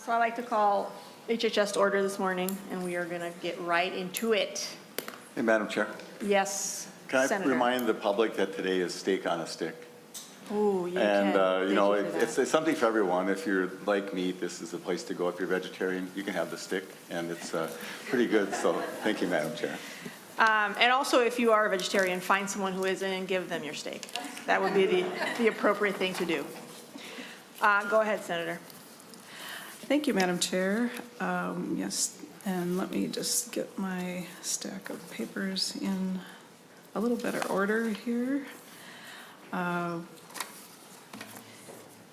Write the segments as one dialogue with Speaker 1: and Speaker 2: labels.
Speaker 1: So I'd like to call HHS to order this morning, and we are going to get right into it.
Speaker 2: Hey, Madam Chair.
Speaker 1: Yes,
Speaker 2: Can
Speaker 1: Senator.
Speaker 2: I remind the public that today is Steak on a Stick?
Speaker 1: Oh, you
Speaker 2: And,
Speaker 1: can.
Speaker 2: you know,
Speaker 1: Thank you for that.
Speaker 2: it's something for everyone. If you're like meat, this is the place to go. If you're vegetarian, you can have the stick, and it's pretty good. So thank you, Madam Chair.
Speaker 1: And also, if you are a vegetarian, find someone who isn't and give them your steak. That would be the appropriate thing to do. Go ahead, Senator.
Speaker 3: Thank you, Madam Chair. Yes, and let me just get my stack of papers in a little better order here.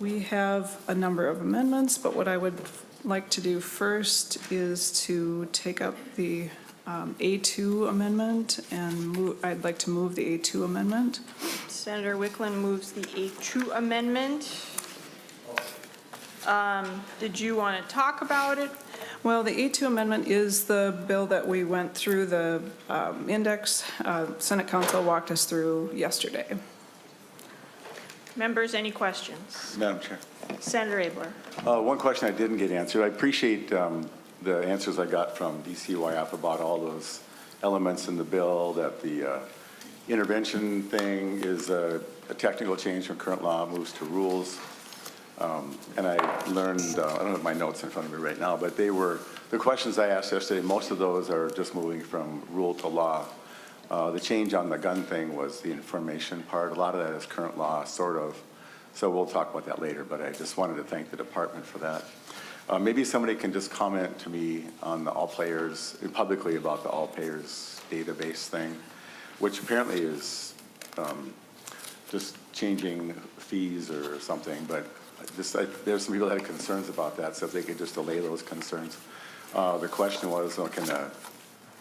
Speaker 3: We have a number of amendments, but what I would like to do first is to take up the A2 amendment, and I'd like to move the A2 amendment.
Speaker 1: Senator Wiklund moves the A2 amendment. Did you want to talk about it?
Speaker 3: Well, the A2 amendment is the bill that we went through, the index. Senate Council walked us through yesterday.
Speaker 1: Members, any questions?
Speaker 2: Madam Chair.
Speaker 1: Senator Abler.
Speaker 2: One question I didn't get answered. I appreciate the answers I got from DCYF about all those elements in the bill, that the intervention thing is a technical change from current law, moves to rules. And I learned, I don't have my notes in front of me right now, but they were, the questions I asked yesterday, most of those are just moving from rule to law. The change on the gun thing was the information part. A lot of that is current law, sort of. So we'll talk about that later, but I just wanted to thank the department for that. Maybe somebody can just comment to me on the all players, publicly about the all players database thing, which apparently is just changing fees or something, but there's some people that had concerns about that, so if they could just allay those concerns. The question was,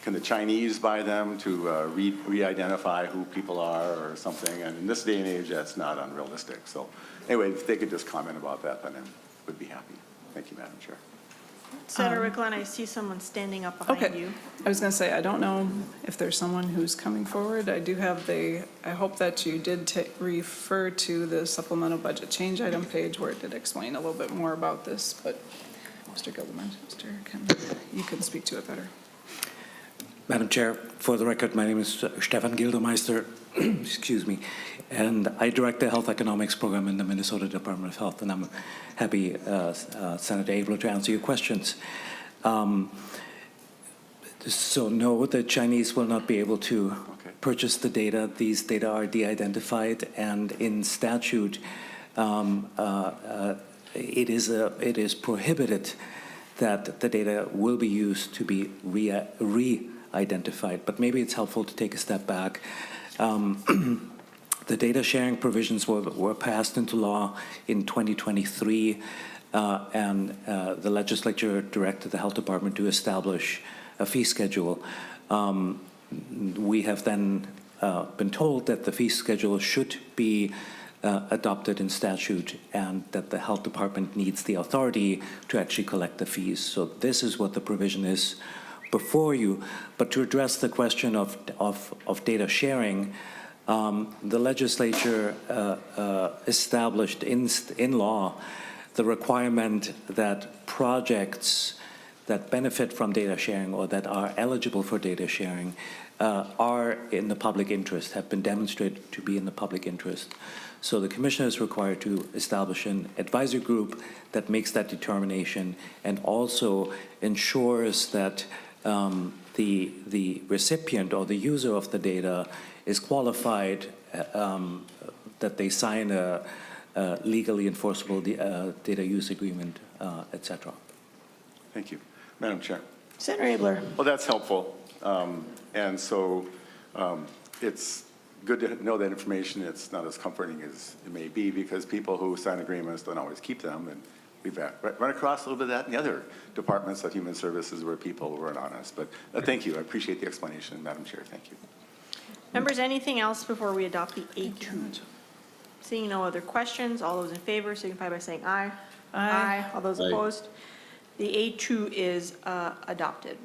Speaker 2: can the Chinese buy them to re-identify who people are or something? And in this day and age, that's not unrealistic. So anyway, if they could just comment about that, then I would be happy. Thank you, Madam Chair.
Speaker 1: Senator Wiklund, I see someone standing up behind you.
Speaker 3: I was going to say, I don't know if there's someone who's coming forward. I do have I hope that you did refer to the supplemental budget change item page where it did explain a little bit more about this, but Mr. Gildermeister, you can speak to it better.
Speaker 4: Madam Chair, for the record, my name is Stefan Gildermeister, excuse me, and I direct the Health Economics Program in the Minnesota Department of Health, and I'm happy, Senator Abler, to answer your questions. So no, the Chinese will not be able to purchase the data. These data are de-identified, and in statute, it is prohibited that the data will be used to be re-identified. But maybe it's helpful to take a step back. The data sharing provisions were passed into law in 2023, and the legislature directed the health department to establish a fee schedule. We have then been told that the fee schedule should be adopted in statute, and that the health department needs the authority to actually collect the fees. So this is what the provision is before you. But to address the question of data sharing, the legislature established in law the requirement that projects that benefit from data sharing or that are eligible for data sharing are in the public interest, have been demonstrated to be in the public interest. So the Commissioner is required to establish an advisory group that makes that determination and also ensures that the recipient or the user of the data is qualified, that they sign a legally enforceable data use agreement, etc.
Speaker 2: Thank you. Madam Chair.
Speaker 1: Senator Abler.
Speaker 2: Well, that's helpful. And so it's good to know that information. It's not as comforting as it may be, because people who sign agreements don't always keep them. And we've run across a little bit of that in the other departments of human services where people weren't honest. But thank you. I appreciate the explanation, Madam Chair. Thank you.
Speaker 1: Members, anything else before we adopt the A2? Seeing no other questions, all those in favor signify by saying aye. Aye. All those opposed? The A2 is adopted.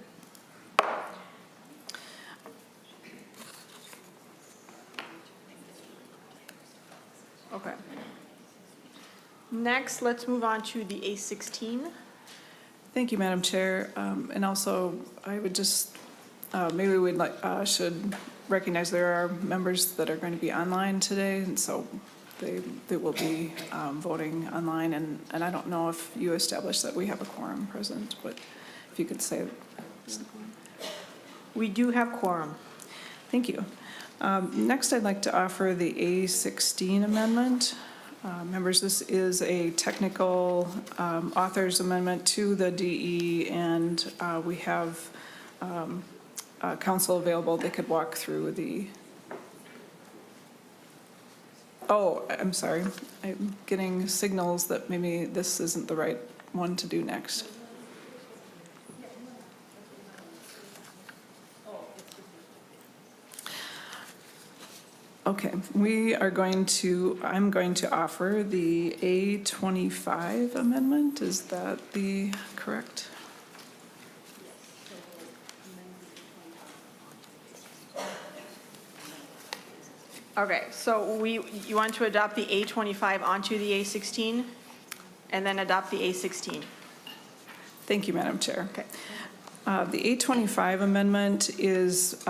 Speaker 1: Okay. Next, let's move on to the A16.
Speaker 3: Thank you, Madam Chair. And also, I would just, maybe we'd like, should recognize there are members that are going to be online today, and so they will be voting online, and I don't know if you established that we have a quorum present, but if you could say.
Speaker 1: We do have quorum.
Speaker 3: Thank you. Next, I'd like to offer the A16 amendment. Members, this is a technical author's amendment to the DE, and we have counsel available. They could walk through the. Oh, I'm sorry. I'm getting signals that maybe this isn't the right one to do next. Okay, I'm going to offer the A25 amendment. Is that the correct?
Speaker 1: Okay, so you want to adopt the A25 onto the A16 and then adopt the A16?
Speaker 3: Thank you, Madam Chair.
Speaker 1: Okay.
Speaker 3: The A25 amendment is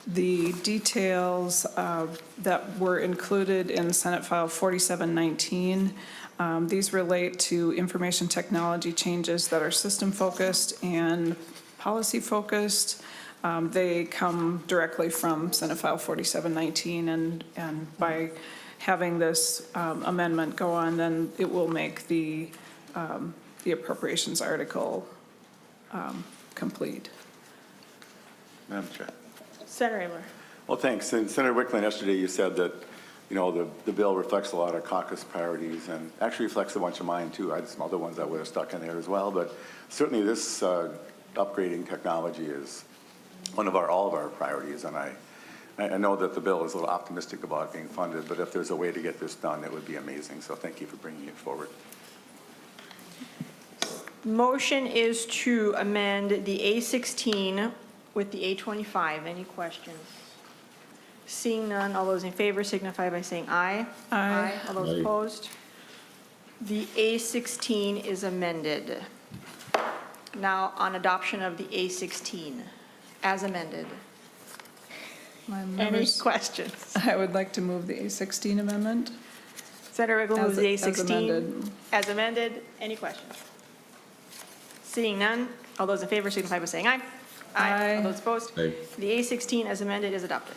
Speaker 3: the details that were included in Senate File 4719. These relate to information technology changes that are system-focused and policy-focused. They come directly from Senate File 4719, and by having this amendment go on, then it will make the appropriations article complete.
Speaker 2: Madam Chair.
Speaker 1: Senator Abler.
Speaker 2: Well, thanks. And Senator Wiklund, yesterday you said that, you know, the bill reflects a lot of caucus priorities and actually reflects a bunch of mine too. I had some other ones that would have stuck in there as well, but certainly this upgrading technology is one of all of our priorities, and I know that the bill is a little optimistic about being funded, but if there's a way to get this done, it would be amazing. So thank you for bringing it forward.
Speaker 1: Motion is to amend the A16 with the A25. Any questions? Seeing none, all those in favor signify by saying aye.
Speaker 3: Aye.
Speaker 1: All those opposed? The A16 is amended. Now on adoption of the A16 as amended.
Speaker 3: My
Speaker 1: Any
Speaker 3: members,
Speaker 1: questions?
Speaker 3: I would like to move the A16 amendment.
Speaker 1: Senator Wiklund moves the
Speaker 3: As
Speaker 1: A16
Speaker 3: amended.
Speaker 1: as amended. Any questions? Seeing none, all those in favor signify by saying aye.
Speaker 3: Aye.
Speaker 1: All those opposed?
Speaker 5: Aye.
Speaker 1: The A16 as amended is adopted.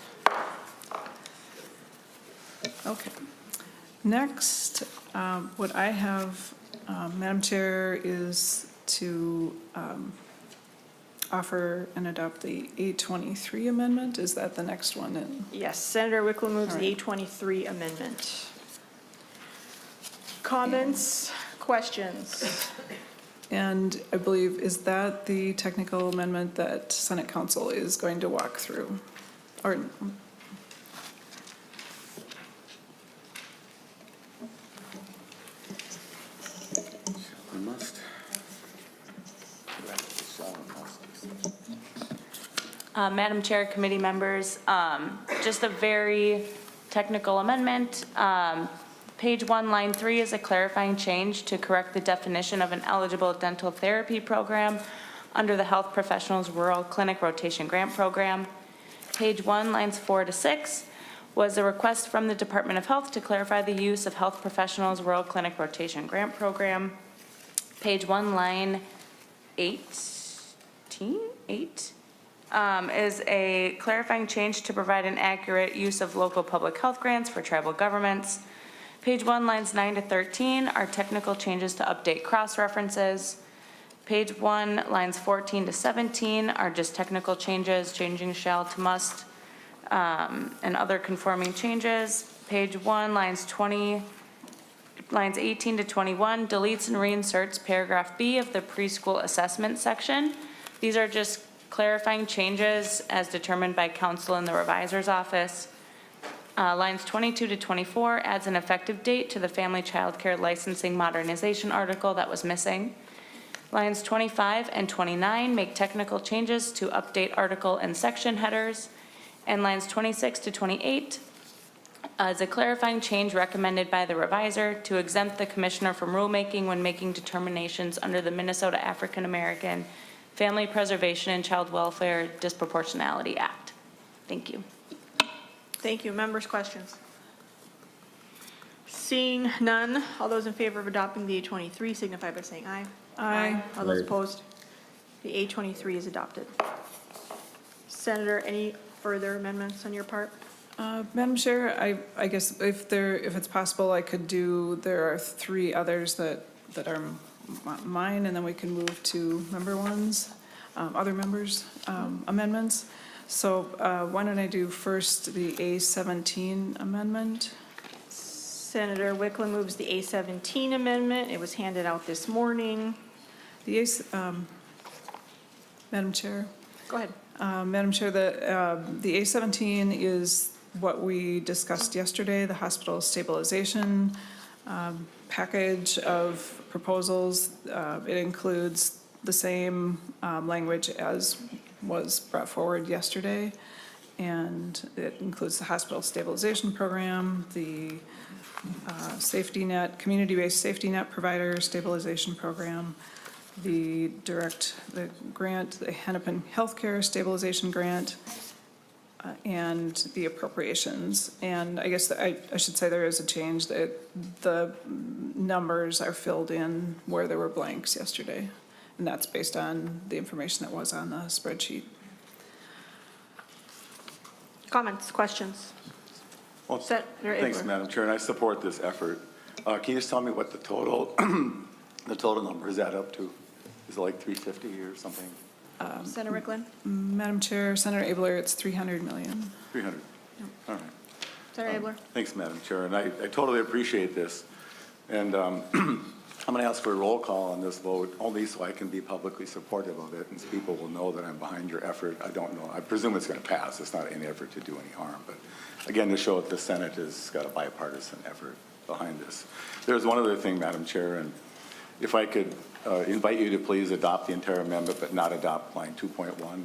Speaker 3: Okay. Next, what I have, Madam Chair, is to offer and adopt the A23 amendment. Is that the next one in?
Speaker 1: Yes, Senator Wiklund moves
Speaker 3: All
Speaker 1: the
Speaker 3: right.
Speaker 1: A23 amendment. Comments, questions?
Speaker 3: And I believe, is that the technical amendment that Senate Council is going to walk through? Or,
Speaker 2: We must.
Speaker 6: Madam Chair, committee members, just a very technical amendment. Page 1, line 3 is a clarifying change to correct the definition of an eligible dental therapy program under the Health Professionals Rural Clinic Rotation Grant Program. Page 1, lines 4 to 6 was a request from the Department of Health to clarify the use of Health Professionals Rural Clinic Rotation Grant Program. Page 1, line 8 is a clarifying change to provide an accurate use of local public health grants for tribal governments. Page 1, lines 9 to 13 are technical changes to update cross-references. Page 1, lines 14 to 17 are just technical changes, changing shall to must, and other conforming changes. Page 1, lines 18 to 21 deletes and reinserts paragraph B of the preschool assessment section. These are just clarifying changes as determined by counsel in the revisor's office. Lines 22 to 24 adds an effective date to the Family Child Care Licensing Modernization article that was missing. Lines 25 and 29 make technical changes to update article and section headers. And lines 26 to 28 as a clarifying change recommended by the reviser to exempt the commissioner from rulemaking when making determinations under the Minnesota African American Family Preservation and Child Welfare Disproportionality Act. Thank you.
Speaker 1: Thank you. Members' questions? Seeing none, all those in favor of adopting the A23 signify by saying aye.
Speaker 3: Aye.
Speaker 1: All those opposed? The A23 is adopted. Senator, any further amendments on your part?
Speaker 3: Madam Chair, I guess if it's possible, I could do, there are 3 others that are mine, and then we can move to member ones, other members' amendments. So why don't I do first the A17 amendment?
Speaker 1: Senator Wiklund moves the A17 amendment. It was handed out this morning.
Speaker 3: The Madam Chair?
Speaker 1: Go ahead.
Speaker 3: Madam Chair, the A17 is what we discussed yesterday, the hospital stabilization package of proposals. It includes the same language as was brought forward yesterday, and it includes the hospital stabilization program, the safety net, community-based safety net provider stabilization program, the grant, the Hennepin Healthcare Stabilization Grant, and the appropriations. And I guess I should say there is a change that the numbers are filled in where there were blanks yesterday. And that's based on the information that was on the spreadsheet.
Speaker 1: Comments, questions?
Speaker 2: Well,
Speaker 1: Senator
Speaker 2: thanks,
Speaker 1: Abler.
Speaker 2: Madam Chair, and I support this effort. Can you just tell me what the total, the total numbers add up to? Is it like 350 or something?
Speaker 1: Senator Wiklund?
Speaker 3: Madam Chair, Senator Abler, it's 300 million.
Speaker 2: 300? All right.
Speaker 1: Senator Abler?
Speaker 2: Thanks, Madam Chair, and I totally appreciate this. And I'm going to ask for a roll call on this vote, only so I can be publicly supportive of it, and so people will know that I'm behind your effort. I don't know. I presume it's going to pass. It's not any effort to do any harm. But again, to show that the Senate has got a bipartisan effort behind this. There's one other thing, Madam Chair, and if I could invite you to please adopt the entire amendment, but not adopt line 2.1.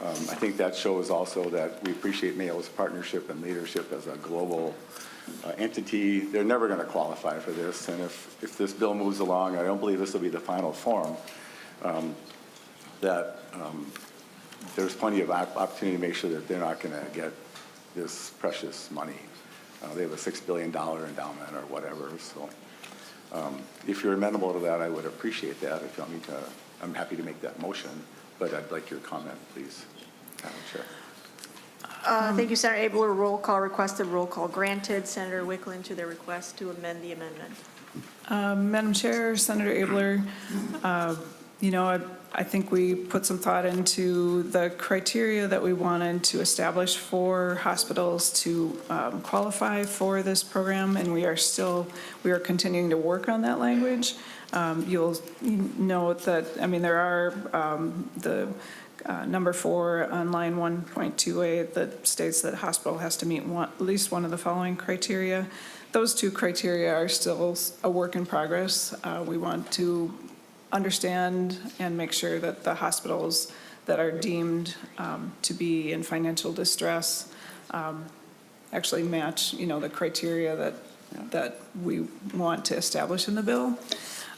Speaker 2: I think that shows also that we appreciate Mayo's partnership and leadership as a global entity. They're never going to qualify for this, and if this bill moves along, I don't believe this will be the final form, there's plenty of opportunity to make sure that they're not going to get this precious money. They have a $6 billion endowment or whatever, so if you're amenable to that, I would appreciate that. If you want me to, I'm happy to make that motion, but I'd like your comment, please, Madam Chair.
Speaker 1: Thank you, Senator Abler. Roll call requested, roll call granted. Senator Wiklund to their request to amend the amendment.
Speaker 3: Madam Chair, Senator Abler, I think we put some thought into the criteria that we wanted to establish for hospitals to qualify for this program, and we are continuing to work on that language. You'll note that, there are the number 4 on line 1.28 that states that hospital has to meet at least one of the following criteria. Those 2 criteria are still a work in progress. We want to understand and make sure that the hospitals that are deemed to be in financial distress actually match, the criteria that we want to establish in the bill.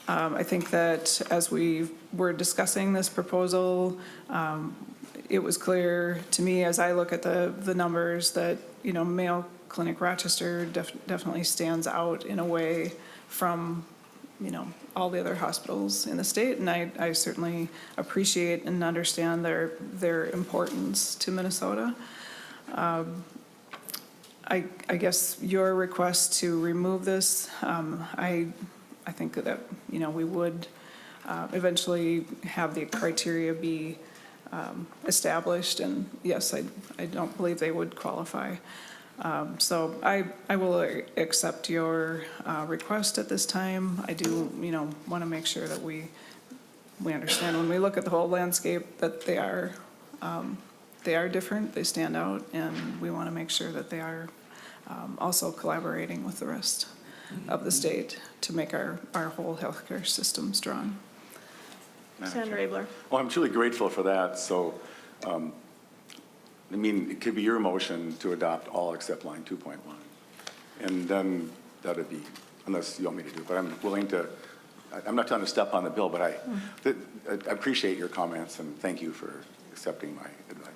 Speaker 3: I think that as we were discussing this proposal, it was clear to me as I look at the numbers that, Mayo Clinic Rochester definitely stands out in a way from, all the other hospitals in the state. And I certainly appreciate and understand their importance to Minnesota. I guess your request to remove this, I think that, we would eventually have the criteria be established, and yes, I don't believe they would qualify. So I will accept your request at this time. I do, want to make sure that we understand when we look at the whole landscape that they are different, they stand out, and we want to make sure that they are also collaborating with the rest of the state to make our whole healthcare system strong.
Speaker 1: Senator Abler.
Speaker 2: Well, I'm truly grateful for that. So, it could be your motion to adopt all except line 2.1. And then that'd be, unless you want me to do it, but I'm willing to, I'm not trying to step on the bill, but I appreciate your comments and thank you for accepting my advice.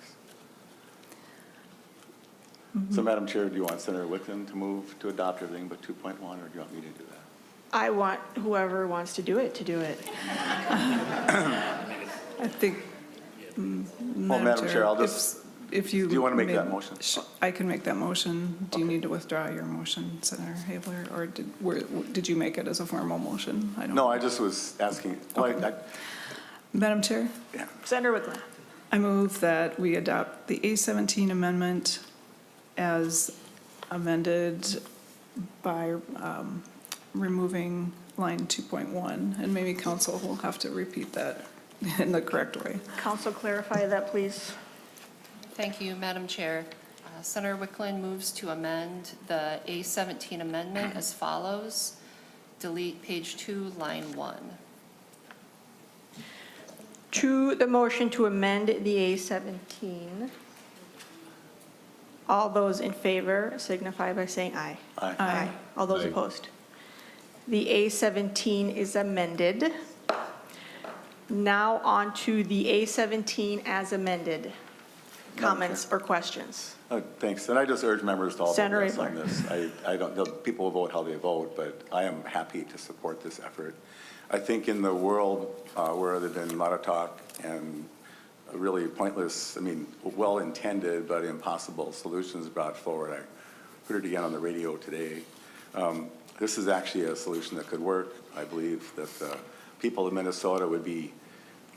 Speaker 2: So Madam Chair, do you want Senator Wiklund to move to adopt everything but 2.1, or do you want me to do that?
Speaker 1: I want whoever wants to do it to do it.
Speaker 3: I think,
Speaker 2: Well, Madam Chair, I'll just,
Speaker 3: if you.
Speaker 2: do you want to make
Speaker 3: made-
Speaker 2: that motion?
Speaker 3: I can make that motion. Do you need to withdraw your motion, Senator Habler, or did you make it as a formal motion? I don't.
Speaker 2: No, I just was asking, well,
Speaker 3: Madam Chair,
Speaker 2: yeah.
Speaker 1: Senator Wiklund.
Speaker 3: I move that we adopt the A17 amendment as amended by removing line 2.1, and maybe council will have to repeat that in the correct way.
Speaker 1: Council, clarify that, please.
Speaker 5: Thank you, Madam Chair. Senator Wiklund moves to amend the A17 amendment as follows. Delete page 2, line 1.
Speaker 1: To the motion to amend the A17, all those in favor signify by saying aye.
Speaker 2: Aye.
Speaker 3: Aye.
Speaker 1: All those
Speaker 7: Aye.
Speaker 1: opposed? The A17 is amended. Now on to the A17 as amended. Comments or questions?
Speaker 2: Thanks, and I just urge members to all vote
Speaker 1: Senator
Speaker 2: yes on
Speaker 1: Abler.
Speaker 2: this. I don't know, people will vote how they vote, but I am happy to support this effort. I think in the world where there's been a lot of talk and really pointless, I mean, well-intended but impossible solutions brought forward, I heard it again on the radio today. This is actually a solution that could work. I believe that the people of Minnesota would be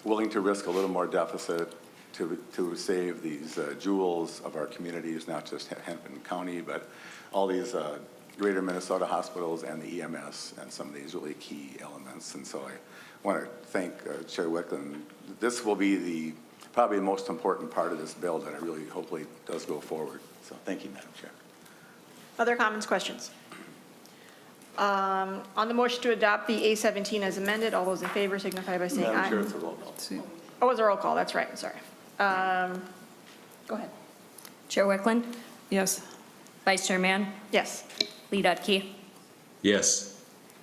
Speaker 2: willing to risk a little more deficit to save these jewels of our communities, not just Hennepin County, but all these greater Minnesota hospitals and the EMS and some of these really key elements. And so I want to thank Chair Wiklund. This will be probably the most important part of this bill that I really hopefully does go forward. So thank you, Madam Chair.
Speaker 1: Other comments, questions? On the motion to adopt the A17 as amended, all those in favor signify by saying
Speaker 2: Madam Chair,
Speaker 1: aye.
Speaker 2: it's a roll call.
Speaker 1: Oh, it was a roll call, that's right, sorry. Go ahead.
Speaker 8: Chair Wiklund,
Speaker 3: Yes.
Speaker 8: Vice Chair Mann,
Speaker 1: Yes.
Speaker 8: Lee Dutke,
Speaker 7: Yes.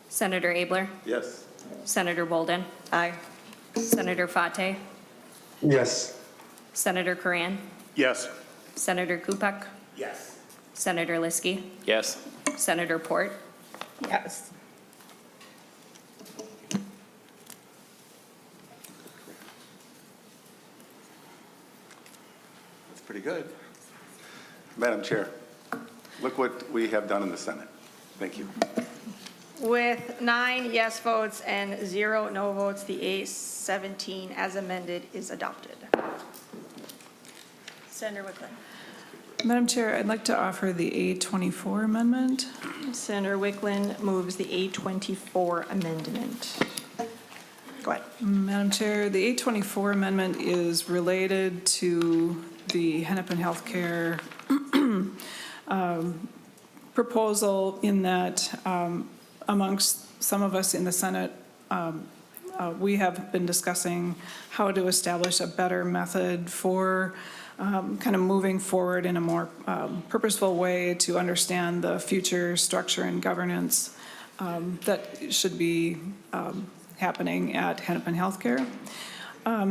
Speaker 8: Senator Abler,
Speaker 2: Yes.
Speaker 8: Senator Bolden,
Speaker 1: Aye.
Speaker 8: Senator Fateh,
Speaker 7: Yes.
Speaker 8: Senator Coran,
Speaker 2: Yes.
Speaker 8: Senator Kupek,
Speaker 2: Yes.
Speaker 8: Senator Liskey,
Speaker 7: Yes.
Speaker 8: Senator Port,
Speaker 1: Yes.
Speaker 2: That's pretty good. Madam Chair, look what we have done in the Senate. Thank you.
Speaker 1: With 9 yes votes and 0 no votes, the A17 as amended is adopted. Senator Wiklund.
Speaker 3: Madam Chair, I'd like to offer the A24 amendment.
Speaker 1: Senator Wiklund moves the A24 amendment. Go ahead.
Speaker 3: Madam Chair, the A24 amendment is related to the Hennepin Healthcare proposal in that amongst some of us in the Senate, we have been discussing how to establish a better method for kind of moving forward in a more purposeful way to understand the future structure and governance that should be happening at Hennepin Healthcare.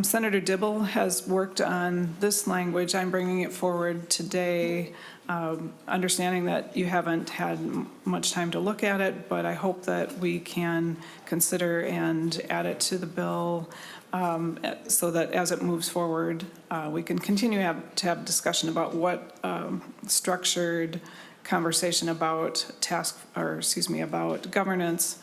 Speaker 3: Senator Dibble has worked on this language. I'm bringing it forward today, understanding that you haven't had much time to look at it, but I hope that we can consider and add it to the bill so that as it moves forward, we can continue to have discussion about what structured conversation about about governance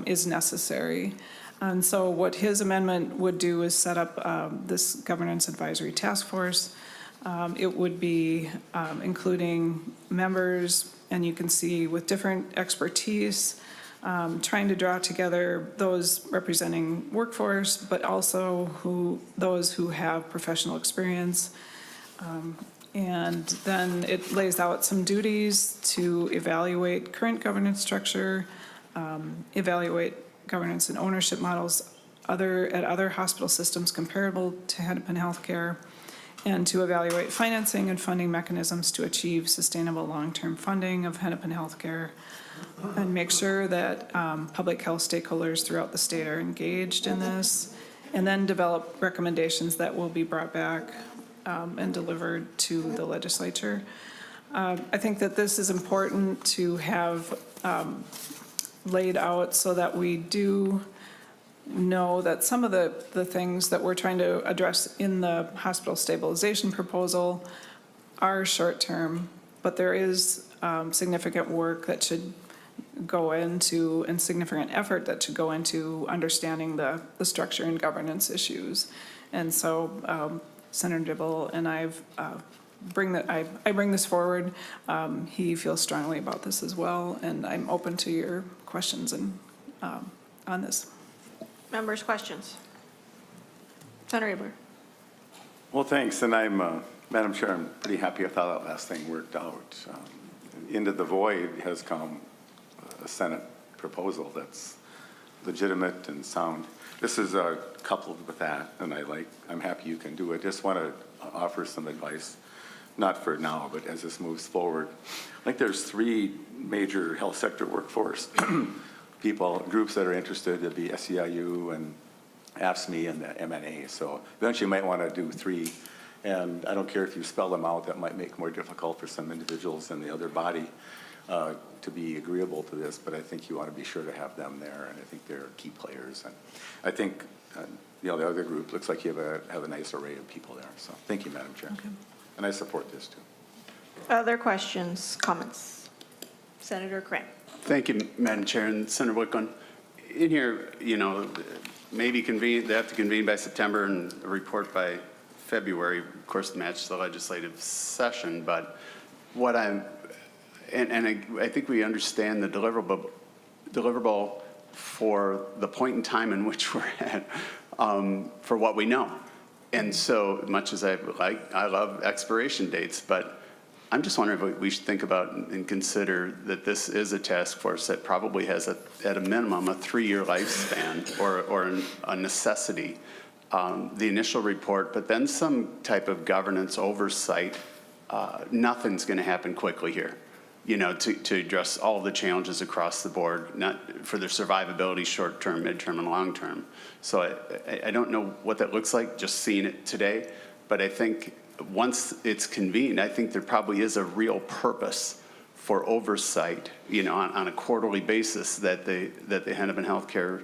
Speaker 3: is necessary. And so what his amendment would do is set up this governance advisory task force. It would be including members, and you can see with different expertise, trying to draw together those representing workforce, but also those who have professional experience. And then it lays out some duties to evaluate current governance structure, evaluate governance and ownership models at other hospital systems comparable to Hennepin Healthcare, and to evaluate financing and funding mechanisms to achieve sustainable long-term funding of Hennepin healthcare, and make sure that public health stakeholders throughout the state are engaged in this, and then develop recommendations that will be brought back and delivered to the legislature. I think that this is important to have laid out so that we do know that some of the things that we're trying to address in the hospital stabilization proposal are short-term, but there is significant work that should go into, and significant effort that should go into understanding the structure and governance issues. And so Senator Dibble and I bring this forward. He feels strongly about this as well, and I'm open to your questions and on this.
Speaker 1: Members' questions? Senator Abler.
Speaker 2: Well, thanks, and Madam Chair, I'm pretty happy with how that last thing worked out. Into the void has come a Senate proposal that's legitimate and sound. This is coupled with that, and I'm happy you can do it. Just want to offer some advice, not for now, but as this moves forward. I think there's 3 major health sector workforce groups that are interested. It'd be SEIU and AFSCME and the MNA. So eventually you might want to do 3. And I don't care if you spell them out, that might make it more difficult for some individuals in the other body to be agreeable to this, but I think you want to be sure to have them there, and I think they're key players. And I think the other group looks like you have a nice array of people there. So thank you, Madam Chair. Okay. And I support this too.
Speaker 1: Other questions, comments? Senator Grant.
Speaker 9: Thank you, Madam Chair, and Senator Wiklund. In here, maybe they have to convene by September and a report by February, of course, to match the legislative session. But what I think we understand the deliverable for the point in time in which we're at, for what we know. And so much as I love expiration dates, but I'm just wondering if we should think about and consider that this is a task force that probably has, at a minimum, a 3-year lifespan or a necessity. The initial report, but then some type of governance oversight. Nothing's going to happen quickly here, to address all the challenges across the board, not for their survivability, short-term, mid-term, and long-term. So I don't know what that looks like, just seeing it today, but I think once it's convened, I think there probably is a real purpose for oversight, on a quarterly basis that the Hennepin Healthcare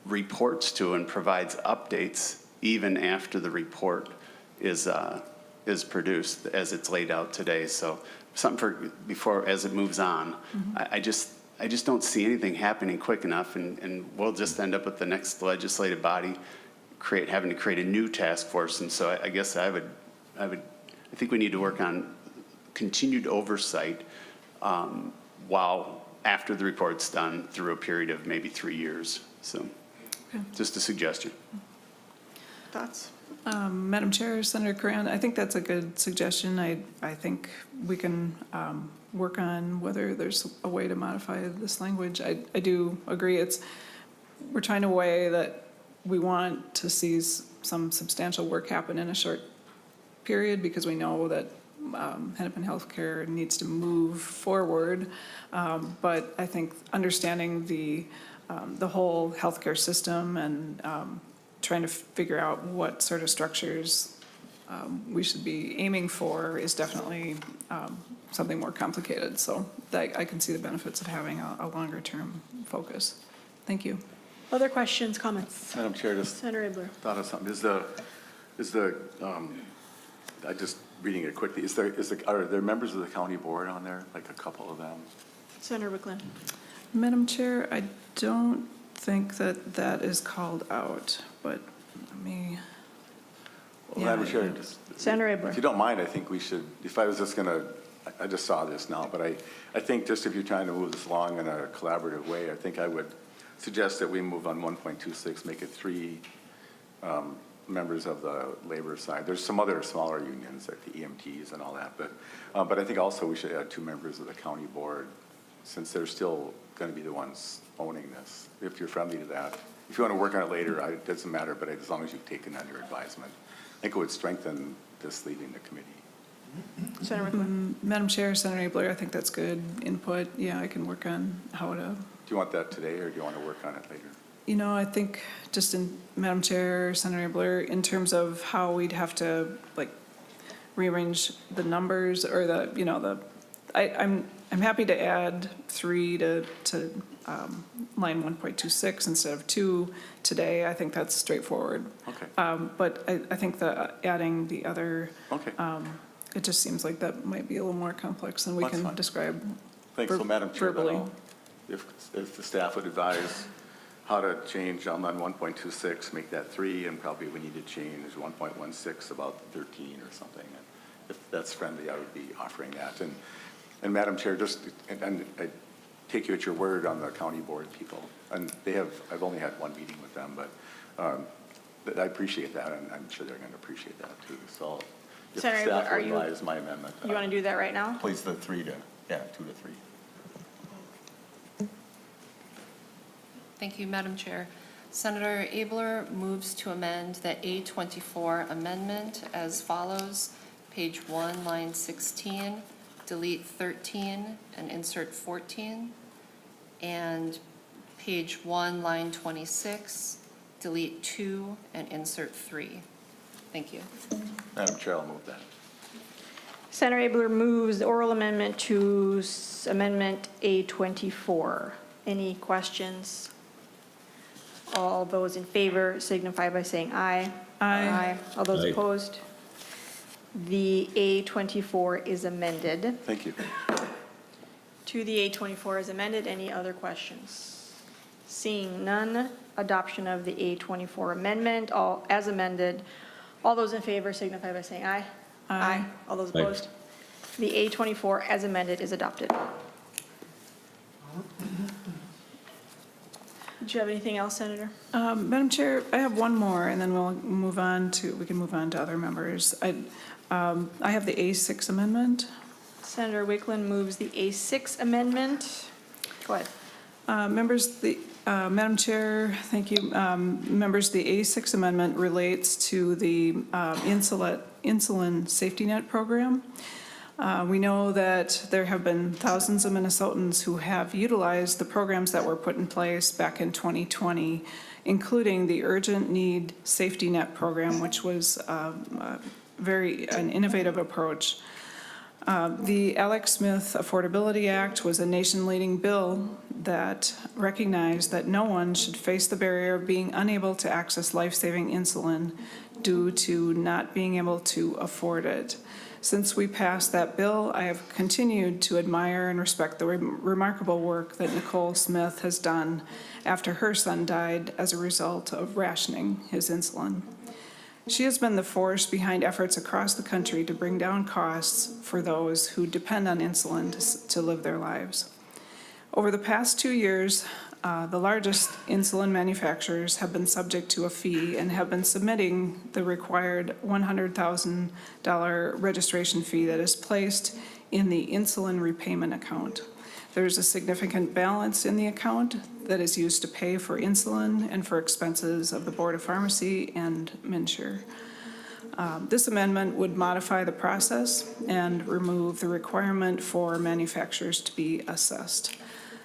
Speaker 9: reports to and provides updates even after the report is produced as it's laid out today. So something for before as it moves on. I just don't see anything happening quick enough, and we'll just end up with the next legislative body having to create a new task force. And so I guess I think we need to work on continued oversight while after the report's done through a period of maybe 3 years. So just a suggestion.
Speaker 1: Thoughts?
Speaker 3: Madam Chair, Senator Coran, I think that's a good suggestion. I think we can work on whether there's a way to modify this language. I do agree we're trying to weigh that we want to see some substantial work happen in a short period because we know that Hennepin Healthcare needs to move forward. But I think understanding the whole healthcare system and trying to figure out what sort of structures we should be aiming for is definitely something more complicated. So I can see the benefits of having a longer term focus. Thank you.
Speaker 1: Other questions, comments?
Speaker 2: Madam Chair, just
Speaker 1: Senator Abler.
Speaker 2: thought of something. I just reading it quickly. Are there members of the county board on there? Like a couple of them?
Speaker 1: Senator Wiklund.
Speaker 3: Madam Chair, I don't think that is called out, but let me.
Speaker 2: Well, Madam Chair,
Speaker 1: Senator Abler.
Speaker 2: if you don't mind, I think we should, if I was just going to, I just saw this now, but I think just if you're trying to move this along in a collaborative way, I think I would suggest that we move on 1.26, make it 3 members of the labor side. There's some other smaller unions like the EMTs and all that, but I think also we should add 2 members of the county board since they're still going to be the ones owning this, if you're friendly to that. If you want to work on it later, it doesn't matter, but as long as you've taken under advisement, think it would strengthen this leading the committee.
Speaker 1: Senator Wiklund.
Speaker 3: Madam Chair, Senator Abler, I think that's good input. Yeah, I can work on how to,
Speaker 2: Do you want that today, or do you want to work on it later?
Speaker 3: you know, I think just in, Madam Chair, Senator Abler, in terms of how we'd have to like rearrange the numbers or the, you know, the, I'm happy to add 3 to line 1.26 instead of 2 today. I think that's straightforward.
Speaker 2: Okay.
Speaker 3: But I think the adding the other,
Speaker 2: Okay.
Speaker 3: it just seems like that might be a little more complex than we
Speaker 2: That's
Speaker 3: can
Speaker 2: fine.
Speaker 3: describe
Speaker 2: Thanks. So Madam Chair, then
Speaker 3: verbally.
Speaker 2: if the staff would advise how to change on 1.26, make that 3, and probably we need to change 1.16 about 13 or something. And if that's friendly, I would be offering that. And Madam Chair, just, and I take you at your word on the county board people. And they have, I've only had one meeting with them, but I appreciate that, and I'm sure they're going to appreciate that too. So if
Speaker 1: Senator,
Speaker 2: staff
Speaker 1: are
Speaker 2: would
Speaker 1: you-
Speaker 2: advise my amendment.
Speaker 1: You want to do that right now?
Speaker 2: Please, the 2 to 3.
Speaker 5: Thank you, Madam Chair. Senator Abler moves to amend the A24 amendment as follows. Page 1, line 16, delete 13 and insert 14. And page 1, line 26, delete 2 and insert 3. Thank you.
Speaker 2: Madam Chair, I'll move that.
Speaker 1: Senator Abler moves the oral amendment to Amendment A24. Any questions? All those in favor signify by saying aye.
Speaker 3: Aye.
Speaker 1: All those
Speaker 7: Aye.
Speaker 1: opposed? The A24 is amended.
Speaker 2: Thank you.
Speaker 1: To the A24 is amended. Any other questions? Seeing none, adoption of the A24 amendment, all as amended. All those in favor signify by saying aye.
Speaker 3: Aye.
Speaker 1: All those
Speaker 7: Aye.
Speaker 1: opposed? The A24 as amended is adopted. Did you have anything else, Senator?
Speaker 3: Madam Chair, I have one more, and then we can move on to other members. I have the A6 amendment.
Speaker 1: Senator Wiklund moves the A6 amendment. Go ahead.
Speaker 3: Madam Chair, thank you. Members, the A6 amendment relates to the insulin safety net program. We know that there have been thousands of Minnesotans who have utilized the programs that were put in place back in 2020, including the Urgent Need Safety Net Program, which was an innovative approach. The Alex Smith Affordability Act was a nation-leading bill that recognized that no one should face the barrier of being unable to access life-saving insulin due to not being able to afford it. Since we passed that bill, I have continued to admire and respect the remarkable work that Nicole Smith has done after her son died as a result of rationing his insulin. She has been the force behind efforts across the country to bring down costs for those who depend on insulin to live their lives. Over the past 2 years, the largest insulin manufacturers have been subject to a fee and have been submitting the required $100,000 registration fee that is placed in the insulin repayment account. There's a significant balance in the account that is used to pay for insulin and for expenses of the Board of Pharmacy and MNsure. This amendment would modify the process and remove the requirement for manufacturers to be assessed.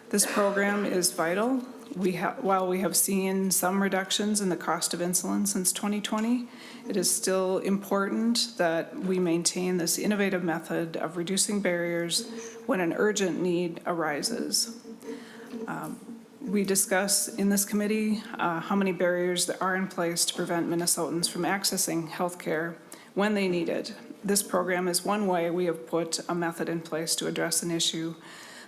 Speaker 3: This program is vital. While we have seen some reductions in the cost of insulin since 2020, it is still important that we maintain this innovative method of reducing barriers when an urgent need arises. We discuss in this committee how many barriers there are in place to prevent Minnesotans from accessing health care when they need it. This program is one way we have put a method in place to address an issue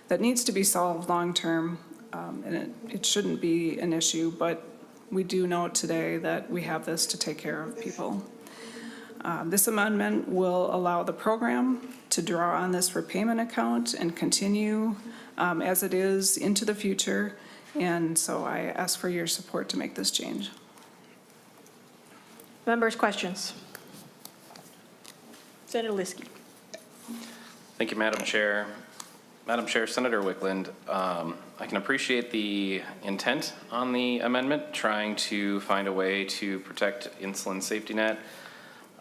Speaker 3: that needs to be solved long-term, and it shouldn't be an issue, but we do know today that we have this to take care of people. This amendment will allow the program to draw on this repayment account and continue as it is into the future, and so I ask for your support to make this change.
Speaker 1: Members, questions? Senator Liskey.
Speaker 10: Thank you, Madam Chair. Madam Chair, Senator Wiklund, I can appreciate the intent on the amendment, trying to find a way to protect insulin safety net.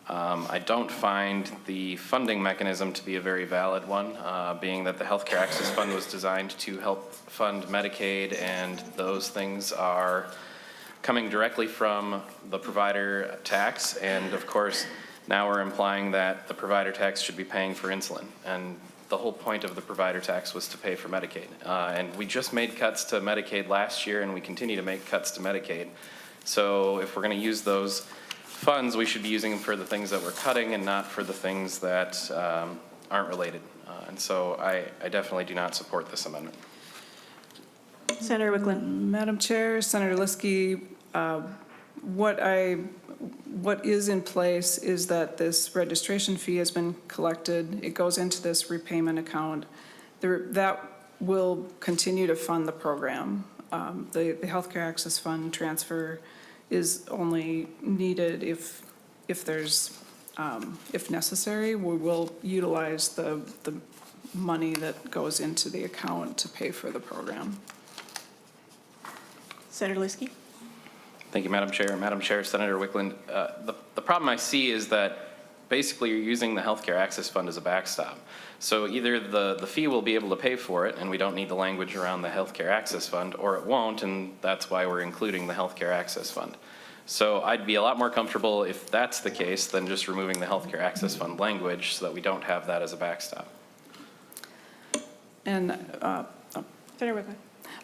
Speaker 10: I don't find the funding mechanism to be a very valid one, being that the Healthcare Access Fund was designed to help fund Medicaid, and those things are coming directly from the provider tax. And of course, now we're implying that the provider tax should be paying for insulin. And the whole point of the provider tax was to pay for Medicaid. And we just made cuts to Medicaid last year, and we continue to make cuts to Medicaid. So if we're going to use those funds, we should be using them for the things that we're cutting and not for the things that aren't related. And so I definitely do not support this amendment.
Speaker 1: Senator Wiklund.
Speaker 3: Madam Chair, Senator Liskey, what is in place is that this registration fee has been collected. It goes into this repayment account. That will continue to fund the program. The Healthcare Access Fund transfer is only needed if there's, if necessary. We will utilize the money that goes into the account to pay for the program.
Speaker 1: Senator Liskey.
Speaker 10: Thank you, Madam Chair. Madam Chair, Senator Wiklund, the problem I see is that basically you're using the Healthcare Access Fund as a backstop. So either the fee will be able to pay for it, and we don't need the language around the Healthcare Access Fund, or it won't, and that's why we're including the Healthcare Access Fund. So I'd be a lot more comfortable if that's the case than just removing the Healthcare Access Fund language so that we don't have that as a backstop.
Speaker 3: And
Speaker 1: Senator Wiklund.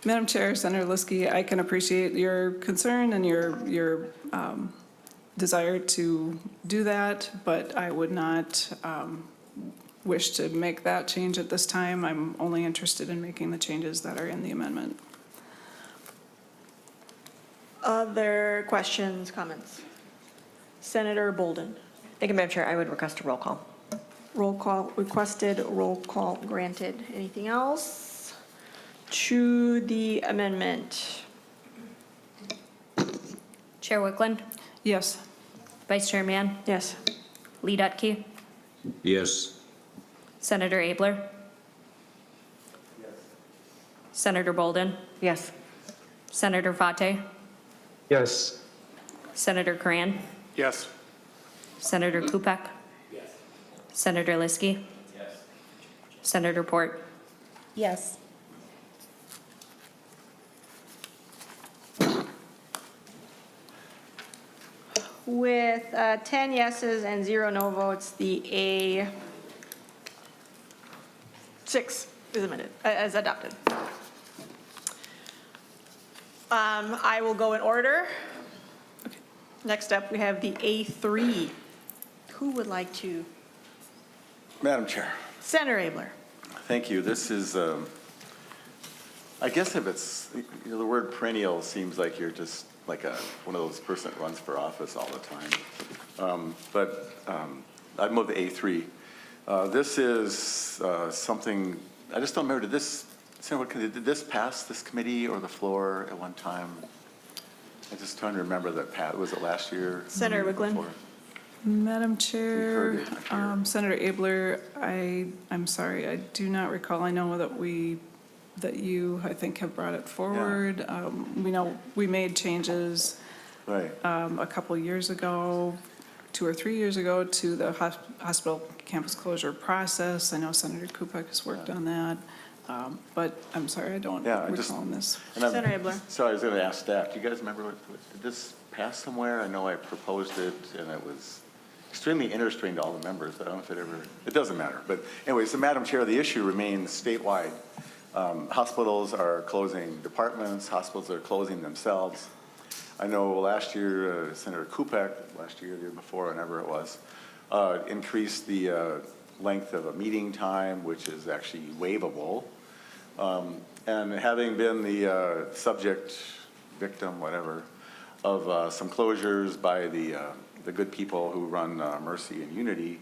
Speaker 3: Madam Chair, Senator Liskey, I can appreciate your concern and your desire to do that, but I would not wish to make that change at this time. I'm only interested in making the changes that are in the amendment.
Speaker 1: Other questions, comments? Senator Bolden.
Speaker 11: Thank you, Madam Chair. I would request a roll call.
Speaker 1: Roll call requested, roll call granted. Anything else to the amendment?
Speaker 8: Chair Wiklund,
Speaker 3: Yes.
Speaker 8: Vice Chair Mann,
Speaker 1: Yes.
Speaker 8: Lee Dutke,
Speaker 7: Yes.
Speaker 8: Senator Abler. Senator Bolden,
Speaker 11: Yes.
Speaker 8: Senator Fate,
Speaker 7: Yes.
Speaker 8: Senator Coran,
Speaker 9: Yes.
Speaker 8: Senator Kupek. Senator Liskey. Senator Port.
Speaker 11: Yes.
Speaker 1: With 10 yeses and 0 no votes, the A6 is amended, is adopted. I will go in order. Next up, we have the A3. Who would like to?
Speaker 2: Madam Chair.
Speaker 1: Senator Abler.
Speaker 2: Thank you. This is, I guess if it's, the word perennial seems like you're just like one of those person that runs for office all the time. But I'd move to A3. This is something, I just don't remember, did this pass this committee or the floor at one time? I'm just trying to remember that, was it last year?
Speaker 1: Senator Wiklund.
Speaker 2: Before?
Speaker 3: Madam Chair,
Speaker 2: We've heard it.
Speaker 3: Senator Abler, I'm sorry, I do not recall. I know that you, I think, have brought it forward. We know we made changes
Speaker 2: Right.
Speaker 3: a couple years ago, 2 or 3 years ago, to the hospital campus closure process. I know Senator Kupek has worked on that, but I'm sorry, I don't recall this.
Speaker 1: Senator Abler.
Speaker 2: Sorry, I was going to ask staff. Do you guys remember, did this pass somewhere? I know I proposed it, and it was extremely interesting to all the members. I don't know if it doesn't matter. But anyway, so Madam Chair, the issue remains statewide. Hospitals are closing departments. Hospitals are closing themselves. I know last year, Senator Kupek, the year before, whenever it was, increased the length of a meeting time, which is actually waivable. And having been the subject, victim, whatever, of some closures by the good people who run Mercy and Unity,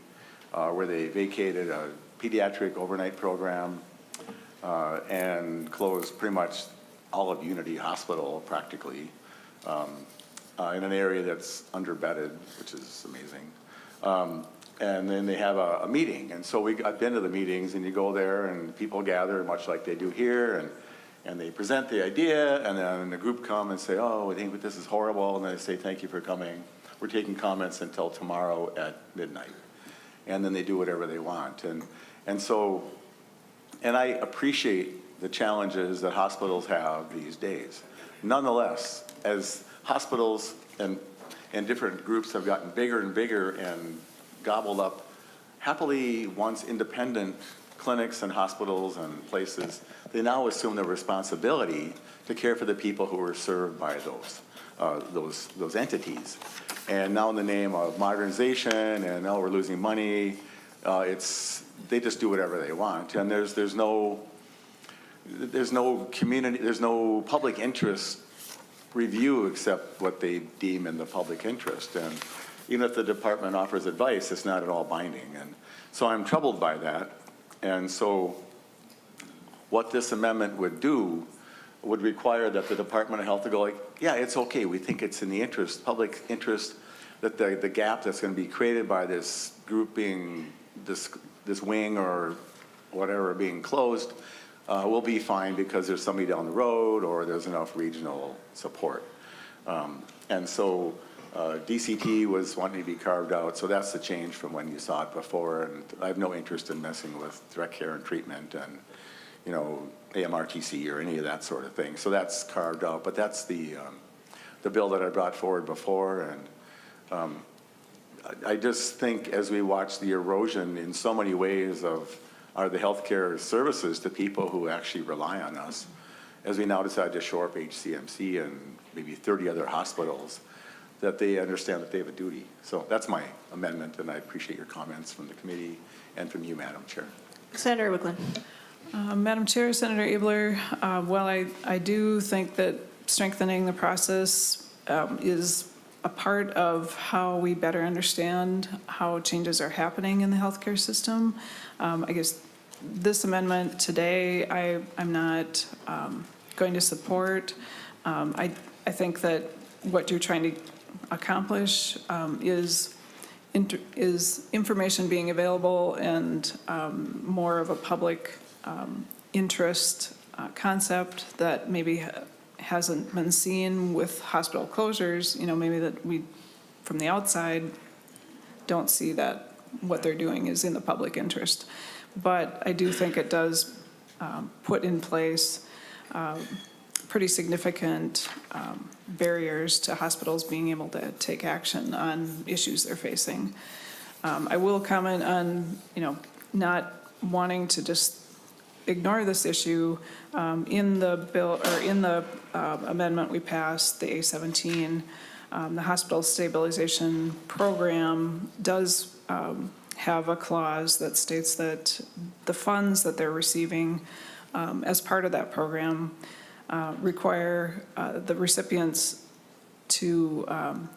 Speaker 2: where they vacated a pediatric overnight program and closed pretty much all of Unity Hospital practically in an area that's underbedded, which is amazing. And then they have a meeting. And so I've been to the meetings, and you go there and people gather much like they do here, and they present the idea, and then the group come and say, oh, I think this is horrible, and they say, thank you for coming. we're taking comments until tomorrow at midnight. And then they do whatever they want. And so, and I appreciate the challenges that hospitals have these days. Nonetheless, as hospitals and different groups have gotten bigger and bigger and gobbled up happily once independent clinics and hospitals and places, they now assume the responsibility to care for the people who are served by those entities. And now in the name of modernization and now we're losing money, they just do whatever they want. And there's no community, there's no public interest review except what they deem in the public interest. And even if the department offers advice, it's not at all binding. And so I'm troubled by that. And so what this amendment would do would require that the Department of Health to go like, yeah, it's okay. We think it's in the interest, public interest, that the gap that's going to be created by this group being, this wing or whatever being closed will be fine because there's somebody down the road or there's enough regional support. And so DCT was wanting to be carved out, so that's the change from when you saw it before. And I have no interest in messing with direct care and treatment and, you know, AMRTC or any of that sort of thing. So that's carved out, but that's the bill that I brought forward before. And I just think as we watch the erosion in so many ways of the healthcare services to people who actually rely on us, as we now decide to shore up HCMC and maybe 30 other hospitals, that they understand that they have a duty. So that's my amendment, and I appreciate your comments from the committee and from you, Madam Chair.
Speaker 1: Senator Wiklund.
Speaker 3: Madam Chair, Senator Abler, while I do think that strengthening the process is a part of how we better understand how changes are happening in the healthcare system, I guess this amendment today I'm not going to support. I think that what you're trying to accomplish is information being available and more of a public interest concept that maybe hasn't been seen with hospital closures. You know, maybe that we, from the outside, don't see that what they're doing is in the public interest. But I do think it does put in place pretty significant barriers to hospitals being able to take action on issues they're facing. I will comment on, you know, not wanting to just ignore this issue. In the bill, or in the amendment we passed, the A17, the hospital stabilization program does have a clause that states that the funds that they're receiving as part of that program require the recipients to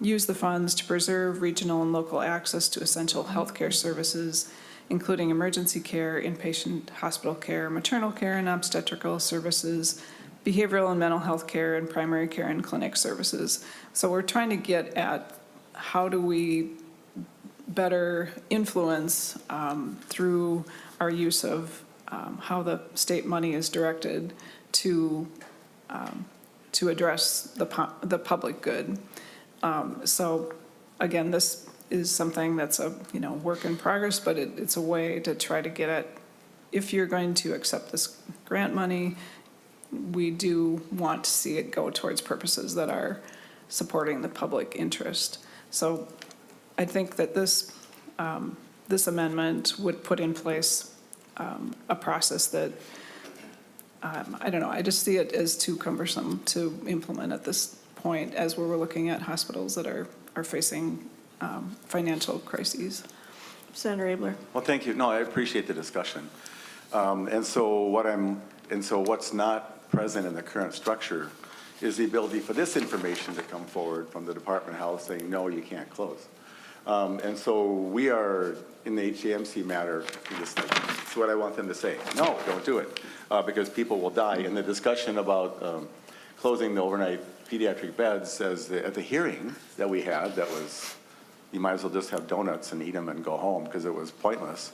Speaker 3: use the funds to preserve regional and local access to essential healthcare services, including emergency care, inpatient hospital care, maternal care and obstetrical services, behavioral and mental health care, and primary care and clinic services. So we're trying to get at how do we better influence through our use of how the state money is directed to address the public good. So again, this is something that's a work in progress, but it's a way to try to get at, if you're going to accept this grant money, we do want to see it go towards purposes that are supporting the public interest. So I think that this amendment would put in place a process that I don't know, I just see it as too cumbersome to implement at this point as we're looking at hospitals that are facing financial crises.
Speaker 1: Senator Abler.
Speaker 2: Well, thank you. No, I appreciate the discussion. And so what's not present in the current structure is the ability for this information to come forward from the Department of Health saying, no, you can't close. And so we are, in the HCMC matter, it's what I want them to say. No, don't do it, because people will die. And the discussion about closing the overnight pediatric beds, at the hearing that we had, that was, you might as well just have donuts and eat them and go home because it was pointless.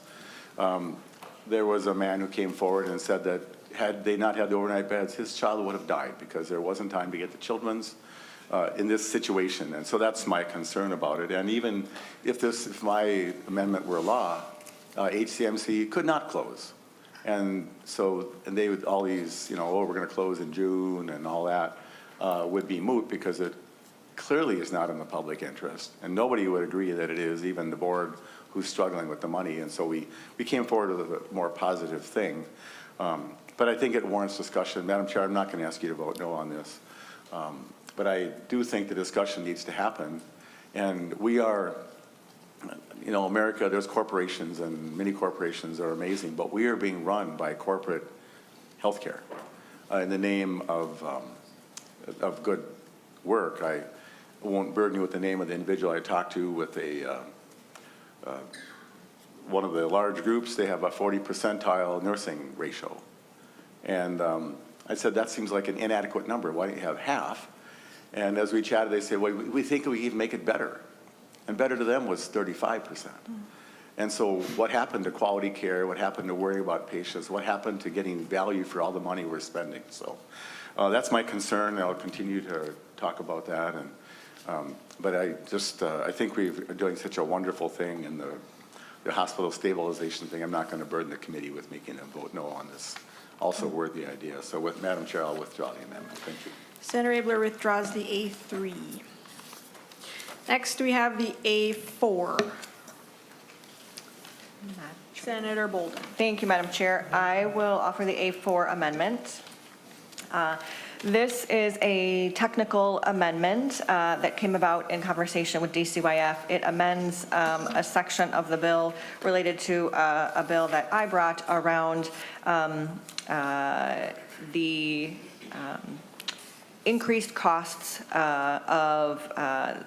Speaker 2: There was a man who came forward and said that had they not had the overnight beds, his child would have died because there wasn't time to get the children's in this situation. And so that's my concern about it. And even if my amendment were law, HCMC could not close. And they would, all these, we're going to close in June and all that would be moot because it clearly is not in the public interest. And nobody would agree that it is, even the board who's struggling with the money. And so we came forward with a more positive thing. But I think it warrants discussion. Madam Chair, I'm not going to ask you to vote no on this. But I do think the discussion needs to happen. And we are, America, there's corporations and many corporations are amazing, but we are being run by corporate healthcare in the name of good work. I won't burden you with the name of the individual I talked to with one of the large groups. They have a 40 percentile nursing ratio. And I said, that seems like an inadequate number. Why don't you have half? And as we chatted, they said, well, we think we can make it better. And better to them was 35%. And so what happened to quality care? What happened to worrying about patients? What happened to getting value for all the money we're spending? So that's my concern. I'll continue to talk about that. And but I think we're doing such a wonderful thing in the hospital stabilization thing. I'm not going to burden the committee with making a vote no on this also worthy idea. So with Madam Chair, I'll withdraw the amendment. Thank you.
Speaker 1: Senator Abler withdraws the A3. Next, we have the A4. Senator Bolden.
Speaker 11: Thank you, Madam Chair. I will offer the A4 amendment. This is a technical amendment that came about in conversation with DCYF. It amends a section of the bill related to a bill that I brought around the increased costs of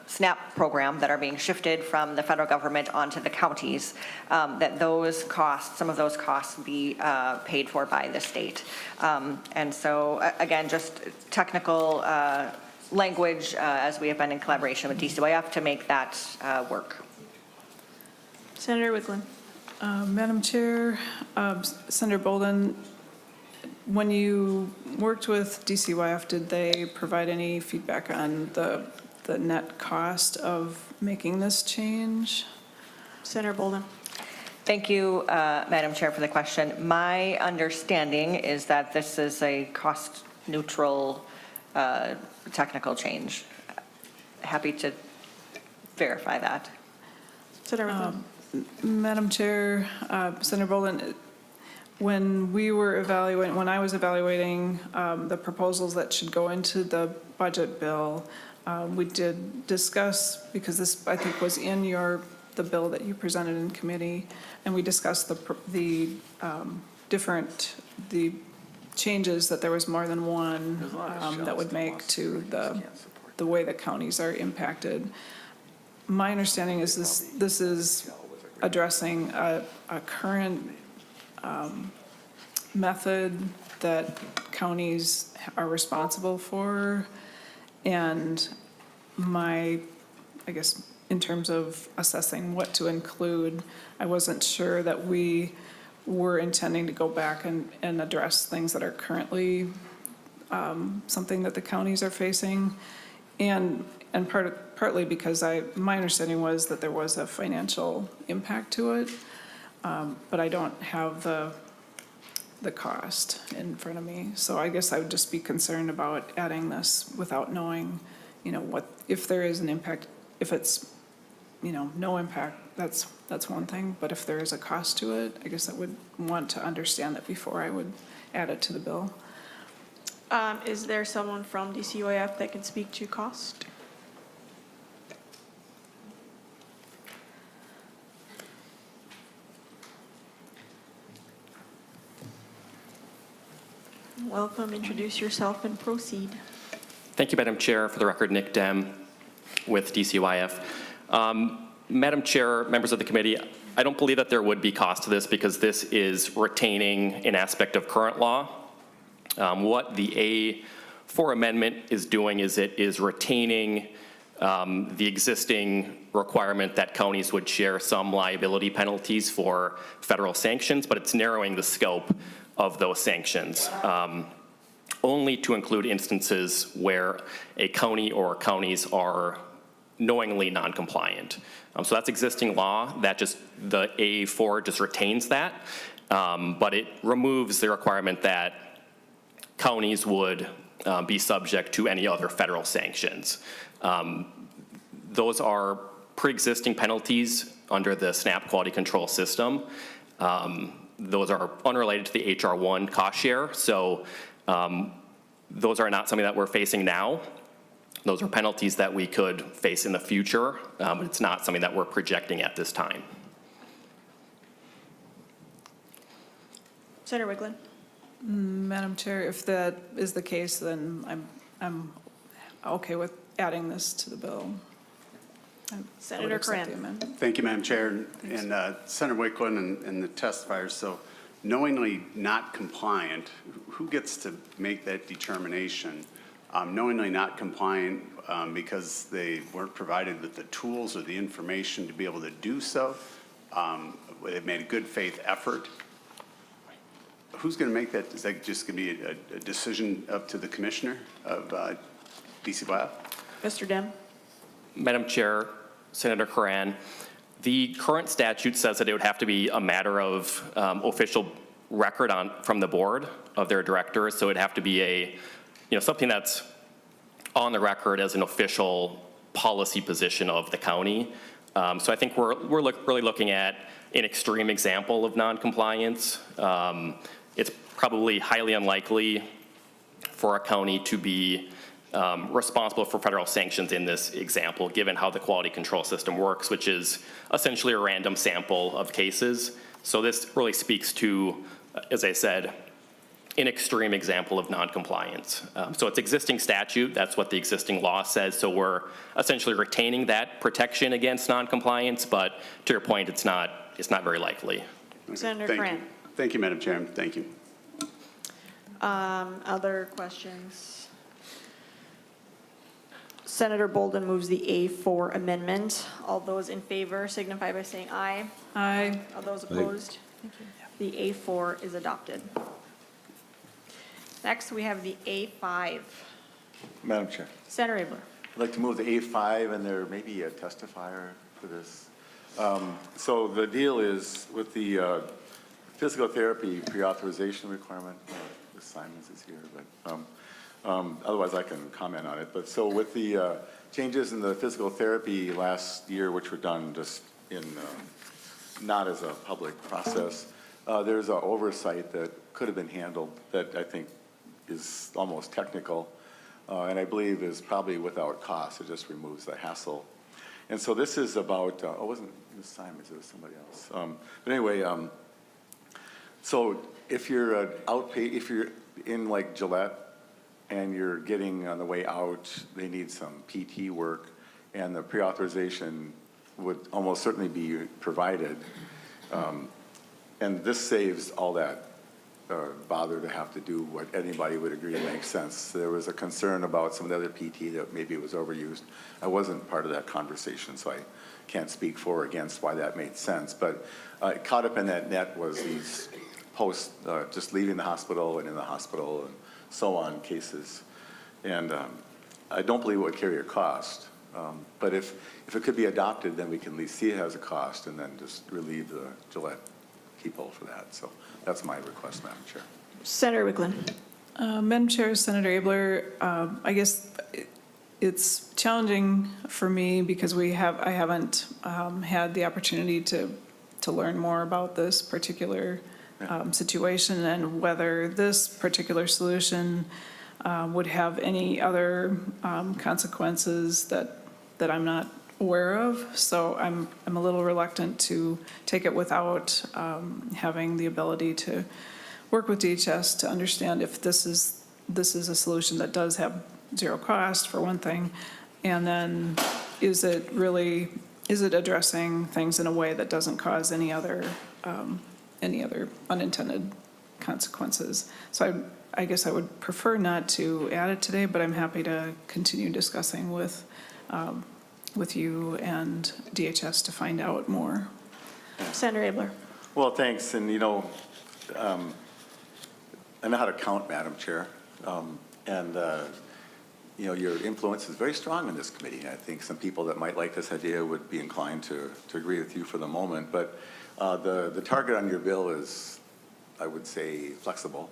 Speaker 11: SNAP program that are being shifted from the federal government onto the counties, that those costs, some of those costs be paid for by the state. And so, again, just technical language as we have been in collaboration with DCYF to make that work.
Speaker 1: Senator Wiklund.
Speaker 3: Madam Chair, Senator Bolden, when you worked with DCYF, did they provide any feedback on the net cost of making this change?
Speaker 1: Senator Bolden.
Speaker 11: Thank you, Madam Chair, for the question. My understanding is that this is a cost-neutral technical change. Happy to verify that.
Speaker 1: Senator Wiklund.
Speaker 3: Madam Chair, Senator Bolden, when I was evaluating the proposals that should go into the budget bill, we did discuss, because this I think was in the bill that you presented in committee, and we discussed the changes that there was more than one that would make to the way that counties are impacted. My understanding is this is addressing a current method that counties are responsible for, and I guess in terms of assessing what to include, I wasn't sure that we were intending to go back and address things that are currently something that the counties are facing, and partly because my understanding was that there was a financial impact to it. But I don't have the cost in front of me. So I guess I would just be concerned about adding this without knowing, what, if there is an impact. If it's, no impact, that's one thing. But if there is a cost to it, I guess I would want to understand that before I would add it to the bill.
Speaker 1: Is there someone from DCYF that can speak to cost? Welcome, introduce yourself and proceed.
Speaker 12: Thank you, Madam Chair. For the record, Nick Dem with DCYF. Madam Chair, members of the committee, I don't believe that there would be cost to this because this is retaining an aspect of current law. What the A4 amendment is doing is it is retaining the existing requirement that counties would share some liability penalties for federal sanctions, but it's narrowing the scope of those sanctions. only to include instances where a county or counties are knowingly non-compliant. So that's existing law. That just, the A4 just retains that, but it removes the requirement that counties would be subject to any other federal sanctions. Those are pre-existing penalties under the SNAP quality control system. Those are unrelated to the HR1 cost share, so those are not something that we're facing now. Those are penalties that we could face in the future, but it's not something that we're projecting at this time.
Speaker 1: Senator Wiklund?
Speaker 3: Madam Chair, if that is the case, then I'm okay with adding this to the bill. I would
Speaker 1: Senator
Speaker 3: accept the
Speaker 1: Cran.
Speaker 3: amendment.
Speaker 9: Thank you, Madam Chair, and Senator Wiklund and the testifiers. So knowingly not compliant, who gets to make that determination? Knowingly not compliant because they weren't provided with the tools or the information to be able to do so. They've made a good faith effort. Who's going to make that? Is that just going to be a decision up to the commissioner of DCYF?
Speaker 1: Mr. Dem?
Speaker 12: Madam Chair, Senator Curran, the current statute says that it would have to be a matter of official record from the board of their directors, so it'd have to be something that's on the record as an official policy position of the county. So I think we're really looking at an extreme example of noncompliance. It's probably highly unlikely for a county to be responsible for federal sanctions in this example, given how the quality control system works, which is essentially a random sample of cases. So this really speaks to, as I said, an extreme example of noncompliance. So it's existing statute, that's what the existing law says, so we're essentially retaining that protection against noncompliance, but to your point, it's not very likely.
Speaker 9: Okay.
Speaker 1: Senator
Speaker 9: Thank
Speaker 1: Cran?
Speaker 9: you. Thank you, Madam Chair. Thank you.
Speaker 1: Other questions? Senator Bolden moves the A4 amendment. All those in favor signify by saying aye.
Speaker 3: Aye.
Speaker 1: All those opposed? The A4 is adopted. Next, we have the A5.
Speaker 2: Madam Chair,
Speaker 1: Senator Abler?
Speaker 2: I'd like to move the A5, and there may be a testifier for this. So the deal is with the physical therapy pre-authorization requirement. Ms. Simons is here, but otherwise I can comment on it. But so with the changes in the physical therapy last year, which were done just in not as a public process, there's an oversight that could have been handled that I think is almost technical, and I believe is probably without cost. It just removes the hassle. And so this is about, it wasn't Ms. Simons, it was somebody else. But anyway, so if you're if you're in like Gillette and you're getting on the way out, they need some PT work, and the pre-authorization would almost certainly be provided. And this saves all that bother to have to do what anybody would agree makes sense. There was a concern about some of the other PT that maybe it was overused. I wasn't part of that conversation, so I can't speak for or against why that made sense. But caught up in that net was these post just leaving the hospital and in the hospital and so on cases. And I don't believe it would carry a cost. But if it could be adopted, then we can at least see it has a cost and then just relieve the Gillette people for that. So that's my request, Madam Chair.
Speaker 1: Senator Wiklund?
Speaker 3: Madam Chair, Senator Abler, I guess it's challenging for me because I haven't had the opportunity to learn more about this particular situation and whether this particular solution would have any other consequences that I'm not aware of. So I'm a little reluctant to take it without having the ability to work with DHS to understand if this is a solution that does have zero cost, for one thing, and then is it addressing things in a way that doesn't cause any other unintended consequences. So I guess I would prefer not to add it today, but I'm happy to continue discussing with you and DHS to find out more.
Speaker 1: Senator Abler?
Speaker 2: Well, thanks. And, I know how to count, Madam Chair. And, you know, your influence is very strong in this committee. And I think some people that might like this idea would be inclined to agree with you for the moment. But the target on your bill is, I would say, flexible.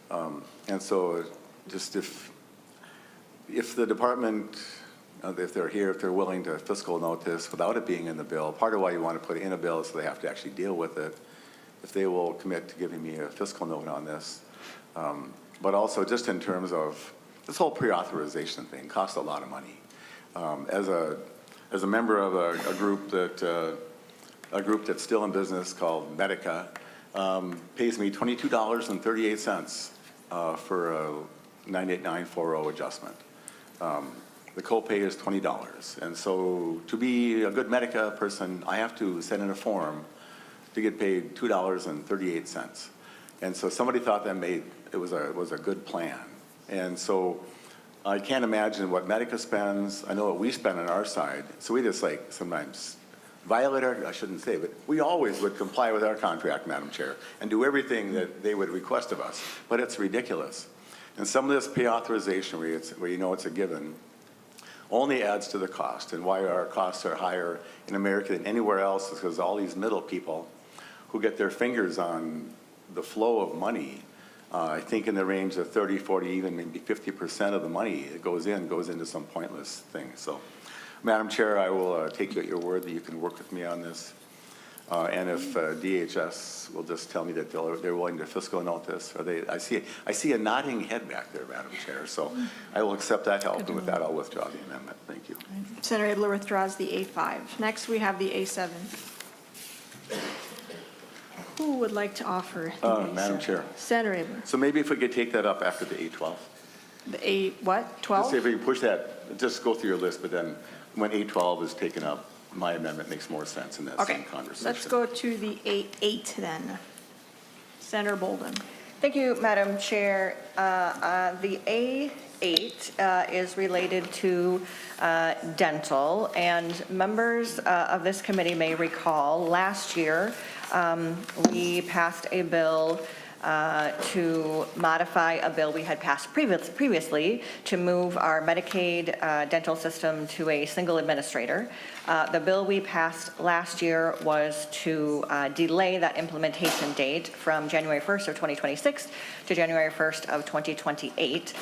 Speaker 2: And so just if the department, if they're here, if they're willing to fiscal note this without it being in the bill, part of why you want to put it in a bill is so they have to actually deal with it. If they will commit to giving me a fiscal note on this, but also just in terms of this whole pre-authorization thing costs a lot of money. As a member of a group that's still in business called Medica, pays me $22.38 for a 98940 adjustment. The copay is $20, and so to be a good Medica person, I have to send in a form to get paid $2.38. And so somebody thought that it was a good plan. And so I can't imagine what Medica spends. I know what we spend on our side. So we just like sometimes violate I shouldn't say, but we always would comply with our contract, Madam Chair, and do everything that they would request of us. But it's ridiculous. And some of this pre-authorization where you know it's a given only adds to the cost. And why our costs are higher in America than anywhere else is because all these middle people who get their fingers on the flow of money, I think in the range of 30, 40, even maybe 50% of the money that goes into some pointless thing. So, Madam Chair, I will take you at your word that you can work with me on this. And if DHS will just tell me that they're willing to fiscal note this, or I see a nodding head back there, Madam Chair. So I will accept that help, and with that, I'll withdraw the amendment. Thank you.
Speaker 1: Senator Abler withdraws the A5. Next, we have the A7. Who would like to offer the A7?
Speaker 2: Madam Chair.
Speaker 1: Senator Abler.
Speaker 2: So maybe if we could take that up after the A12.
Speaker 1: The A, what, 12?
Speaker 2: Just if you push that, just go through your list, but then when A12 is taken up, my amendment makes more sense in that same conversation.
Speaker 1: Let's go to the A8 then. Senator Bolden.
Speaker 11: Thank you, Madam Chair. The A8 is related to dental, and members of this committee may recall last year we passed a bill to modify a bill we had passed previously to move our Medicaid dental system to a single administrator. The bill we passed last year was to delay that implementation date from January 1st of 2026 to January 1st of 2028,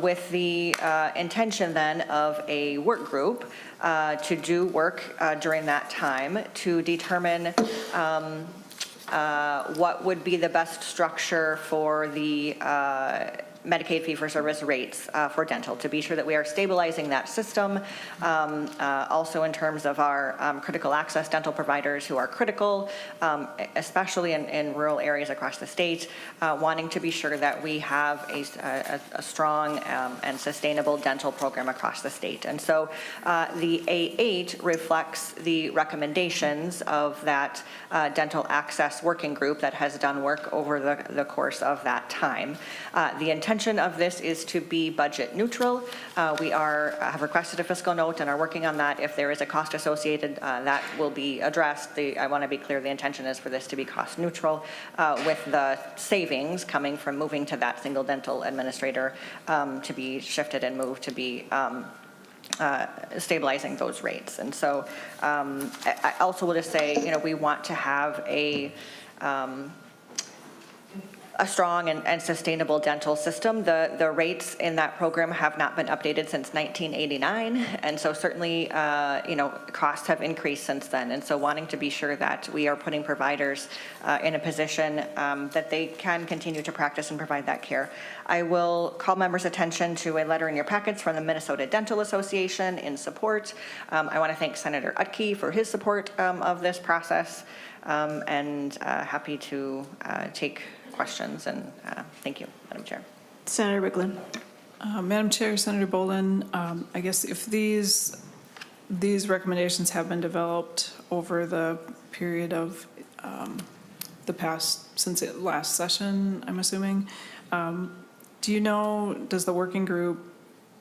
Speaker 11: with the intention then of a work group to do work during that time to determine what would be the best structure for the Medicaid fee-for-service rates for dental, to be sure that we are stabilizing that system. Also in terms of our critical access dental providers who are critical, especially in rural areas across the state, wanting to be sure that we have a strong and sustainable dental program across the state. And so the A8 reflects the recommendations of that dental access working group that has done work over the course of that time. The intention of this is to be budget neutral. We have requested a fiscal note and are working on that. If there is a cost associated, that will be addressed. I want to be clear, the intention is for this to be cost neutral, with the savings coming from moving to that single dental administrator to be shifted and moved to be stabilizing those rates. And so I also will just say, we want to have a strong and sustainable dental system. The rates in that program have not been updated since 1989, and so certainly, costs have increased since then. And so wanting to be sure that we are putting providers in a position that they can continue to practice and provide that care. I will call members' attention to a letter in your packets from the Minnesota Dental Association in support. I want to thank Senator Utke for his support of this process, and happy to take questions, and thank you, Madam Chair.
Speaker 1: Senator Wiklund.
Speaker 3: Madam Chair, Senator Bolden, I guess if these recommendations have been developed over the period of the past, since last session, I'm assuming, do you know, does the working group,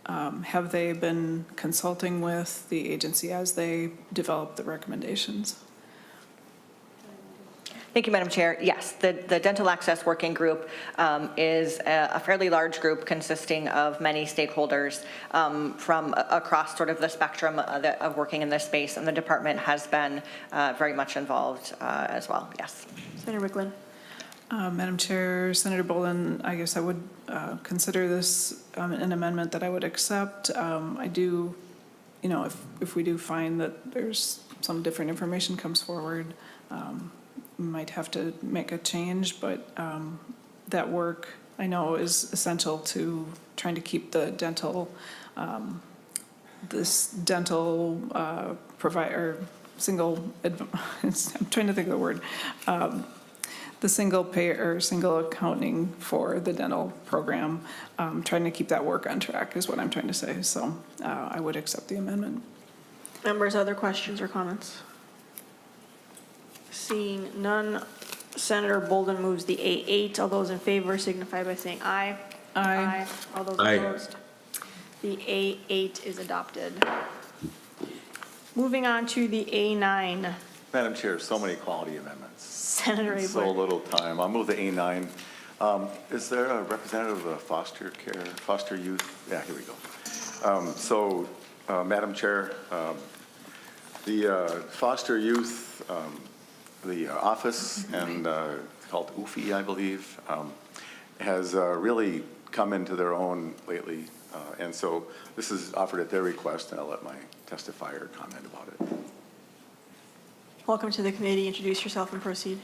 Speaker 3: have they been consulting with the agency as they develop the recommendations?
Speaker 11: Thank you, Madam Chair. Yes, the Dental Access Working Group is a fairly large group consisting of many stakeholders from across sort of the spectrum of working in this space, and the department has been very much involved as well, yes.
Speaker 1: Senator Wiklund.
Speaker 3: Madam Chair, Senator Bolden, I guess I would consider this an amendment that I would accept. I do, you know, if we do find that there's some different information comes forward, we might have to make a change, but that work I know is essential to trying to keep the dental, this dental provider, single, I'm trying to think of the word, the single payer or single accounting for the dental program, trying to keep that work on track is what I'm trying to say. So I would accept the amendment.
Speaker 1: Members, other questions or comments? Seeing none, Senator Bolden moves the A8. All those in favor signify by saying aye.
Speaker 3: Aye.
Speaker 1: All those
Speaker 7: Aye.
Speaker 1: opposed? The A8 is adopted. Moving on to the A9.
Speaker 2: Madam Chair, so many quality amendments.
Speaker 1: Senator
Speaker 2: So
Speaker 1: Abler.
Speaker 2: little time. I'll move the A9. Is there a representative of foster care, foster youth? Yeah, here we go. Madam Chair, the foster youth, the office, and called UFI, I believe, has really come into their own lately. And so this is offered at their request, and I'll let my testifier comment about it.
Speaker 1: Welcome to the committee. Introduce yourself and proceed.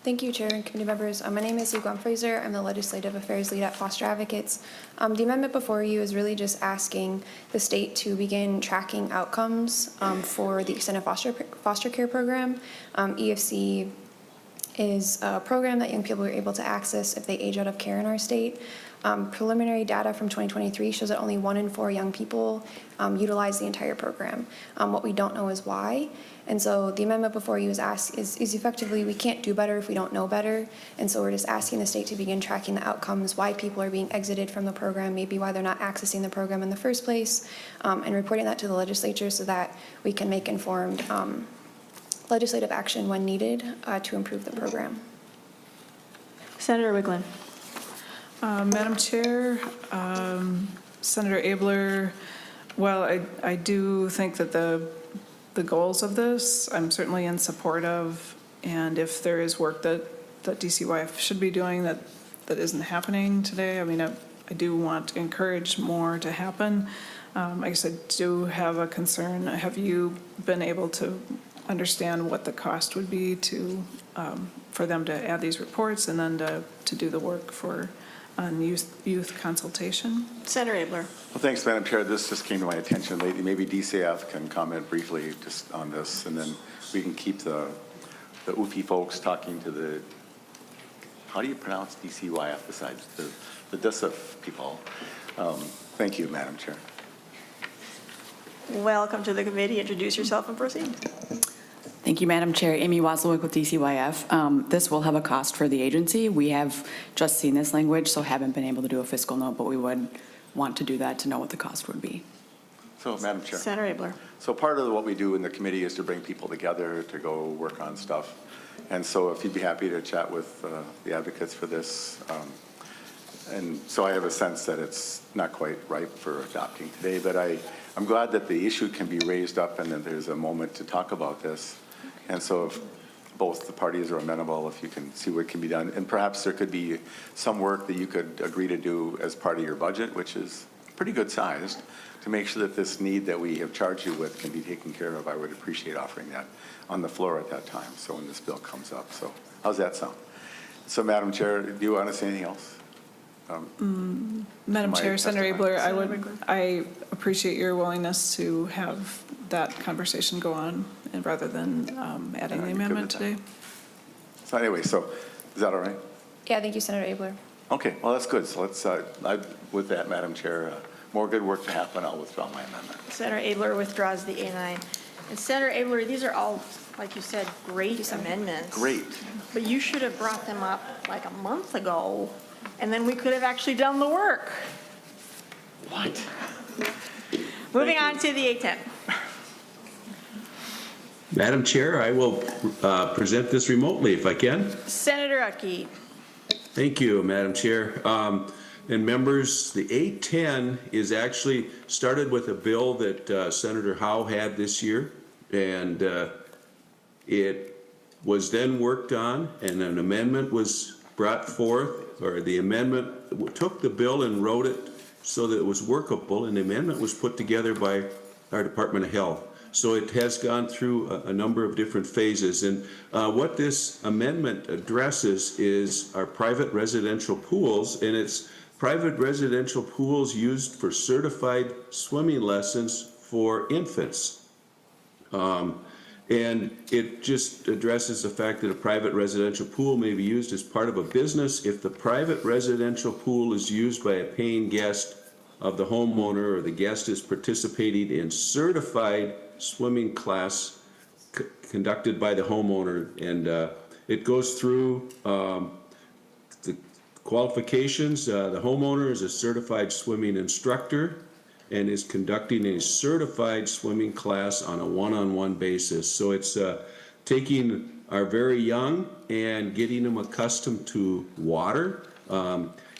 Speaker 13: Thank you, Chair and committee members. My name is Wiklund Fraser. I'm the Legislative Affairs Lead at Foster Advocates. The amendment before you is really just asking the state to begin tracking outcomes for the extended foster care program. EFC is a program that young people are able to access if they age out of care in our state. Preliminary data from 2023 shows that only 1 in 4 young people utilize the entire program. What we don't know is why. And so the amendment before you is effectively, we can't do better if we don't know better. And so we're just asking the state to begin tracking the outcomes, why people are being exited from the program, maybe why they're not accessing the program in the first place, and reporting that to the legislature so that we can make informed legislative action when needed to improve the program.
Speaker 1: Senator Wiklund.
Speaker 3: Madam Chair, Senator Abler, well, I do think that the goals of this, I'm certainly in support of, and if there is work that DCYF should be doing that isn't happening today, I mean, I do want to encourage more to happen. I guess I do have a concern. Have you been able to understand what the cost would be to for them to add these reports and then to do the work on youth consultation?
Speaker 1: Senator Abler.
Speaker 2: Well, thanks, Madam Chair. This just came to my attention lately. Maybe DCF can comment briefly just on this, and then we can keep the UFI folks talking to the, how do you pronounce DCYF besides the DCF people? Thank you, Madam Chair.
Speaker 1: Welcome to the committee. Introduce yourself and proceed.
Speaker 14: Thank you, Madam Chair. Amy Wasselwick with DCYF. This will have a cost for the agency. We have just seen this language, so haven't been able to do a fiscal note, but we would want to do that to know what the cost would be.
Speaker 2: So, Madam Chair.
Speaker 1: Senator Abler.
Speaker 2: So part of what we do in the committee is to bring people together to go work on stuff. And so if you'd be happy to chat with the advocates for this. And so I have a sense that it's not quite ripe for adopting today, but I'm glad that the issue can be raised up and that there's a moment to talk about this. And so if both the parties are amenable, if you can see what can be done, and perhaps there could be some work that you could agree to do as part of your budget, which is pretty good sized, to make sure that this need that we have charged you with can be taken care of. I would appreciate offering that on the floor at that time, so when this bill comes up. So how's that sound? So Madam Chair, do you want to say anything else?
Speaker 3: Madam Chair, Senator Abler, I appreciate your willingness to have that conversation go on and rather than adding the amendment today.
Speaker 2: So anyway, so is that all right?
Speaker 13: Yeah, thank you, Senator Abler.
Speaker 2: Okay, well, that's good. So let's, with that, Madam Chair, more good work to happen. I'll withdraw my amendment.
Speaker 1: Senator Abler withdraws the A9. And Senator Abler, these are all, like you said, great amendments.
Speaker 2: Great.
Speaker 1: But you should have brought them up like a month ago, and then we could have actually done the work.
Speaker 2: What?
Speaker 1: Moving on to the A10.
Speaker 15: Madam Chair, I will present this remotely if I can.
Speaker 1: Senator Uckey.
Speaker 15: Thank you, Madam Chair. And members, the 810 is actually started with a bill that Senator Howe had this year, and it was then worked on, and an amendment was brought forth, or the amendment took the bill and wrote it so that it was workable, and the amendment was put together by our Department of Health. So it has gone through a number of different phases. And what this amendment addresses is our private residential pools, and it's private residential pools used for certified swimming lessons for infants. And it just addresses the fact that a private residential pool may be used as part of a business if the private residential pool is used by a paying guest of the homeowner, or the guest is participating in certified swimming class conducted by the homeowner. And it goes through the qualifications. The homeowner is a certified swimming instructor and is conducting a certified swimming class on a one-on-one basis. So it's taking our very young and getting them accustomed to water,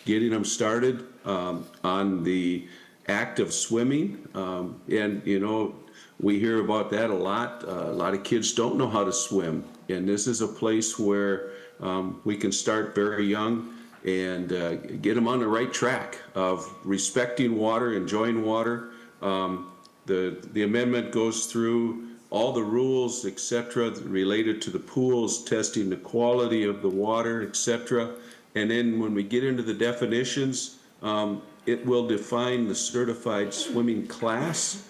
Speaker 15: getting them started on the act of swimming. And, you know, we hear about that a lot. A lot of kids don't know how to swim. And this is a place where we can start very young and get them on the right track of respecting water, enjoying water. The amendment goes through all the rules, et cetera, related to the pools, testing the quality of the water, et cetera. And then when we get into the definitions, it will define the certified swimming class,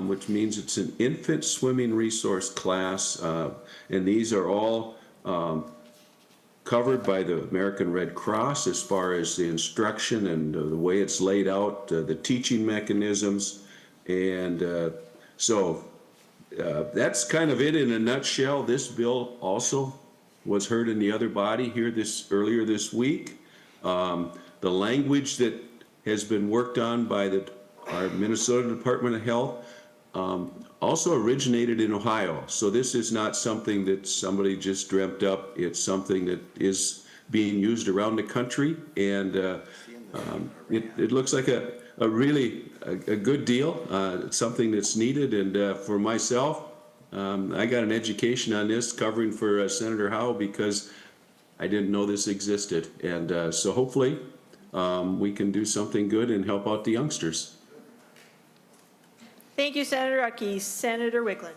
Speaker 15: which means it's an infant swimming resource class. And these are all covered by the American Red Cross as far as the instruction and the way it's laid out, the teaching mechanisms. And so that's kind of it in a nutshell. This bill also was heard in the other body here earlier this week. The language that has been worked on by our Minnesota Department of Health also originated in Ohio. So this is not something that somebody just dreamt up. It's something that is being used around the country, and it looks like a really good deal. It's something that's needed, and for myself, I got an education on this covering for Senator Howe because I didn't know this existed. And so hopefully we can do something good and help out the youngsters.
Speaker 1: Thank you, Senator Uckey. Senator Wiklund.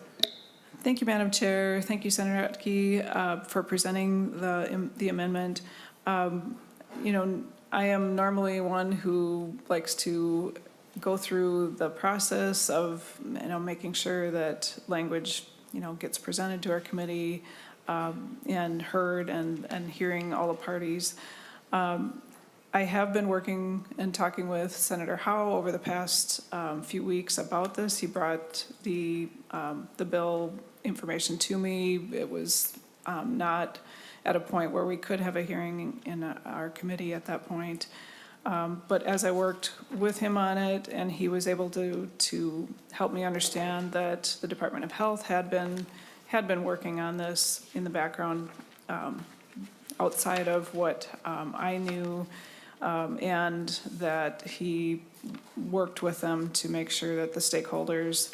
Speaker 3: Thank you, Madam Chair. Thank you, Senator Uckey, for presenting the amendment. You know, I am normally one who likes to go through the process of, you know, making sure that language, you know, gets presented to our committee and heard and hearing all the parties. I have been working and talking with Senator Howe over the past few weeks about this. He brought the bill information to me. It was not at a point where we could have a hearing in our committee at that point. But as I worked with him on it, and he was able to help me understand that the Department of Health had been working on this in the background outside of what I knew, and that he worked with them to make sure that the stakeholders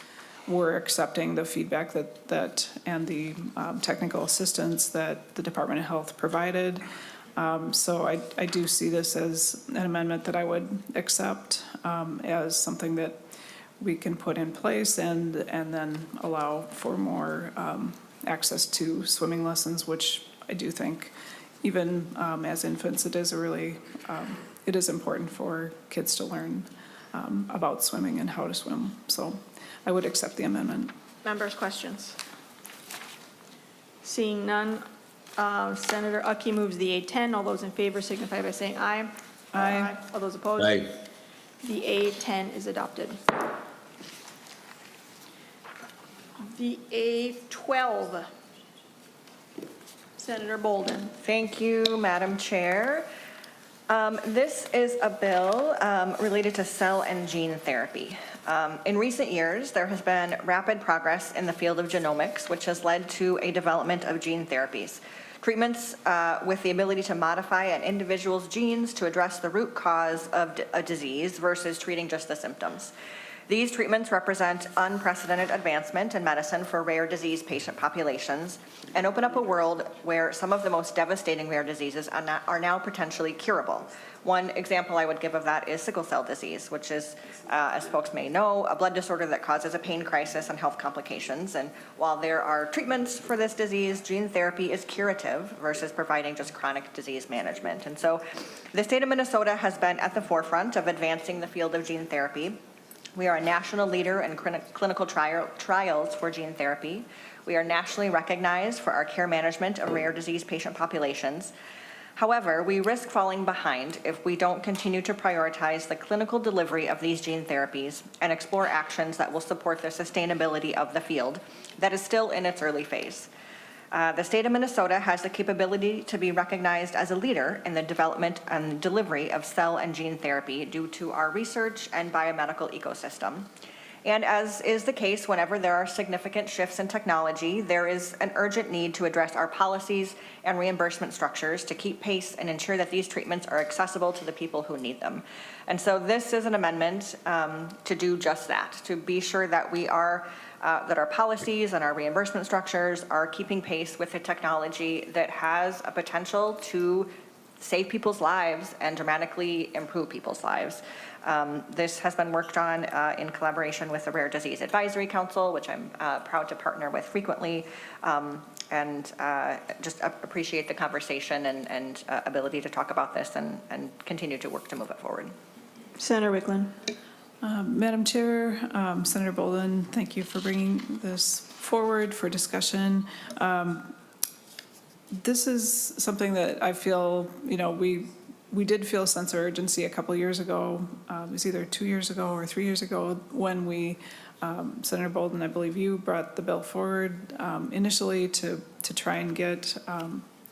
Speaker 3: were accepting the feedback that and the technical assistance that the Department of Health provided. So I do see this as an amendment that I would accept as something that we can put in place and then allow for more access to swimming lessons, which I do think even as infants, it is important for kids to learn about swimming and how to swim. So I would accept the amendment.
Speaker 1: Members' questions? Seeing none, Senator Uckey moves the A10. All those in favor signify by saying aye.
Speaker 3: Aye.
Speaker 1: All those opposed?
Speaker 15: Aye.
Speaker 1: The A10 is adopted. The A12. Senator Bolden.
Speaker 11: Thank you, Madam Chair. This is a bill related to cell and gene therapy. In recent years, there has been rapid progress in the field of genomics, which has led to a development of gene therapies. Treatments with the ability to modify an individual's genes to address the root cause of a disease versus treating just the symptoms. These treatments represent unprecedented advancement in medicine for rare disease patient populations and open up a world where some of the most devastating rare diseases are now potentially curable. One example I would give of that is sickle cell disease, which is, as folks may know, a blood disorder that causes a pain crisis and health complications. And while there are treatments for this disease, gene therapy is curative versus providing just chronic disease management. And so the state of Minnesota has been at the forefront of advancing the field of gene therapy. We are a national leader in clinical trials for gene therapy. We are nationally recognized for our care management of rare disease patient populations. However, we risk falling behind if we don't continue to prioritize the clinical delivery of these gene therapies and explore actions that will support the sustainability of the field that is still in its early phase. The state of Minnesota has the capability to be recognized as a leader in the development and delivery of cell and gene therapy due to our research and biomedical ecosystem. And as is the case whenever there are significant shifts in technology, there is an urgent need to address our policies and reimbursement structures to keep pace and ensure that these treatments are accessible to the people who need them. And so this is an amendment to do just that, to be sure that we are that our policies and our reimbursement structures are keeping pace with the technology that has a potential to save people's lives and dramatically improve people's lives. This has been worked on in collaboration with the Rare Disease Advisory Council, which I'm proud to partner with frequently, and just appreciate the conversation and ability to talk about this and continue to work to move it forward.
Speaker 1: Senator Wiklund.
Speaker 3: Madam Chair, Senator Bolden, thank you for bringing this forward for discussion. This is something that I feel, we did feel a sense of urgency a couple of years ago. It was either 2 years ago or 3 years ago when we, Senator Bolden, I believe you brought the bill forward initially to try and get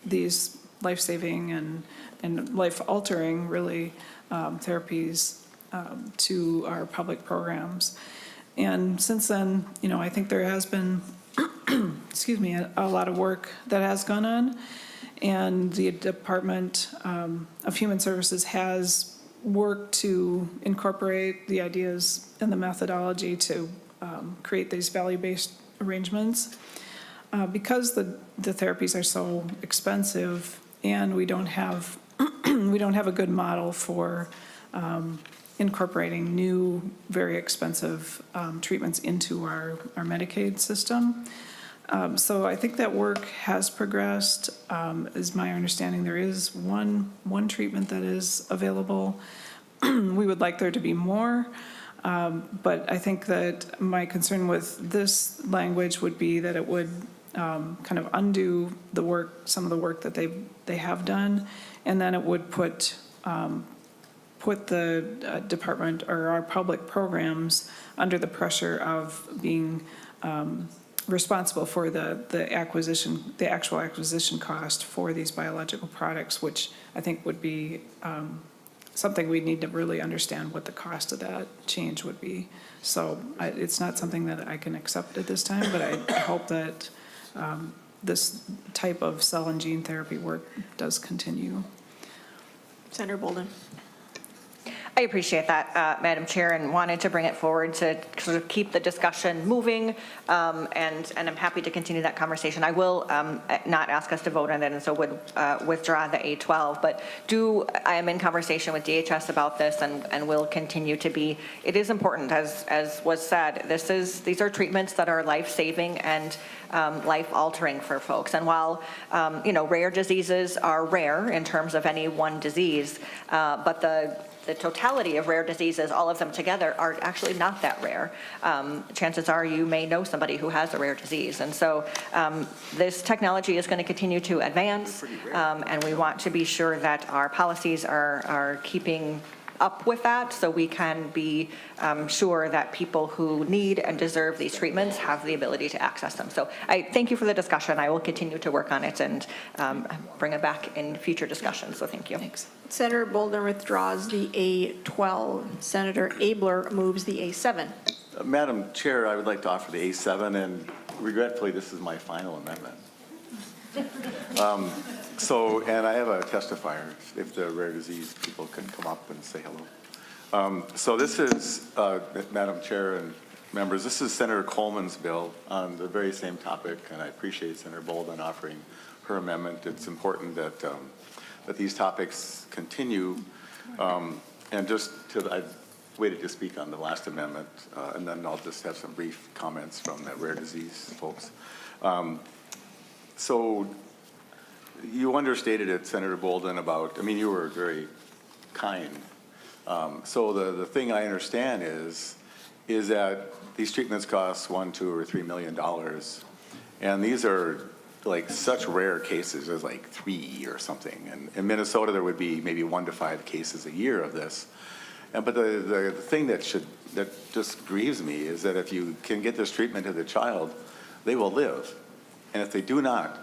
Speaker 3: these life-saving and life-altering, really, therapies to our public programs. And since then, I think there has been, excuse me, a lot of work that has gone on. And the Department of Human Services has worked to incorporate the ideas and the methodology to create these value-based arrangements. Because the therapies are so expensive and we don't have a good model for incorporating new, very expensive treatments into our Medicaid system. So I think that work has progressed. Is my understanding there is one treatment that is available. We would like there to be more, but I think that my concern with this language would be that it would kind of undo the work, some of the work that they have done, and then it would put the department or our public programs under the pressure of being responsible for the actual acquisition cost for these biological products, which I think would be something we'd need to really understand what the cost of that change would be. So it's not something that I can accept at this time, but I hope that this type of cell and gene therapy work does continue.
Speaker 1: Senator Bolden.
Speaker 11: I appreciate that, Madam Chair, and wanted to bring it forward to sort of keep the discussion moving, and I'm happy to continue that conversation. I will not ask us to vote on it, and so would withdraw the A12, but I am in conversation with DHS about this and will continue to be. It is important, as was said, these are treatments that are life-saving and life-altering for folks. And while, rare diseases are rare in terms of any one disease, but the totality of rare diseases, all of them together, are actually not that rare. Chances are you may know somebody who has a rare disease. And so this technology is going to continue to advance, and we want to be sure that our policies are keeping up with that, so we can be sure that people who need and deserve these treatments have the ability to access them. So I thank you for the discussion. I will continue to work on it and bring it back in future discussions, so thank you.
Speaker 3: Thanks.
Speaker 1: Senator Bolden withdraws the A12. Senator Abler moves the A7.
Speaker 2: Madam Chair, I would like to offer the A7, and regretfully, this is my final amendment. And I have a testifier, if the rare disease people can come up and say hello. So this is, Madam Chair and members, this is Senator Coleman's bill on the very same topic, and I appreciate Senator Bolden offering her amendment. It's important that that these topics continue. And I've waited to speak on the last amendment, and then I'll just have some brief comments from the rare disease folks. So you understated it, Senator Bolden, about, I mean, you were very kind. So the thing I understand is that these treatments cost $1, $2, or $3 million. And these are like such rare cases. There's like 3 or something. And in Minnesota, there would be maybe 1 to 5 cases a year of this. But the thing that just grieves me is that if you can get this treatment to the child, they will live. And if they do not,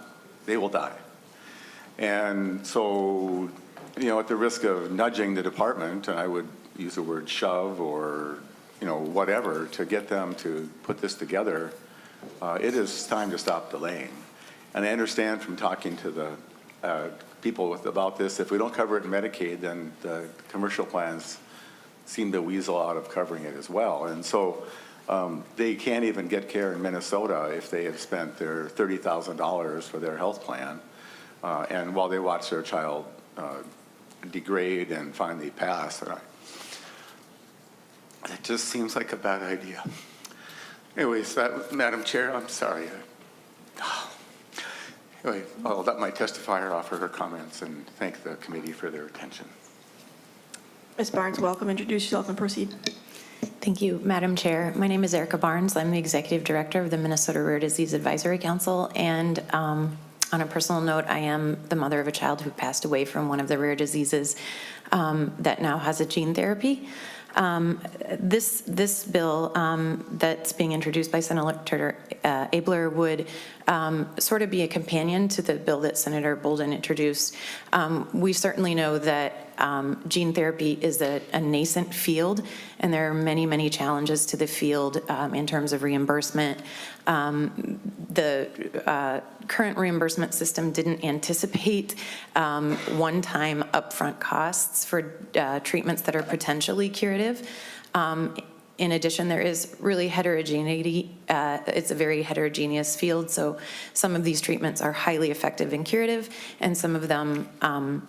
Speaker 2: they will die. And so, you know, at the risk of nudging the department, and I would use the word shove or, you know, whatever, to get them to put this together, it is time to stop delaying. And I understand from talking to the people about this, if we don't cover it in Medicaid, then the commercial plans seem to weasel out of covering it as well. And so they can't even get care in Minnesota if they have spent their $30,000 for their health plan. And while they watch their child degrade and finally pass, it just seems like a bad idea. Anyways, Madam Chair, I'm sorry. Anyway, I'll let my testifier offer her comments and thank the committee for their attention.
Speaker 1: Ms. Barnes, welcome. Introduce yourself and proceed.
Speaker 16: Thank you, Madam Chair. My name is Erica Barnes. I'm the Executive Director of the Minnesota Rare Disease Advisory Council. And on a personal note, I am the mother of a child who passed away from one of the rare diseases that now has a gene therapy. This bill that's being introduced by Senator Abler would sort of be a companion to the bill that Senator Bolden introduced. We certainly know that gene therapy is a nascent field, and there are many, many challenges to the field in terms of reimbursement. The current reimbursement system didn't anticipate one-time upfront costs for treatments that are potentially curative. In addition, there is really heterogeneity. It's a very heterogeneous field, so some of these treatments are highly effective and curative, and some of them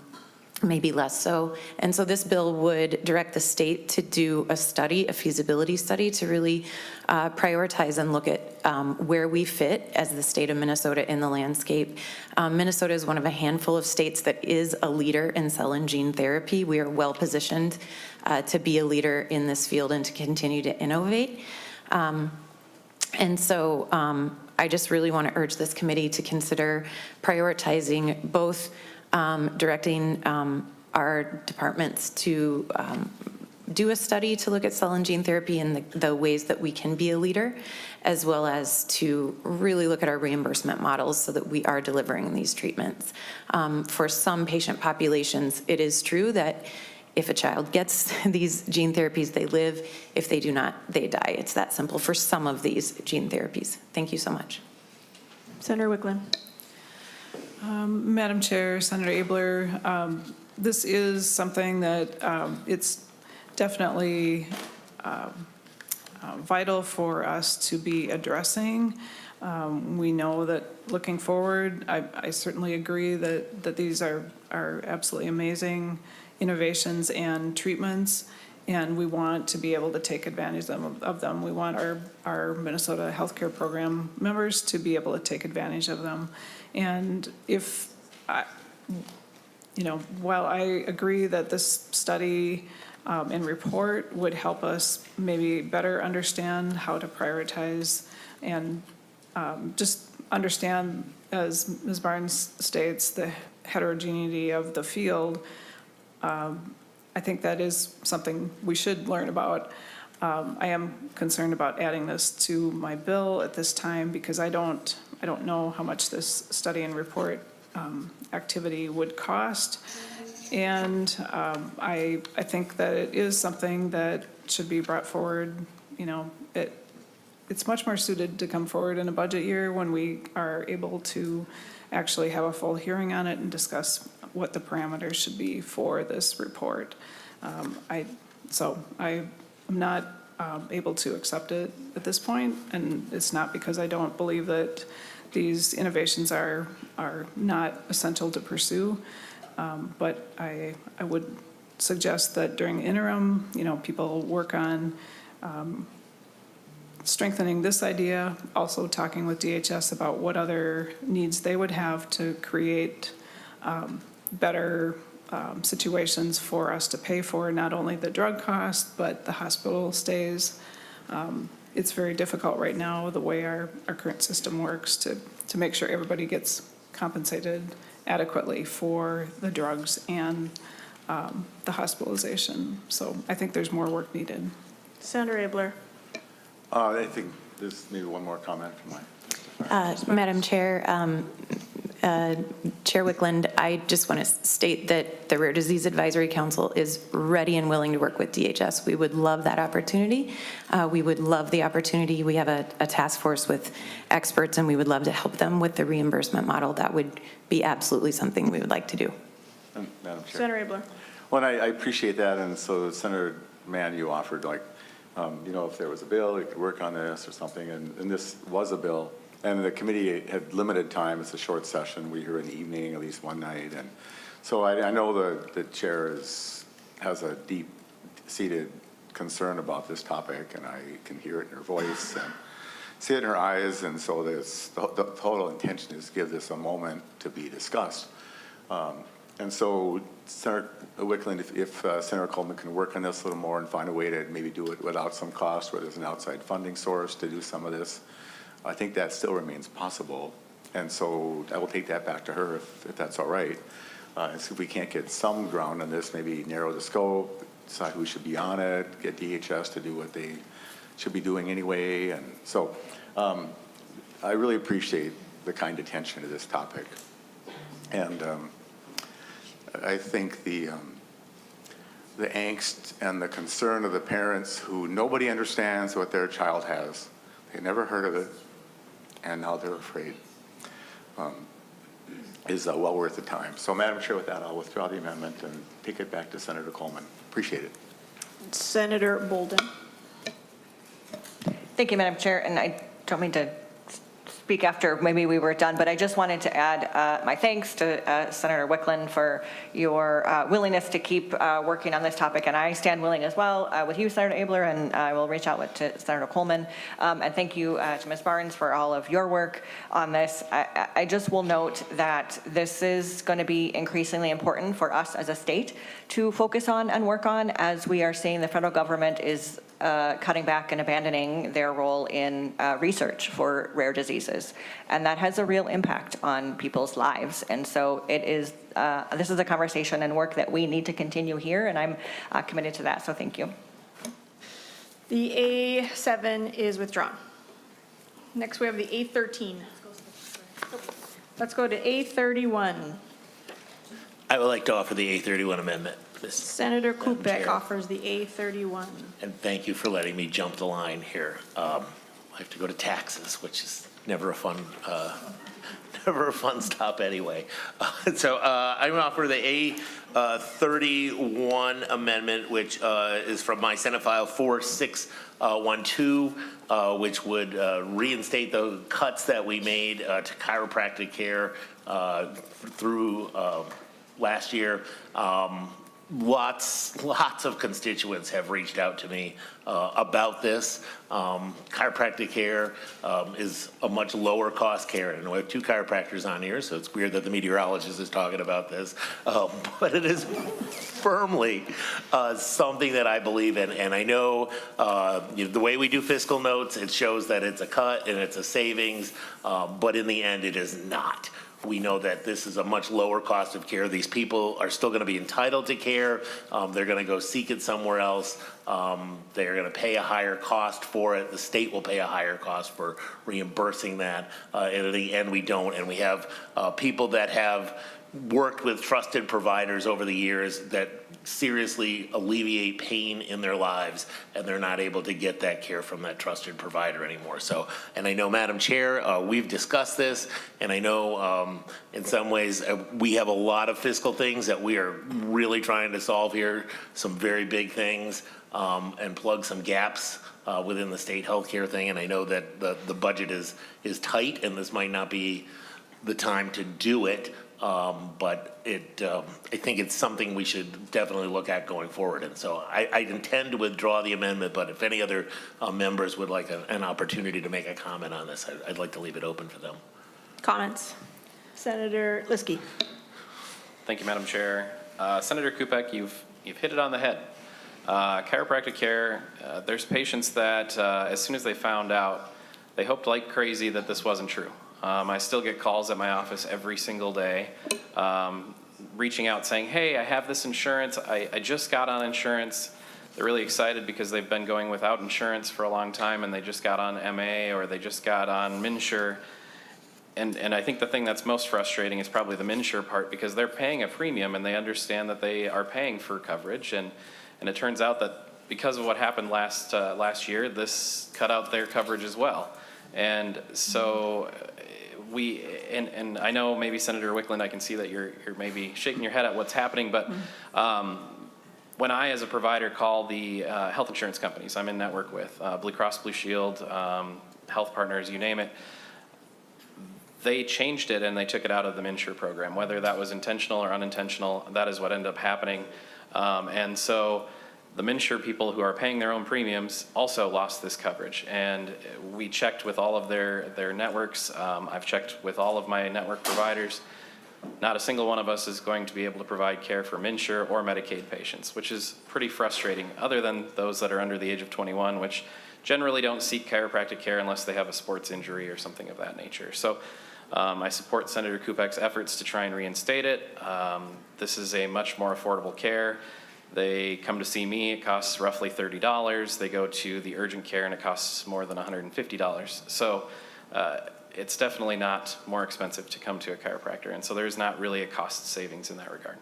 Speaker 16: maybe less so. And so this bill would direct the state to do a study, a feasibility study, to really prioritize and look at where we fit as the state of Minnesota in the landscape. Minnesota is one of a handful of states that is a leader in cell and gene therapy. We are well positioned to be a leader in this field and to continue to innovate. And so I just really want to urge this committee to consider prioritizing both directing our departments to do a study to look at cell and gene therapy and the ways that we can be a leader, as well as to really look at our reimbursement models so that we are delivering these treatments. For some patient populations, it is true that if a child gets these gene therapies, they live. If they do not, they die. It's that simple for some of these gene therapies. Thank you so much.
Speaker 1: Senator Wiklund.
Speaker 3: Madam Chair, Senator Abler, this is something that it's definitely vital for us to be addressing. We know that looking forward, I certainly agree that these are absolutely amazing innovations and treatments, and we want to be able to take advantage of them. We want our Minnesota healthcare program members to be able to take advantage of them. And if, while I agree that this study and report would help us maybe better understand how to prioritize and just understand, as Ms. Barnes states, the heterogeneity of the field, I think that is something we should learn about. I am concerned about adding this to my bill at this time because I don't know how much this study and report activity would cost. And I think that it is something that should be brought forward. You know, it's much more suited to come forward in a budget year when we are able to actually have a full hearing on it and discuss what the parameters should be for this report. So I'm not able to accept it at this point, and it's not because I don't believe that these innovations are not essential to pursue, but I would suggest that during interim, you know, people work on strengthening this idea, also talking with DHS about what other needs they would have to create better situations for us to pay for not only the drug cost, but the hospital stays. It's very difficult right now, the way our current system works, to make sure everybody gets compensated adequately for the drugs and the hospitalization. So I think there's more work needed.
Speaker 1: Senator Abler.
Speaker 2: I think there's maybe one more comment from
Speaker 16: Madam Chair, Chair Wiklund, I just want to state that the Rare Disease Advisory Council is ready and willing to work with DHS. We would love that opportunity. We would love the opportunity. We have a task force with experts, and we would love to help them with the reimbursement model. That would be absolutely something we would like to do.
Speaker 2: Madam Chair.
Speaker 1: Senator Abler.
Speaker 2: Well, I appreciate that, and so Senator Mann, you offered like, you know, if there was a bill, we could work on this or something, and this was a bill. And the committee had limited time. It's a short session. We hear in the evening, at least one night. And so I know the chair has a deep-seated concern about this topic, and I can hear it in her voice and see it in her eyes. And so the total intention is to give this a moment to be discussed. And so, Senator Wiklund, if Senator Coleman can work on this a little more and find a way to maybe do it without some cost, where there's an outside funding source to do some of this, I think that still remains possible. And so I will take that back to her if that's all right. And see if we can't get some ground on this, maybe narrow the scope, decide who should be on it, get DHS to do what they should be doing anyway. And so I really appreciate the kind attention to this topic. And I think the angst and the concern of the parents who nobody understands what their child has, they never heard of it, and now they're afraid, is well worth the time. So, Madam Chair, with that, I'll withdraw the amendment and take it back to Senator Coleman. Appreciate it.
Speaker 1: Senator Bolden.
Speaker 11: Thank you, Madam Chair, and I don't mean to speak after maybe we were done, but I just wanted to add my thanks to Senator Wiklund for your willingness to keep working on this topic, and I stand willing as well with you, Senator Abler, and I will reach out to Senator Coleman. And thank you to Ms. Barnes for all of your work on this. I just will note that this is going to be increasingly important for us as a state to focus on and work on, as we are seeing the federal government is cutting back and abandoning their role in research for rare diseases. And that has a real impact on people's lives. And so it is, this is a conversation and work that we need to continue here, and I'm committed to that, so thank you.
Speaker 1: The A7 is withdrawn. Next, we have the A13. Let's go to A31.
Speaker 17: I would like to offer the A31 amendment.
Speaker 1: Senator Kupek offers the A31.
Speaker 17: And thank you for letting me jump the line here. I have to go to taxes, which is never a fun stop anyway. So I'm going to offer the A31 amendment, which is from my Senate file 4612, which would reinstate the cuts that we made to chiropractic care through last year. Lots of constituents have reached out to me about this. Chiropractic care is a much lower cost care. And we have two chiropractors on here, so it's weird that the meteorologist is talking about this. But it is firmly something that I believe in. And I know the way we do fiscal notes, it shows that it's a cut and it's a savings, but in the end, it is not. We know that this is a much lower cost of care. These people are still going to be entitled to care. They're going to go seek it somewhere else. They're going to pay a higher cost for it. The state will pay a higher cost for reimbursing that. And in the end, we don't. And we have people that have worked with trusted providers over the years that seriously alleviate pain in their lives, and they're not able to get that care from that trusted provider anymore. So, and I know, Madam Chair, we've discussed this, and I know in some ways we have a lot of fiscal things that we are really trying to solve here, some very big things, and plug some gaps within the state healthcare thing. And I know that the budget is tight, and this might not be the time to do it. But I think it's something we should definitely look at going forward. And so I intend to withdraw the amendment, but if any other members would like an opportunity to make a comment on this, I'd like to leave it open for them.
Speaker 1: Comments? Senator Liskey.
Speaker 10: Thank you, Madam Chair. Senator Kupek, you've hit it on the head. Chiropractic care, there's patients that as soon as they found out, they hoped like crazy that this wasn't true. I still get calls at my office every single day reaching out saying, hey, I have this insurance. I just got on insurance. They're really excited because they've been going without insurance for a long time, and they just got on MA or they just got on MNsure. And I think the thing that's most frustrating is probably the MNsure part, because they're paying a premium and they understand that they are paying for coverage. And it turns out that because of what happened last year, this cut out their coverage as well. And so and I know maybe Senator Wiklund, I can see that you're maybe shaking your head at what's happening, but when I, as a provider, call the health insurance companies I'm in network with, Blue Cross Blue Shield, Health Partners, you name it, they changed it and they took it out of the MNsure program. Whether that was intentional or unintentional, that is what ended up happening. And so the MNsure people who are paying their own premiums also lost this coverage. And we checked with all of their networks. I've checked with all of my network providers. Not a single one of us is going to be able to provide care for MNsure or Medicaid patients, which is pretty frustrating, other than those that are under the age of 21, which generally don't seek chiropractic care unless they have a sports injury or something of that nature. So I support Senator Kupek's efforts to try and reinstate it. This is a much more affordable care. They come to see me, it costs roughly $30. They go to the urgent care and it costs more than $150. So it's definitely not more expensive to come to a chiropractor. And so there's not really a cost savings in that regard.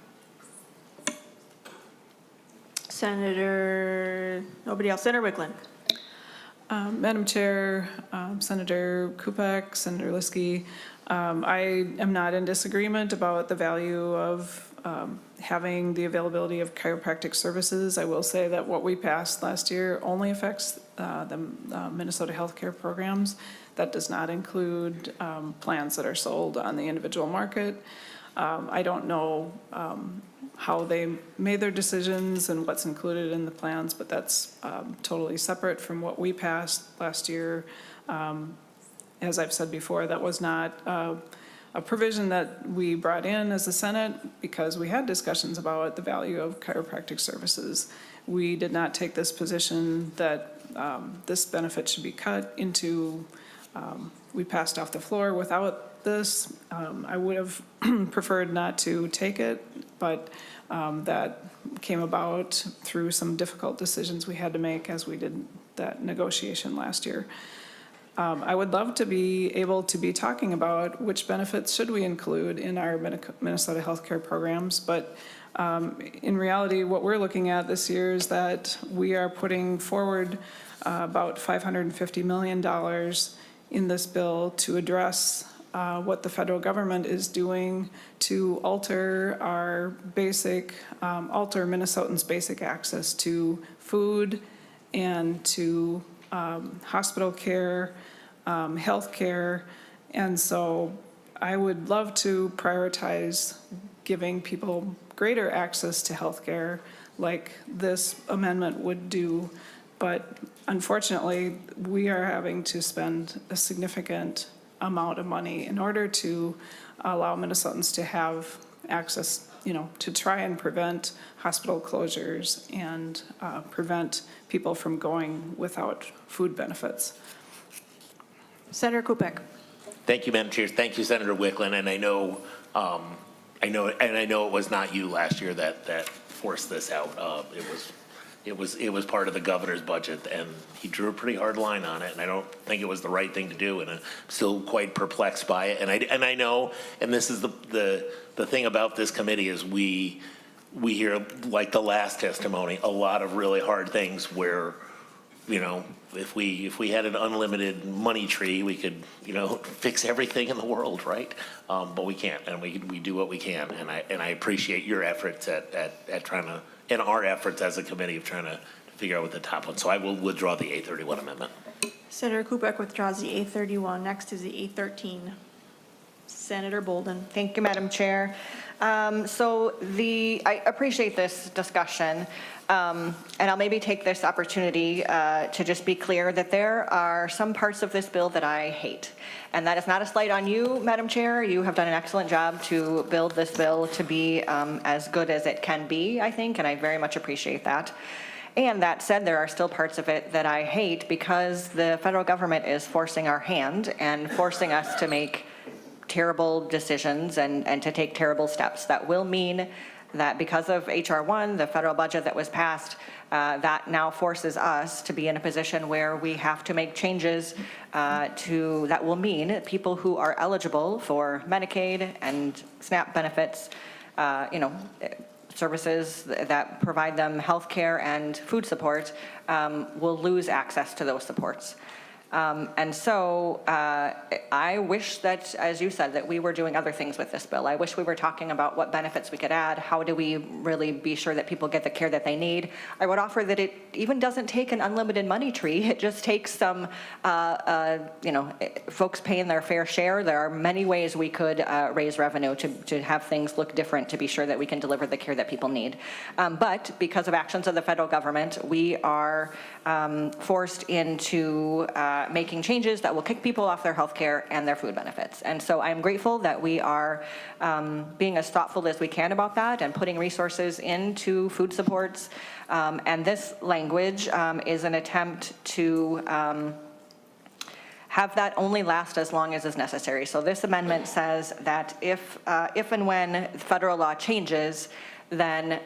Speaker 1: Nobody else. Senator Wiklund.
Speaker 3: Madam Chair, Senator Kupek, Senator Liskey, I am not in disagreement about the value of having the availability of chiropractic services. I will say that what we passed last year only affects the Minnesota healthcare programs. That does not include plans that are sold on the individual market. I don't know how they made their decisions and what's included in the plans, but that's totally separate from what we passed last year. As I've said before, that was not a provision that we brought in as the Senate because we had discussions about the value of chiropractic services. We did not take this position that this benefit should be cut into, we passed off the floor without this. I would have preferred not to take it, but that came about through some difficult decisions we had to make as we did that negotiation last year. I would love to be able to be talking about which benefits should we include in our Minnesota healthcare programs, but in reality, what we're looking at this year is that we are putting forward about $550 million in this bill to address what the federal government is doing to alter alter Minnesotans' basic access to food and to hospital care, health care. And so I would love to prioritize giving people greater access to health care like this amendment would do. But unfortunately, we are having to spend a significant amount of money in order to allow Minnesotans to have access, to try and prevent hospital closures and prevent people from going without food benefits.
Speaker 1: Senator Kupek.
Speaker 17: Thank you, Madam Chair. Thank you, Senator Wiklund. And I know it was not you last year that forced this out. It was part of the governor's budget, and he drew a pretty hard line on it, and I don't think it was the right thing to do, and I'm still quite perplexed by it. And I know, and this is the thing about this committee is we hear, like the last testimony, a lot of really hard things where, you know, if we had an unlimited money tree, we could, you know, fix everything in the world, right? But we can't, and we do what we can, and I appreciate your efforts at trying to, and our efforts as a committee of trying to figure out what the top one. So I will withdraw the A31 amendment.
Speaker 1: Senator Kupek withdraws the A31. Next is the A13. Senator Bolden.
Speaker 11: Thank you, Madam Chair. I appreciate this discussion, and I'll maybe take this opportunity to just be clear that there are some parts of this bill that I hate. And that is not a slight on you, Madam Chair. You have done an excellent job to build this bill to be as good as it can be, I think, and I very much appreciate that. And that said, there are still parts of it that I hate because the federal government is forcing our hand and forcing us to make terrible decisions and to take terrible steps that will mean that because of H.R. 1, the federal budget that was passed, that now forces us to be in a position where we have to make changes that will mean people who are eligible for Medicaid and SNAP benefits, services that provide them health care and food support, will lose access to those supports. And so I wish that, as you said, that we were doing other things with this bill. I wish we were talking about what benefits we could add. How do we really be sure that people get the care that they need? I would offer that it even doesn't take an unlimited money tree. It just takes some, folks paying their fair share. There are many ways we could raise revenue to have things look different, to be sure that we can deliver the care that people need. But because of actions of the federal government, we are forced into making changes that will kick people off their health care and their food benefits. And so I'm grateful that we are being as thoughtful as we can about that and putting resources into food supports. And this language is an attempt to have that only last as long as is necessary. So this amendment says that if and when federal law changes, then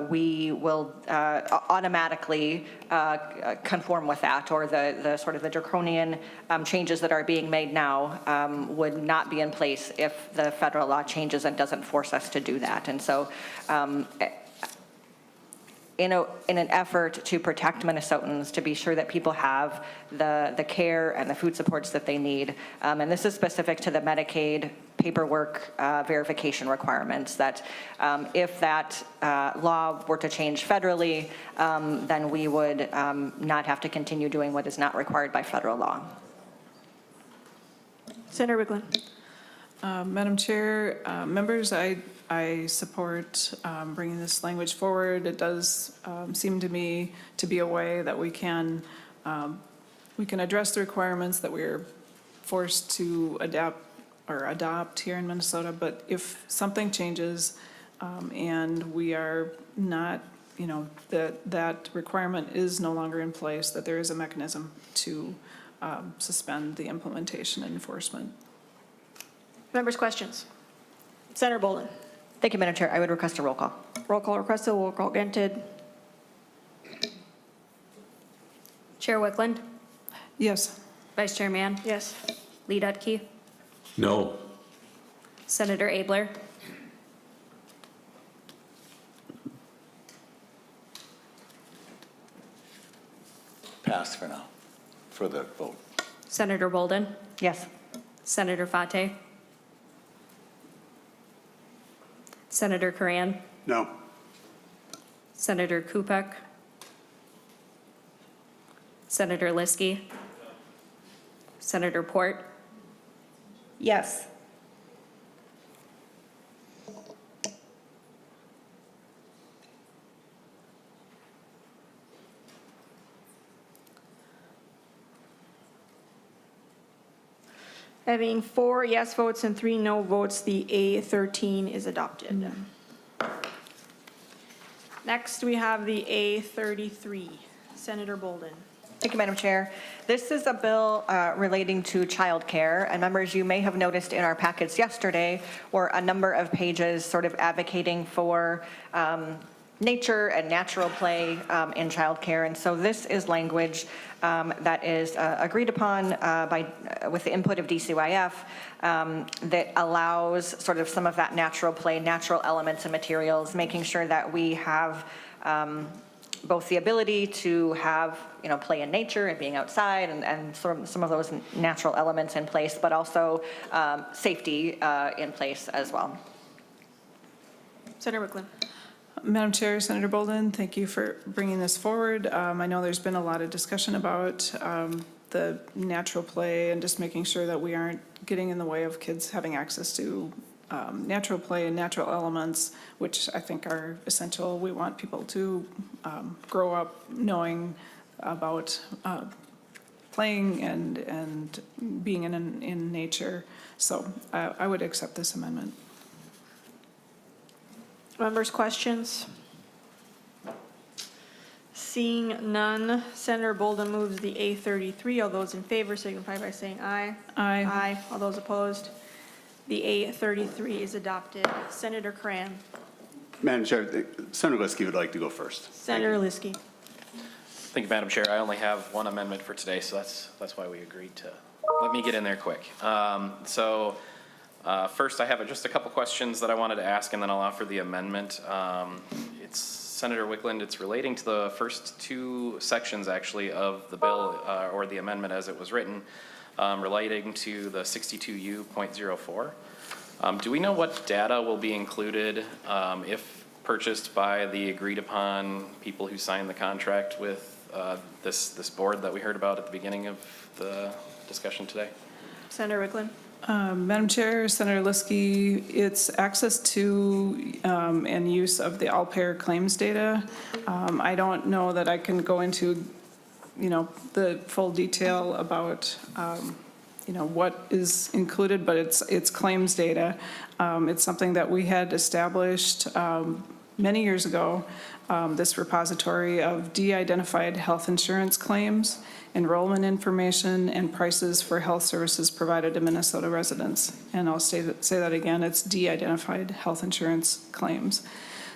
Speaker 11: we will automatically conform with that, or the sort of the draconian changes that are being made now would not be in place if the federal law changes and doesn't force us to do that. And so in an effort to protect Minnesotans, to be sure that people have the care and the food supports that they need, and this is specific to the Medicaid paperwork verification requirements, that if that law were to change federally, then we would not have to continue doing what is not required by federal law.
Speaker 1: Senator Wiklund.
Speaker 3: Madam Chair, members, I support bringing this language forward. It does seem to me to be a way that we can address the requirements that we're forced to adopt here in Minnesota. But if something changes and we are not, that requirement is no longer in place, that there is a mechanism to suspend the implementation and enforcement.
Speaker 1: Members' questions. Senator Bolden.
Speaker 11: Thank you, Madam Chair. I would request a roll call.
Speaker 1: Roll call requested. Roll call granted.
Speaker 8: Chair Wiklund?
Speaker 3: Yes.
Speaker 8: Vice Chair Mann?
Speaker 1: Yes.
Speaker 8: Lee Dudke?
Speaker 15: No.
Speaker 8: Senator Abler?
Speaker 2: Pass for now, for the vote.
Speaker 8: Senator Bolden?
Speaker 11: Yes.
Speaker 8: Senator Fate? Senator Coran?
Speaker 9: No.
Speaker 8: Senator Kupek? Senator Liskey? Senator Port?
Speaker 11: Yes.
Speaker 1: Having 4 yes votes and 3 no votes, the A13 is adopted. Next, we have the A33. Senator Bolden.
Speaker 11: Thank you, Madam Chair. This is a bill relating to childcare, and members, you may have noticed in our packets yesterday were a number of pages sort of advocating for nature and natural play in childcare, and so this is language that is agreed upon with the input of DCYF that allows sort of some of that natural play, natural elements and materials, making sure that we have both the ability to have, play in nature and being outside and sort of some of those natural elements in place, but also safety in place as well.
Speaker 1: Senator Wiklund.
Speaker 3: Madam Chair, Senator Bolden, thank you for bringing this forward. I know there's been a lot of discussion about the natural play and just making sure that we aren't getting in the way of kids having access to natural play and natural elements, which I think are essential. We want people to grow up knowing about playing and being in nature. So I would accept this amendment.
Speaker 1: Members' questions? Seeing none, Senator Bolden moves the A33. All those in favor signify by saying aye.
Speaker 3: Aye.
Speaker 1: Aye. All those opposed? The A33 is adopted. Senator Cran.
Speaker 9: Madam Chair, Senator Liskey would like to go first.
Speaker 1: Senator Liskey.
Speaker 10: Thank you, Madam Chair. I only have one amendment for today, so that's why we agreed to let me get in there quick. First, I have just a couple questions that I wanted to ask, and then I'll offer the amendment. It's Senator Wiklund. It's relating to the first two sections, actually, of the bill or the amendment as it was written, relating to the 62U.04. Do we know what data will be included if purchased by the agreed-upon people who signed the contract with this board that we heard about at the beginning of the discussion today?
Speaker 1: Senator Wiklund.
Speaker 3: Madam Chair, Senator Liskey, it's access to and use of the all-payer claims data. I don't know that I can go into, the full detail about, what is included, but it's claims data. It's something that we had established many years ago, this repository of de-identified health insurance claims, enrollment information, and prices for health services provided to Minnesota residents. And I'll say that again, it's de-identified health insurance claims.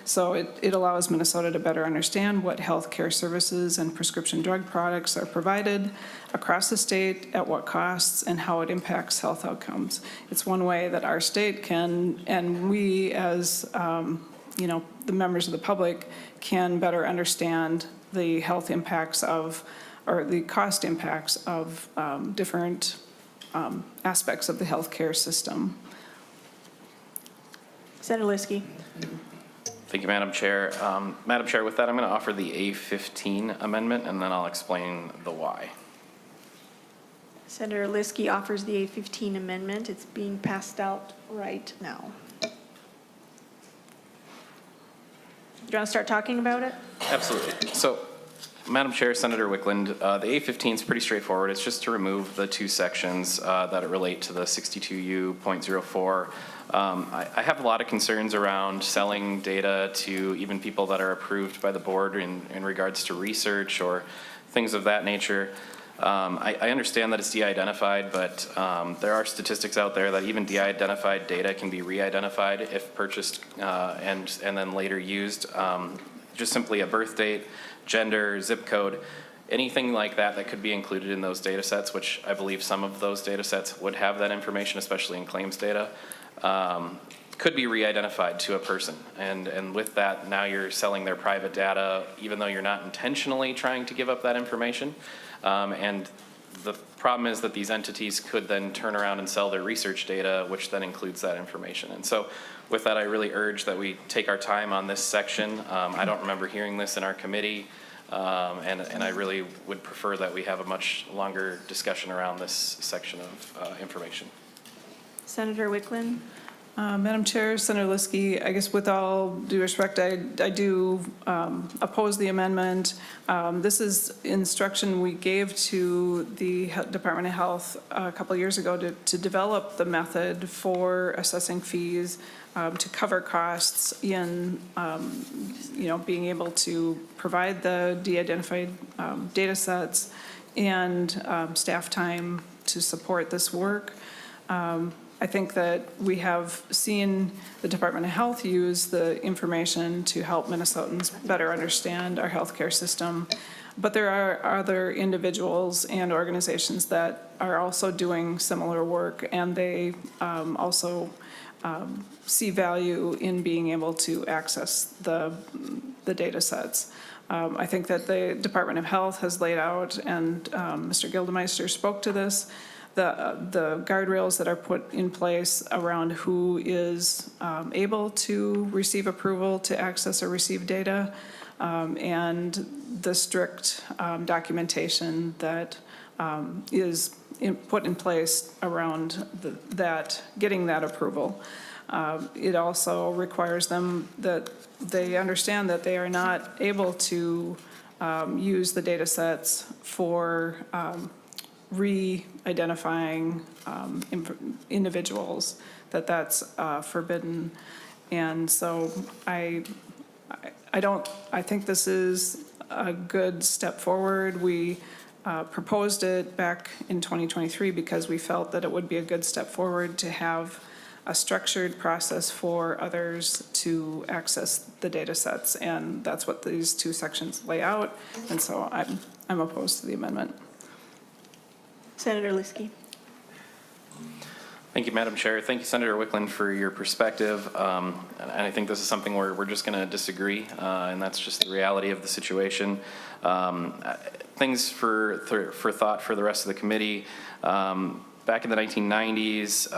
Speaker 3: So it allows Minnesota to better understand what health care services and prescription drug products are provided across the state, at what costs, and how it impacts health outcomes. It's one way that our state can, and we as the members of the public can better understand the health impacts of, or the cost impacts of different aspects of the healthcare system.
Speaker 1: Senator Liskey.
Speaker 10: Thank you, Madam Chair. Madam Chair, with that, I'm going to offer the A15 amendment, and then I'll explain the why.
Speaker 1: Senator Liskey offers the A15 amendment. It's being passed out right now. Do you want to start talking about it?
Speaker 10: Absolutely. So, Madam Chair, Senator Wiklund, the A15 is pretty straightforward. It's just to remove the two sections that relate to the 62U.04. I have a lot of concerns around selling data to even people that are approved by the board in regards to research or things of that nature. I understand that it's de-identified, but there are statistics out there that even de-identified data can be re-identified if purchased and then later used. Just simply a birth date, gender, zip code, anything like that could be included in those data sets, which I believe some of those data sets would have that information, especially in claims data, could be re-identified to a person. And with that, now you're selling their private data, even though you're not intentionally trying to give up that information. And the problem is that these entities could then turn around and sell their research data, which then includes that information. And so with that, I really urge that we take our time on this section. I don't remember hearing this in our committee, and I really would prefer that we have a much longer discussion around this section of information.
Speaker 1: Senator Wiklund.
Speaker 3: Madam Chair, Senator Liskey, I guess with all due respect, I do oppose the amendment. This is instruction we gave to the Department of Health a couple of years ago to develop the method for assessing fees to cover costs in, being able to provide the de-identified data sets and staff time to support this work. I think that we have seen the Department of Health use the information to help Minnesotans better understand our healthcare system. But there are other individuals and organizations that are also doing similar work, and they also see value in being able to access the data sets. I think that the Department of Health has laid out, and Mr. Gildemeister spoke to this, the guardrails that are put in place around who is able to receive approval to access or receive data, and the strict documentation that is put in place around that, getting that approval. It also requires them that they understand that they are not able to use the data sets for re-identifying individuals, that's forbidden. And so I think this is a good step forward. We proposed it back in 2023 because we felt that it would be a good step forward to have a structured process for others to access the data sets, and that's what these two sections lay out, and so I'm opposed to the amendment.
Speaker 1: Senator Liskey.
Speaker 10: Thank you, Madam Chair. Thank you, Senator Wiklund, for your perspective. And I think this is something where we're just going to disagree, and that's just the reality of the situation. Things for thought for the rest of the committee. Back in the 1990s,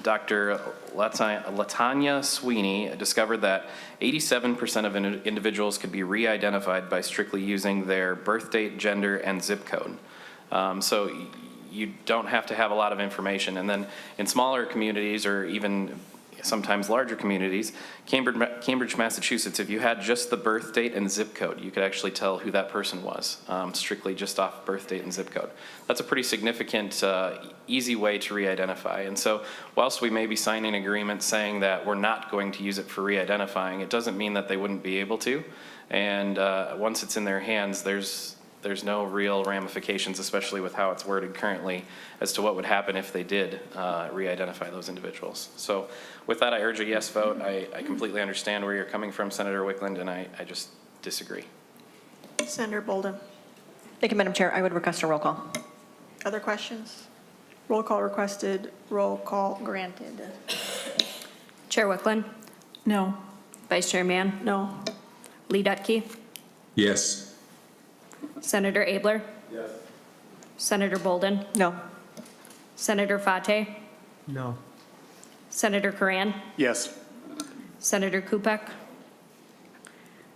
Speaker 10: Dr. Latanya Sweeney discovered that 87% of individuals could be re-identified by strictly using their birth date, gender, and zip code. So you don't have to have a lot of information. And then in smaller communities, or even sometimes larger communities, Cambridge, Massachusetts, if you had just the birth date and zip code, you could actually tell who that person was, strictly just off birth date and zip code. That's a pretty significant, easy way to re-identify. And so whilst we may be signing an agreement saying that we're not going to use it for re-identifying, it doesn't mean that they wouldn't be able to. And once it's in their hands, there's no real ramifications, especially with how it's worded currently, as to what would happen if they did re-identify those individuals. So with that, I urge a yes vote. I completely understand where you're coming from, Senator Wiklund, and I just disagree.
Speaker 1: Senator Bolden.
Speaker 11: Thank you, Madam Chair. I would request a roll call.
Speaker 1: Other questions? Roll call requested, roll call granted.
Speaker 8: Chair Wiklund?
Speaker 3: No.
Speaker 8: Vice Chair Mann?
Speaker 1: No.
Speaker 8: Lee Dutke?
Speaker 15: Yes.
Speaker 8: Senator Abler?
Speaker 2: Yes.
Speaker 8: Senator Bolden?
Speaker 11: No.
Speaker 8: Senator Fateh?
Speaker 7: No.
Speaker 8: Senator Coran?
Speaker 9: Yes.
Speaker 8: Senator Kupek?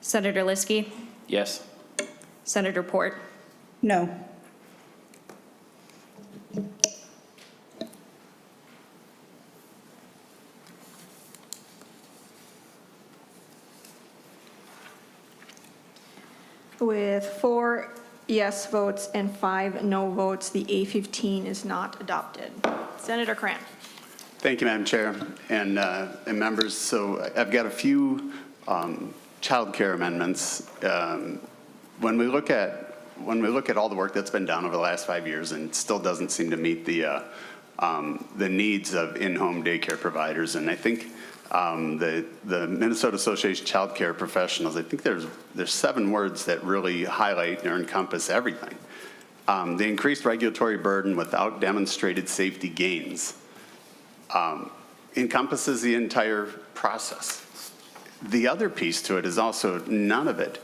Speaker 8: Senator Liskey?
Speaker 10: Yes.
Speaker 8: Senator Port?
Speaker 3: No.
Speaker 1: With 4 yes votes and 5 no votes, the A15 is not adopted. Senator Cran.
Speaker 9: Thank you, Madam Chair and members. So I've got a few child care amendments. When we look at all the work that's been done over the last 5 years and still doesn't seem to meet the needs of in-home daycare providers, and I think the Minnesota Association of Child Care Professionals, I think there's 7 words that really highlight or encompass everything. The increased regulatory burden without demonstrated safety gains encompasses the entire process. The other piece to it is also none of it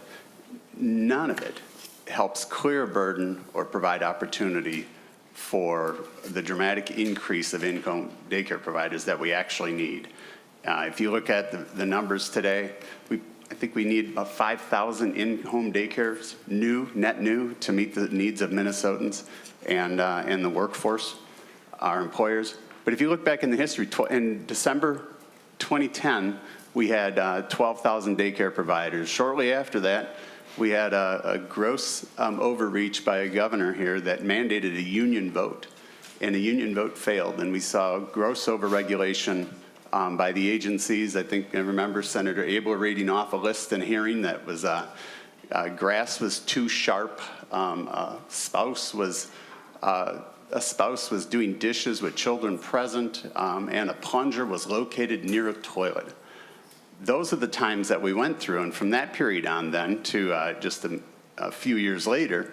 Speaker 9: helps clear a burden or provide opportunity for the dramatic increase of in-home daycare providers that we actually need. If you look at the numbers today, I think we need about 5,000 in-home daycares, net new, to meet the needs of Minnesotans and the workforce, our employers. But if you look back in the history, in December 2010, we had 12,000 daycare providers. Shortly after that, we had a gross overreach by a governor here that mandated a union vote, and the union vote failed, and we saw gross overregulation by the agencies. I remember Senator Abler reading off a list in a hearing that was grass was too sharp A spouse was doing dishes with children present, and a plunger was located near a toilet. Those are the times that we went through, and from that period on then to just a few years later,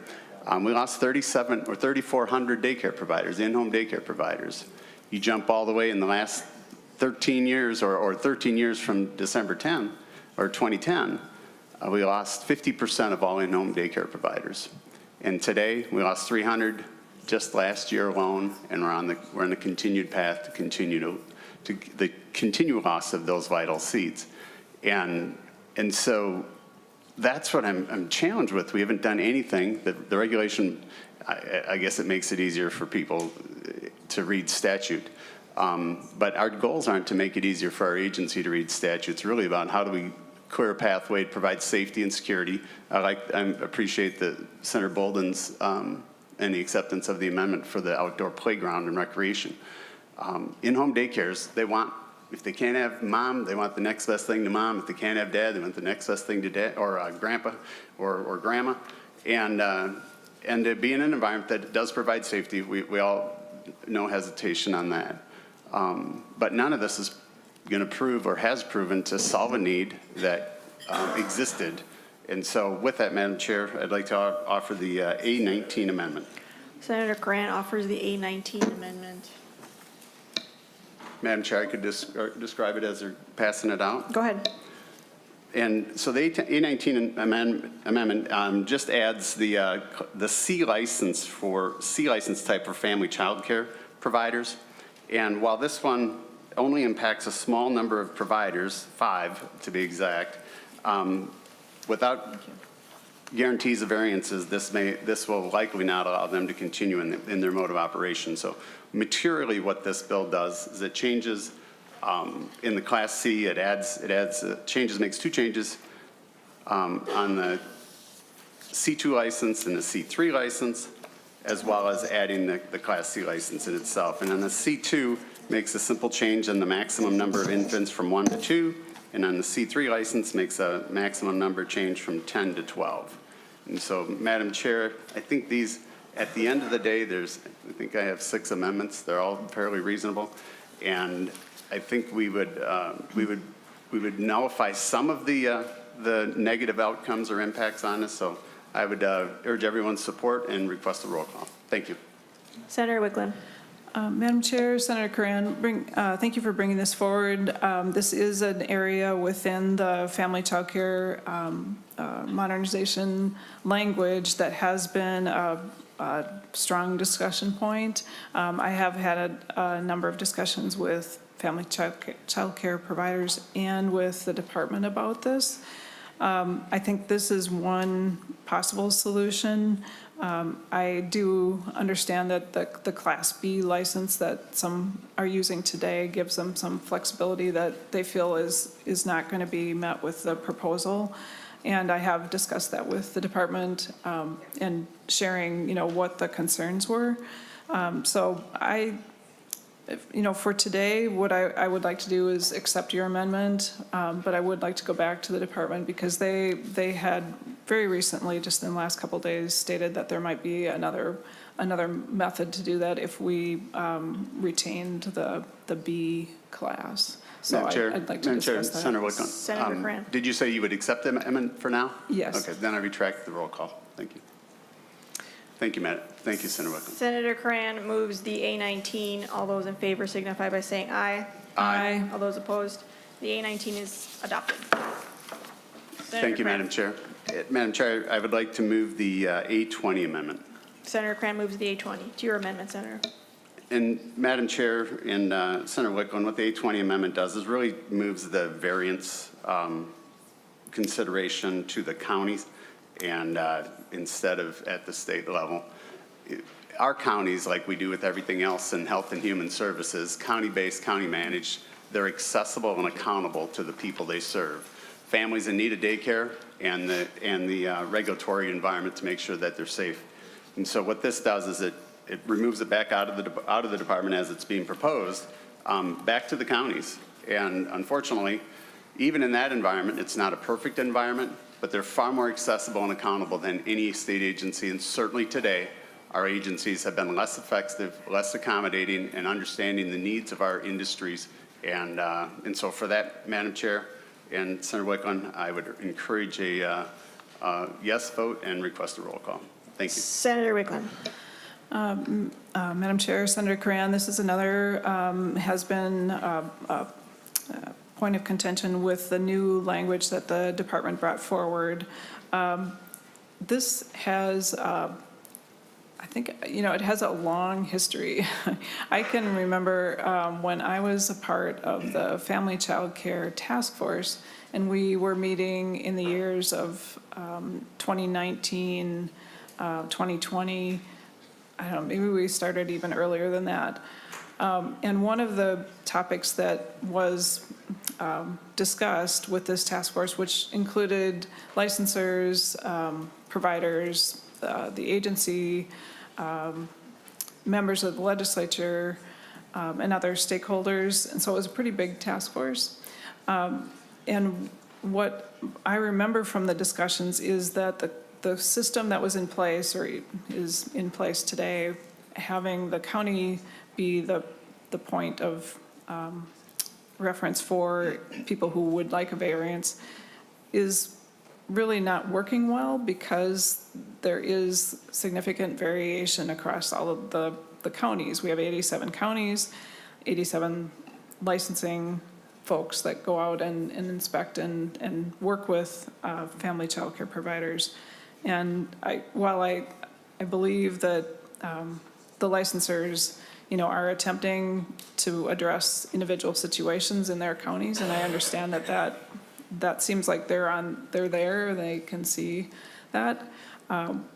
Speaker 9: we lost 3,400 daycare providers, in-home daycare providers. You jump all the way in the last 13 years, or 13 years from December 10, or 2010, we lost 50% of all in-home daycare providers. And today, we lost 300 just last year alone, and we're on the continued path to continue the continued loss of those vital seeds. And so that's what I'm challenged with. We haven't done anything. The regulation, I guess it makes it easier for people to read statute. But our goals aren't to make it easier for our agency to read statute. It's really about how do we clear a pathway to provide safety and security. I appreciate Senator Bolden's and the acceptance of the amendment for the outdoor playground and recreation. In-home daycares, if they can't have mom, they want the next best thing to mom. If they can't have dad, they want the next best thing to dad, or grandpa or grandma. And to be in an environment that does provide safety, we all no hesitation on that. But none of this is going to prove or has proven to solve a need that existed. And so with that, Madam Chair, I'd like to offer the A19 amendment.
Speaker 1: Senator Grant offers the A19 amendment.
Speaker 9: Madam Chair, I could describe it as they're passing it out.
Speaker 1: Go ahead.
Speaker 9: And so the A19 amendment just adds the C license type for family child care providers. And while this one only impacts a small number of providers, 5 to be exact, without guarantees of variances, this will likely not allow them to continue in their mode of operation. So materially what this bill does is it changes in the Class C, makes 2 changes on the C2 license and the C3 license, as well as adding the Class C license in itself. And on the C2, makes a simple change in the maximum number of infants from 1 to 2, and on the C3 license makes a maximum number change from 10 to 12. And so, Madam Chair, I think these, at the end of the day, I think I have 6 amendments. They're all fairly reasonable, and I think we would nullify some of the negative outcomes or impacts on this. So I would urge everyone's support and request a roll call. Thank you.
Speaker 1: Senator Wiklund.
Speaker 3: Madam Chair, Senator Coran, thank you for bringing this forward. This is an area within the family child care modernization language that has been a strong discussion point. I have had a number of discussions with family child care providers and with the department about this. I think this is one possible solution. I do understand that the Class B license that some are using today gives them some flexibility that they feel is not going to be met with the proposal. And I have discussed that with the department and sharing, what the concerns were. So for today, what I would like to do is accept your amendment, but I would like to go back to the department because they had very recently, just in the last couple of days, stated that there might be another method to do that if we retained the B class. So I'd like to discuss that.
Speaker 9: Senator Wiklund.
Speaker 1: Senator Grant.
Speaker 9: Did you say you would accept the amendment for now?
Speaker 3: Yes.
Speaker 9: Okay, then I retract the roll call. Thank you. Thank you, Matt. Thank you, Senator Wiklund.
Speaker 1: Senator Coran moves the A19. All those in favor signify by saying aye.
Speaker 3: Aye.
Speaker 1: All those opposed, the A19 is adopted.
Speaker 9: Thank you, Madam Chair. Madam Chair, I would like to move the A20 amendment.
Speaker 1: Senator Coran moves the A20. To your amendment, Senator.
Speaker 9: And Madam Chair and Senator Wiklund, what the A20 amendment does is really moves the variance consideration to the counties and instead of at the state level. Our counties, like we do with everything else in health and human services, county-based, county-managed, they're accessible and accountable to the people they serve. Families in need of daycare and the regulatory environment to make sure that they're safe. And so what this does is it removes it back out of the department as it's being proposed, back to the counties. And unfortunately, even in that environment, it's not a perfect environment, but they're far more accessible and accountable than any state agency. And certainly today, our agencies have been less effective, less accommodating, and understanding the needs of our industries. And so for that, Madam Chair and Senator Wiklund, I would encourage a yes vote and request a roll call. Thank you.
Speaker 1: Senator Wiklund.
Speaker 3: Madam Chair, Senator Cran, this is another, has been a point of contention with the new language that the department brought forward. This has, I think, it has a long history. I can remember when I was a part of the Family Child Care Task Force, and we were meeting in the years of 2019, 2020, I don't know, maybe we started even earlier than that. And one of the topics that was discussed with this task force, which included licensors, providers, the agency, members of the legislature, and other stakeholders. And so it was a pretty big task force. And what I remember from the discussions is that the system that was in place or is in place today, having the county be the point of reference for people who would like a variance, is really not working well because there is significant variation across all of the counties. We have 87 counties, 87 licensing folks that go out and inspect and work with family child care providers. And while I believe that the licensors, are attempting to address individual situations in their counties, and I understand that seems like they're there, they can see that.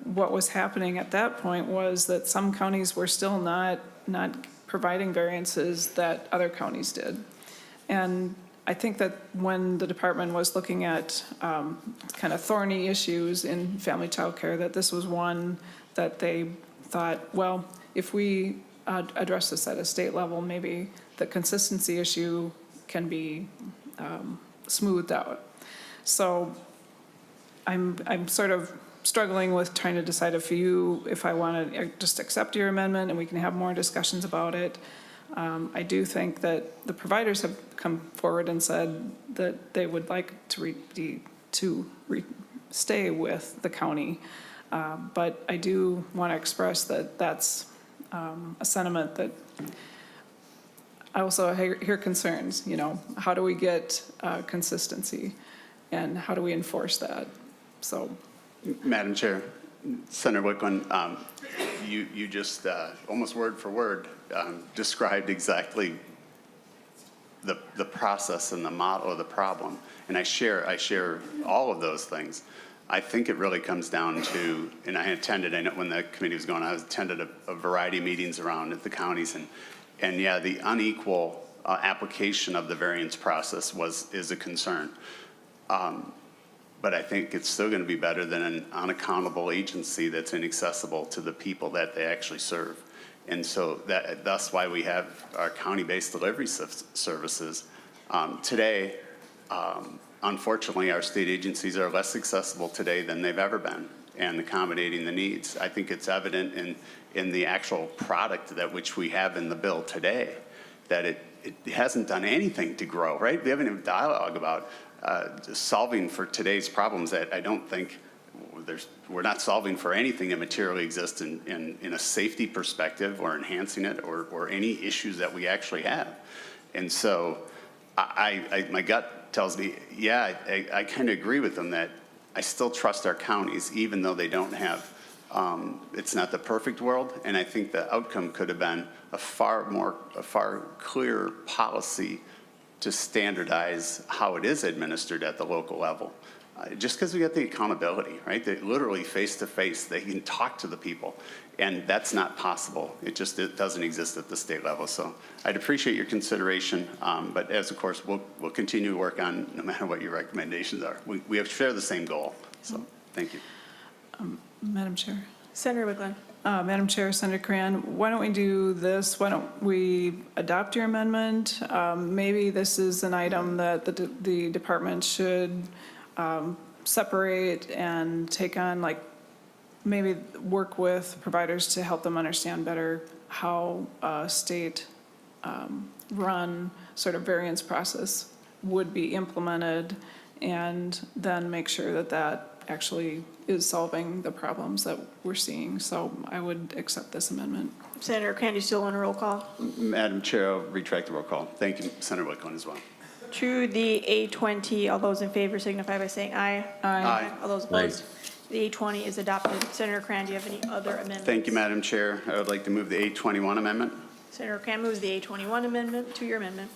Speaker 3: What was happening at that point was that some counties were still not providing variances that other counties did. And I think that when the department was looking at kind of thorny issues in family child care, that this was one that they thought, well, if we address this at a state level, maybe the consistency issue can be smoothed out. So I'm sort of struggling with trying to decide if I want to just accept your amendment and we can have more discussions about it. I do think that the providers have come forward and said that they would like to stay with the county. But I do want to express that that's a sentiment that I also hear concerns, how do we get consistency and how do we enforce that? So,
Speaker 9: Madam Chair, Senator Wiklund, you just almost word for word described exactly the process and the model of the problem, and I share all of those things. I think it really comes down to, and I know when the committee was going, I attended a variety of meetings around at the counties, and yeah, the unequal application of the variance process is a concern. But I think it's still going to be better than an unaccountable agency that's inaccessible to the people that they actually serve. And so that's why we have our county-based delivery services. Today, unfortunately, our state agencies are less accessible today than they've ever been and accommodating the needs. I think it's evident in the actual product that which we have in the bill today that it hasn't done anything to grow, right? We haven't even dialogue about solving for today's problems that I don't think we're not solving for anything that materially exists in a safety perspective or enhancing it or any issues that we actually have. And so my gut tells me, yeah, I kind of agree with them that I still trust our counties even though they don't have, it's not the perfect world. And I think the outcome could have been a far clearer policy to standardize how it is administered at the local level. Just because we get the accountability, right? They literally face-to-face, they can talk to the people, and that's not possible. It doesn't exist at the state level. So I'd appreciate your consideration, but as of course, we'll continue to work on no matter what your recommendations are. We share the same goal, so thank you.
Speaker 3: Madam Chair.
Speaker 1: Senator Wiklund.
Speaker 3: Madam Chair, Senator Cran, why don't we do this? Why don't we adopt your amendment? Maybe this is an item that the department should separate and take on, like, maybe work with providers to help them understand better how a state-run sort of variance process would be implemented, and then make sure that that actually is solving the problems that we're seeing. So I would accept this amendment.
Speaker 1: Senator Kran, do you still want a roll call?
Speaker 9: Madam Chair, I'll retract the roll call. Thank you, Senator Wiklund as well.
Speaker 1: To the A20, all those in favor signify by saying aye.
Speaker 9: Aye.
Speaker 1: All those opposed? The A20 is adopted. Senator Kran, do you have any other amendments?
Speaker 9: Thank you, Madam Chair. I would like to move the A21 amendment.
Speaker 1: Senator Kran moves the A21 amendment to your amendment.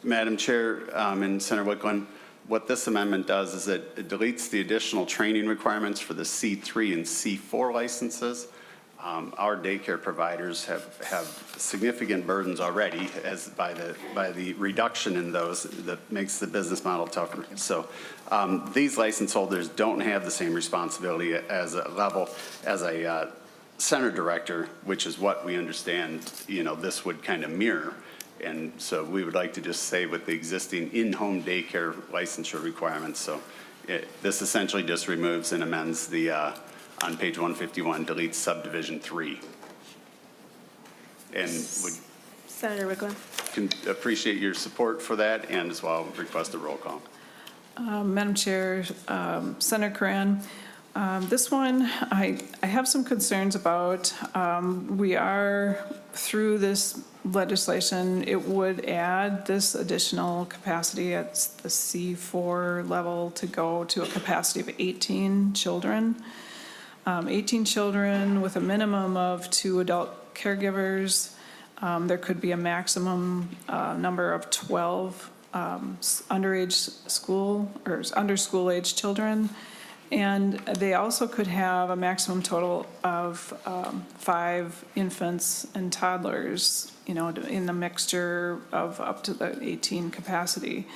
Speaker 9: Madam Chair and Senator Wiklund, what this amendment does is it deletes the additional training requirements for the C3 and C4 licenses. Our daycare providers have significant burdens already by the reduction in those that makes the business model tougher. So these license holders don't have the same responsibility as a center director, which is what we understand, this would kind of mirror. And so we would like to just say with the existing in-home daycare licensure requirements. So this essentially just removes and amends the, on page 151, deletes subdivision 3. And would
Speaker 1: Senator Wiklund.
Speaker 9: can appreciate your support for that, and as well request a roll call.
Speaker 3: Madam Chair, Senator Kran, this one I have some concerns about. We are through this legislation, it would add this additional capacity at the C4 level to go to a capacity of 18 children. 18 children with a minimum of 2 adult caregivers. There could be a maximum number of 12 underage school or under school age children. And they also could have a maximum total of 5 infants and toddlers, in the mixture of up to the 18 capacity.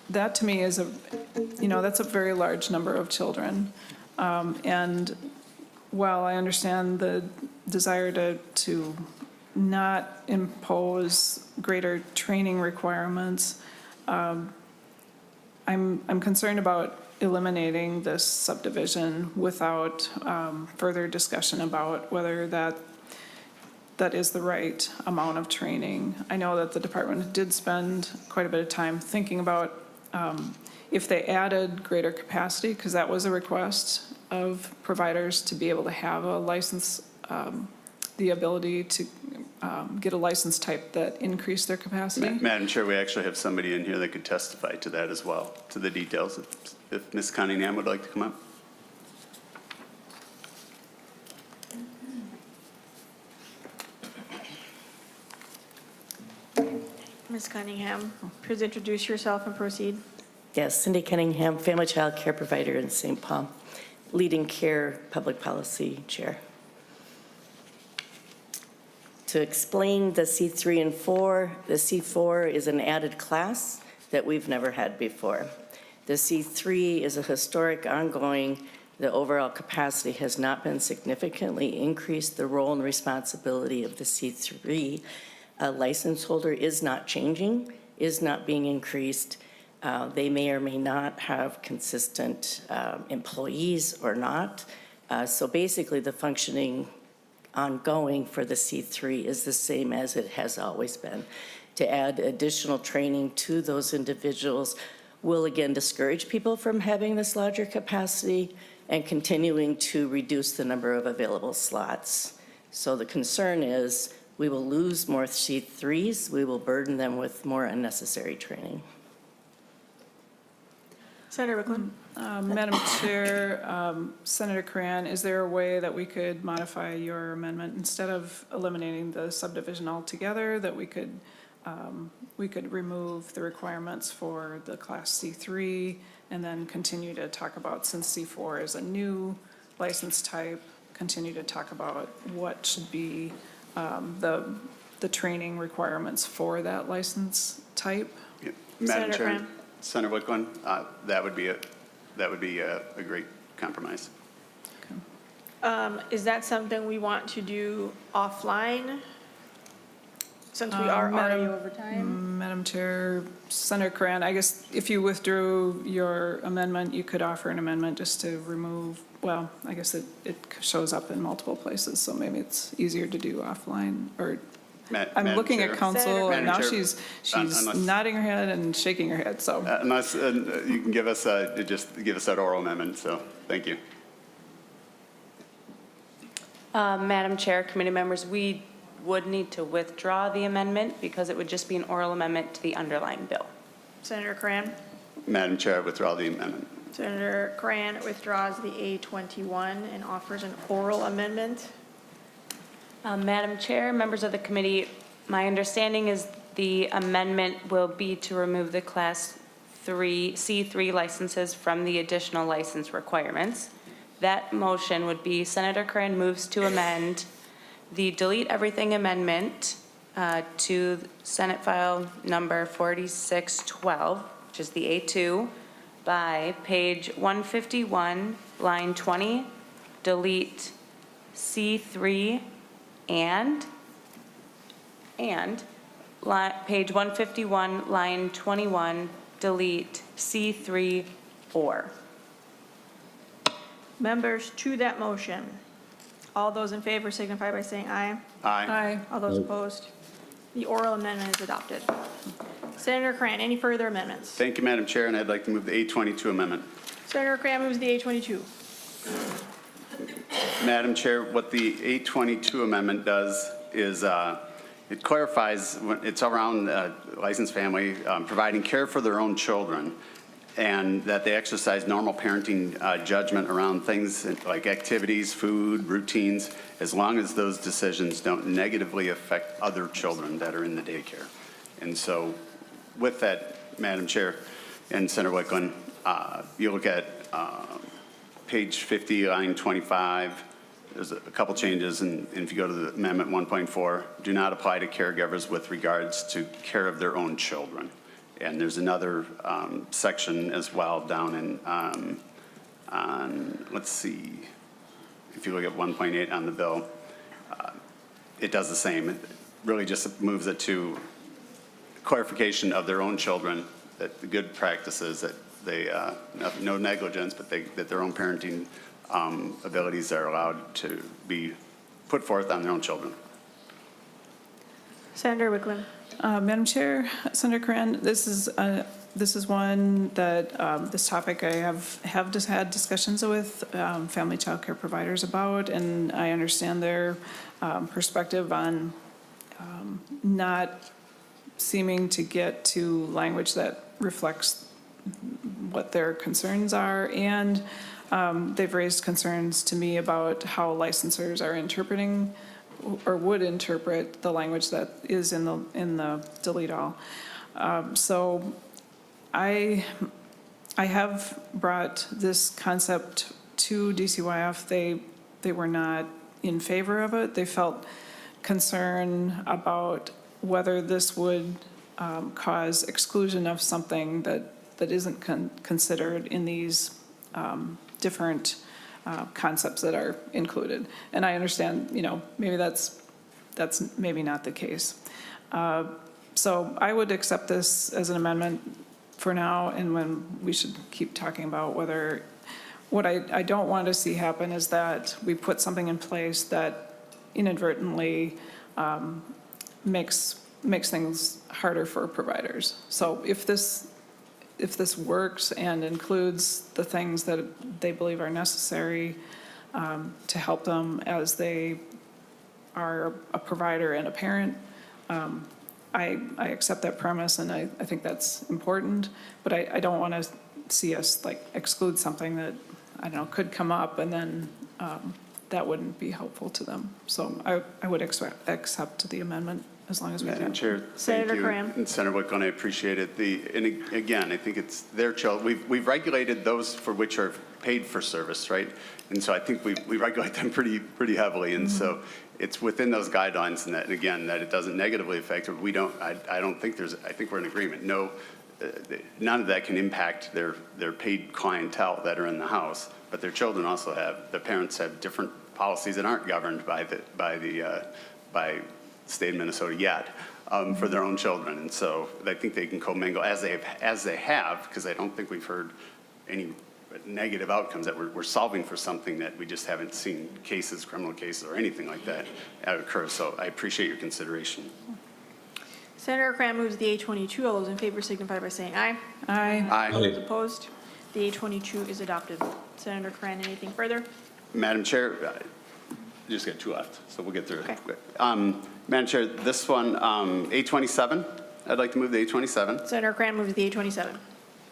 Speaker 3: That to me is that's a very large number of children. And while I understand the desire to not impose greater training requirements, I'm concerned about eliminating this subdivision without further discussion about whether that is the right amount of training. I know that the department did spend quite a bit of time thinking about if they added greater capacity, because that was a request of providers to be able to have a license, the ability to get a license type that increased their capacity.
Speaker 9: Madam Chair, we actually have somebody in here that could testify to that as well, to the details, if Ms. Cunningham would like to come up.
Speaker 1: Ms. Cunningham, please introduce yourself and proceed.
Speaker 18: Yes, Cindy Cunningham, family child care provider in St. Paul, leading care public policy chair. To explain the C3 and 4, the C4 is an added class that we've never had before. The C3 is a historic ongoing. The overall capacity has not been significantly increased. The role and responsibility of the C3 license holder is not changing, is not being increased. They may or may not have consistent employees or not. So basically the functioning ongoing for the C3 is the same as it has always been. To add additional training to those individuals will again discourage people from having this larger capacity and continuing to reduce the number of available slots. So the concern is we will lose more C3s, we will burden them with more unnecessary training.
Speaker 1: Senator Wiklund.
Speaker 3: Madam Chair, Senator Kran, is there a way that we could modify your amendment instead of eliminating the subdivision altogether, that we could remove the requirements for the Class C3 and then continue to talk about, since C4 is a new license type, continue to talk about what should be the training requirements for that license type?
Speaker 9: Yeah. Madam
Speaker 1: Senator
Speaker 9: Chair,
Speaker 1: Kran.
Speaker 9: Senator Wiklund, that would be a great compromise.
Speaker 1: Is that something we want to do offline? since we are already
Speaker 3: Madam-
Speaker 1: over time.
Speaker 3: Madam Chair, Senator Coran, I guess if you withdrew your amendment, you could offer an amendment just to remove, well, I guess it shows up in multiple places, so maybe it's easier to do offline, or I'm
Speaker 9: Madam
Speaker 3: looking at
Speaker 9: Chair.
Speaker 3: council, and
Speaker 9: Madam
Speaker 3: now
Speaker 9: Chair,
Speaker 3: she's
Speaker 9: unless-
Speaker 3: nodding her head and shaking her head, so.
Speaker 9: Unless you can give us, just give us that oral amendment, so, thank you.
Speaker 6: Madam Chair, committee members, we would need to withdraw the amendment because it would just be an oral amendment to the underlying bill.
Speaker 1: Senator Cran.
Speaker 9: Madam Chair, I withdraw the amendment.
Speaker 1: Senator Cran withdraws the A21 and offers an oral amendment.
Speaker 6: Madam Chair, members of the committee, my understanding is the amendment will be to remove the Class 3, C3 licenses from the additional license requirements. That motion would be Senator Cran moves to amend the delete everything amendment to Senate file number 4612, which is the A2, by page 151, line 20, delete C3 and page 151, line 21, delete C3 or.
Speaker 1: Members to that motion. All those in favor signify by saying aye.
Speaker 9: Aye.
Speaker 1: All those opposed? The oral amendment is adopted. Senator Cran, any further amendments?
Speaker 9: Thank you, Madam Chair, and I'd like to move the A22 amendment.
Speaker 1: Senator Cran moves the A22.
Speaker 9: Madam Chair, what the A22 amendment does is it clarifies, it's around licensed family providing care for their own children, and that they exercise normal parenting judgment around things like activities, food, routines, as long as those decisions don't negatively affect other children that are in the daycare. And so with that, Madam Chair and Senator Wiklund, you look at page 50, line 25, there's a couple changes, and if you go to the amendment 1.4, do not apply to caregivers with regards to care of their own children. And there's another section as well down in, let's see, if you look at 1.8 on the bill, it does the same. It really just moves it to clarification of their own children, that the good practices, that they, no negligence, but that their own parenting abilities are allowed to be put forth on their own children.
Speaker 1: Senator Wiklund.
Speaker 3: Madam Chair, Senator Coran, this is one that this topic I have just had discussions with family child care providers about, and I understand their perspective on not seeming to get to language that reflects what their concerns are, and they've raised concerns to me about how licensors are interpreting or would interpret the language that is in the delete all. So I have brought this concept to DCYF. They were not in favor of it. They felt concern about whether this would cause exclusion of something that isn't considered in these different concepts that are included. And I understand, maybe that's maybe not the case. So I would accept this as an amendment for now, and when we should keep talking about whether, what I don't want to see happen is that we put something in place that inadvertently makes things harder for providers. So if this works and includes the things that they believe are necessary to help them as they are a provider and a parent, I accept that premise, and I think that's important, but I don't want to see us like exclude something that, I don't know, could come up, and then that wouldn't be helpful to them. So I would accept the amendment as long as we can.
Speaker 9: Madam Chair, thank
Speaker 1: Senator
Speaker 9: you.
Speaker 1: Graham.
Speaker 9: And Senator Wiklund, I appreciate it. And again, I think it's their children. We've regulated those for which are paid for service, right? And so I think we regulate them pretty heavily. And so it's within those guidelines, and that, again, that it doesn't negatively affect it. I think we're in agreement. No, none of that can impact their paid clientele that are in the house, but their children also their parents have different policies that aren't governed by state of Minnesota yet. for their own children. And so I think they can commingle as they have, because I don't think we've heard any negative outcomes, that we're solving for something that we just haven't seen cases, criminal cases or anything like that occur. So I appreciate your consideration.
Speaker 1: Senator Cram moves the A22. All those in favor signify by saying aye.
Speaker 3: Aye.
Speaker 9: Aye.
Speaker 1: All those opposed? The A22 is adopted. Senator Cran, anything further?
Speaker 9: Madam Chair, I just got two left, so we'll get through
Speaker 1: Okay.
Speaker 9: it. Madam Chair, this one, A27, I'd like to move the A27.
Speaker 1: Senator Cran moves the A27.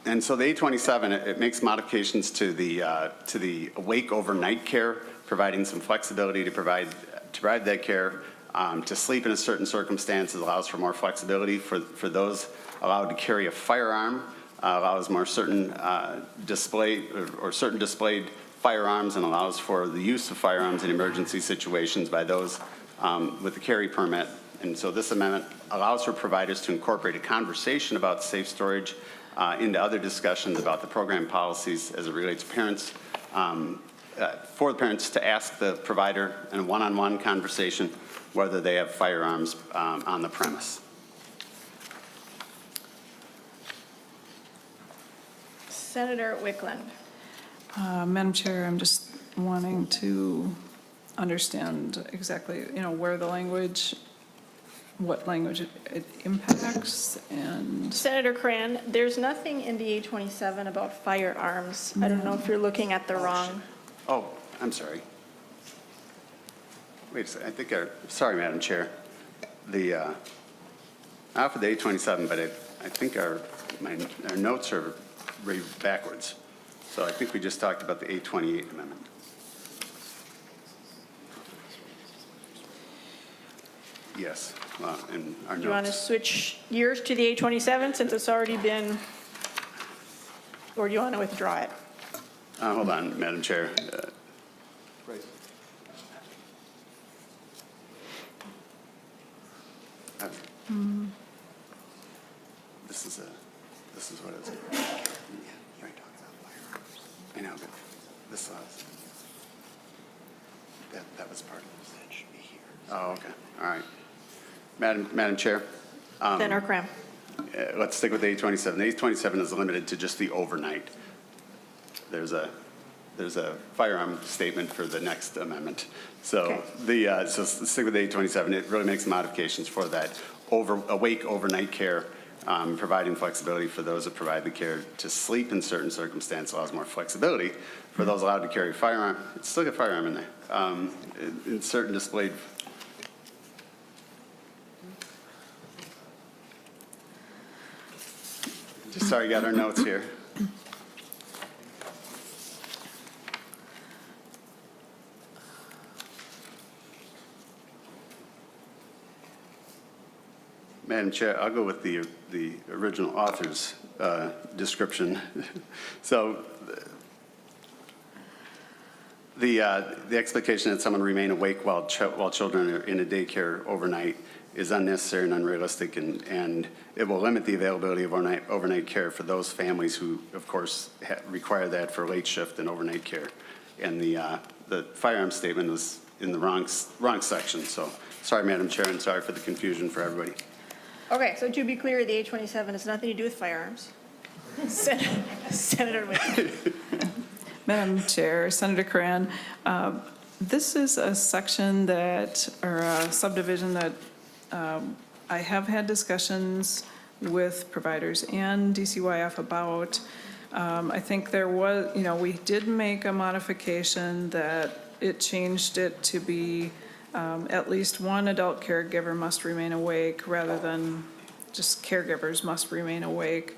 Speaker 9: And so the A27, it makes modifications to the awake overnight care, providing some flexibility to provide that care. To sleep in a certain circumstances allows for more flexibility for those allowed to carry a firearm, allows more certain display or certain displayed firearms, and allows for the use of firearms in emergency situations by those with the carry permit. And so this amendment allows for providers to incorporate a conversation about safe storage into other discussions about the program policies as it relates to parents, for the parents to ask the provider in a one-on-one conversation whether they have firearms on the premise.
Speaker 1: Senator Wiklund.
Speaker 3: Madam Chair, I'm just wanting to understand exactly, where the language, what language it impacts, and
Speaker 1: Senator Cran, there's nothing in the A27 about firearms. I don't know if you're looking at the wrong.
Speaker 9: Oh, I'm sorry. Wait a second. I think sorry, Madam Chair. Not for the A27, but I think our notes are read backwards. So I think we just talked about the A28 amendment. Yes, in our notes.
Speaker 1: Do you want to switch gears to the A27 since it's already been, or do you want to withdraw it?
Speaker 9: Hold on, Madam Chair. This is what it is. I know, but this was, that was part of this. That should be here. Oh, okay. All right. Madam Chair.
Speaker 1: Senator Cram.
Speaker 9: Let's stick with the A27. The A27 is limited to just the overnight. There's a firearm statement for the next amendment. So okay. So stick with the A27. It really makes modifications for that awake overnight care, providing flexibility for those that provide the care to sleep in certain circumstances, allows more flexibility for those allowed to carry a firearm. It's still got firearm in there. In certain displayed. Just sorry, got our notes here. Madam Chair, I'll go with the original author's description. So the expectation that someone remain awake while children are in a daycare overnight is unnecessary and unrealistic, and it will limit the availability of overnight care for those families who, of course, require that for late shift and overnight care. And the firearm statement was in the wrong section. So sorry, Madam Chair, and sorry for the confusion for everybody.
Speaker 1: Okay, so to be clear, the A27 has nothing to do with firearms. Senator Wiklund.
Speaker 3: Madam Chair, Senator Curran, this is a section that, or a subdivision that I have had discussions with providers and DCYF about. I think there was, we did make a modification that it changed it to be at least one adult caregiver must remain awake rather than just caregivers must remain awake.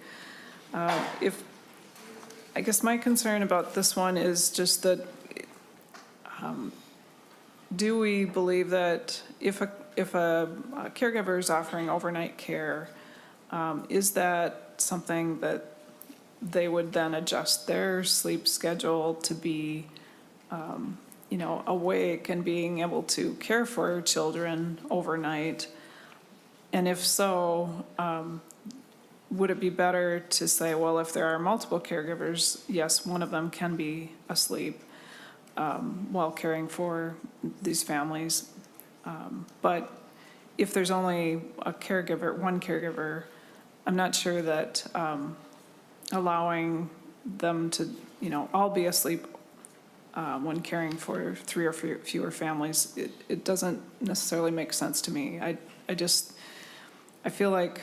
Speaker 3: I guess my concern about this one is just that, do we believe that if a caregiver is offering overnight care, is that something that they would then adjust their sleep schedule to be, awake and being able to care for children overnight? And if so, would it be better to say, well, if there are multiple caregivers, yes, one of them can be asleep while caring for these families. But if there's only a caregiver, one caregiver, I'm not sure that allowing them to, all be asleep when caring for 3 or fewer families, it doesn't necessarily make sense to me. I feel like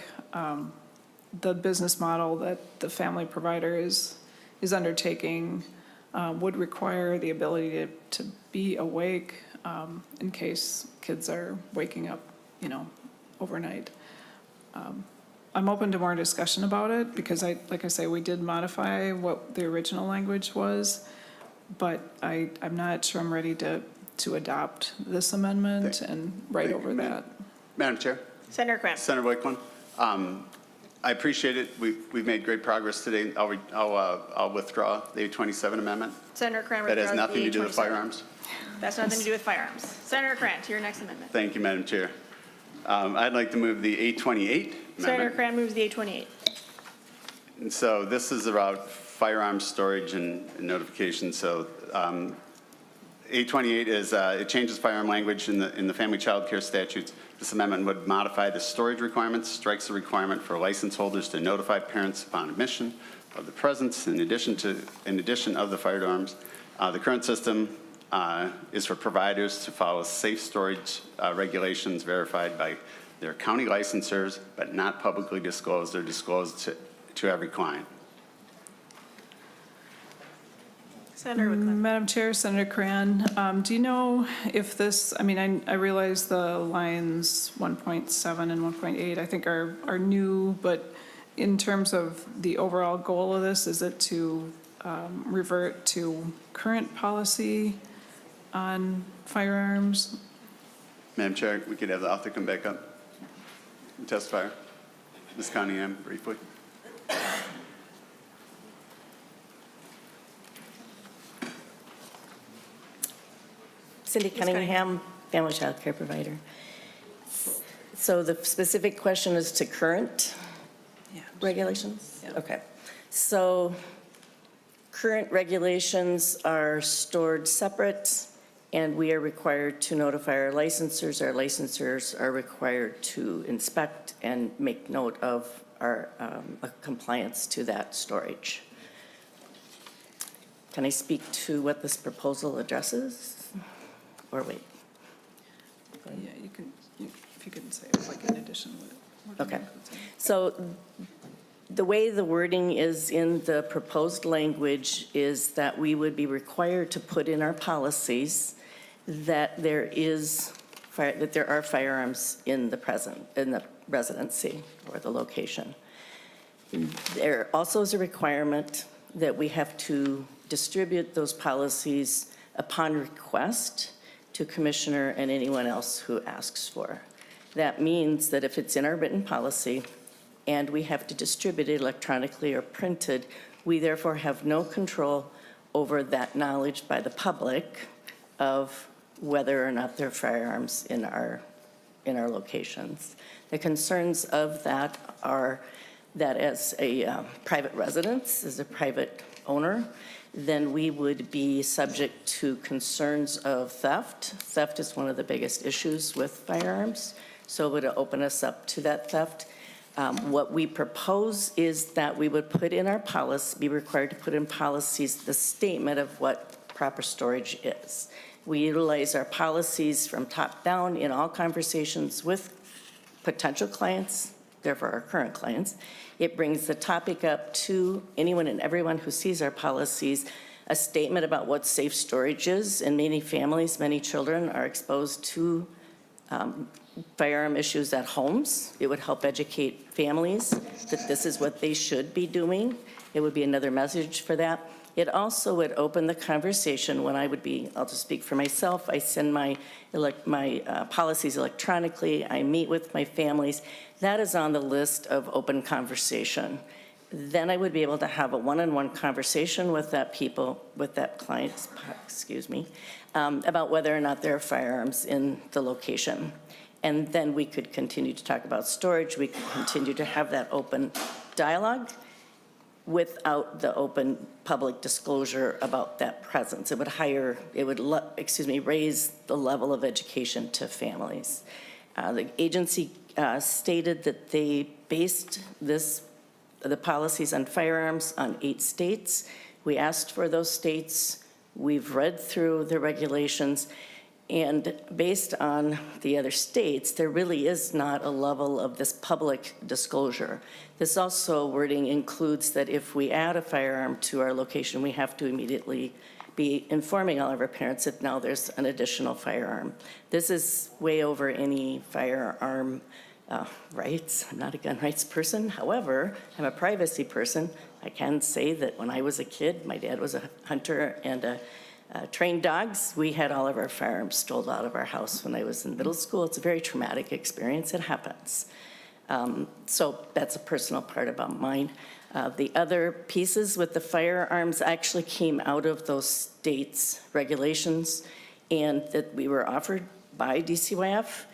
Speaker 3: the business model that the family provider is undertaking would require the ability to be awake in case kids are waking up, overnight. I'm open to more discussion about it because like I say, we did modify what the original language was, but I'm not sure I'm ready to adopt this amendment and write over that.
Speaker 9: Madam Chair.
Speaker 1: Senator Cran.
Speaker 9: Senator Wiklund. I appreciate it. We've made great progress today. I'll withdraw the 827 amendment.
Speaker 1: Senator Cran
Speaker 9: That
Speaker 1: withdraws
Speaker 9: has nothing to do with
Speaker 1: 827.
Speaker 9: firearms.
Speaker 1: That's nothing to do with firearms. Senator Cran, to your next amendment.
Speaker 9: Thank you, Madam Chair. I'd like to move the 828
Speaker 1: Senator
Speaker 9: amendment.
Speaker 1: Cran moves the 828.
Speaker 9: And so this is about firearms storage and notification. So 828 is, it changes firearm language in the family child care statutes. This amendment would modify the storage requirements, strikes the requirement for license holders to notify parents upon admission of the presence in addition of the firearms. The current system is for providers to follow safe storage regulations verified by their county licensors, but not publicly disclosed. They're disclosed to every client.
Speaker 1: Senator Wiklund.
Speaker 3: Madam Chair, Senator Cran, do you know if this, I realize the lines 1.7 and 1.8 I think are new, but in terms of the overall goal of this, is it to revert to current policy on firearms?
Speaker 9: Madam Chair, we could have the author come back up and testify. Ms. Cunningham, briefly.
Speaker 18: Cindy Cunningham, family child care provider. So the specific question is to current regulations?
Speaker 3: Yeah.
Speaker 18: Okay. So current regulations are stored separate, and we are required to notify our licensors. Our licensors are required to inspect and make note of our compliance to that storage. Can I speak to what this proposal addresses? Or wait?
Speaker 3: Yeah, you can, if you could say it like in addition.
Speaker 18: Okay. So the way the wording is in the proposed language is that we would be required to put in our policies that there are firearms in the residency or the location. There also is a requirement that we have to distribute those policies upon request to Commissioner and anyone else who asks for. That means that if it's in our written policy and we have to distribute it electronically or printed, we therefore have no control over that knowledge by the public of whether or not there are firearms in our locations. The concerns of that are that as a private residence, as a private owner, then we would be subject to concerns of theft. Theft is one of the biggest issues with firearms, so it would open us up to that theft. What we propose is that we would put in our policy, be required to put in policies the statement of what proper storage is. We utilize our policies from top down in all conversations with potential clients, therefore our current clients. It brings the topic up to anyone and everyone who sees our policies, a statement about what safe storage is. And many families, many children are exposed to firearm issues at homes. It would help educate families that this is what they should be doing. It would be another message for that. It also would open the conversation when I would be, I'll just speak for myself, I send my policies electronically, I meet with my families. That is on the list of open conversation. Then I would be able to have a one-on-one conversation with that client, about whether or not there are firearms in the location. And then we could continue to talk about storage. We could continue to have that open dialogue without the open public disclosure about that presence. It would raise the level of education to families. The agency stated that they based the policies on firearms on 8 states. We asked for those states. We've read through the regulations, and based on the other states, there really is not a level of this public disclosure. This also wording includes that if we add a firearm to our location, we have to immediately be informing all of our parents that now there's an additional firearm. This is way over any firearm rights. I'm not a gun rights person. However, I'm a privacy person. I can say that when I was a kid, my dad was a hunter and trained dogs. We had all of our firearms stolen out of our house when I was in middle school. It's a very traumatic experience. It happens. So that's a personal part about mine. The other pieces with the firearms actually came out of those states' regulations, and that we were offered by DCYF,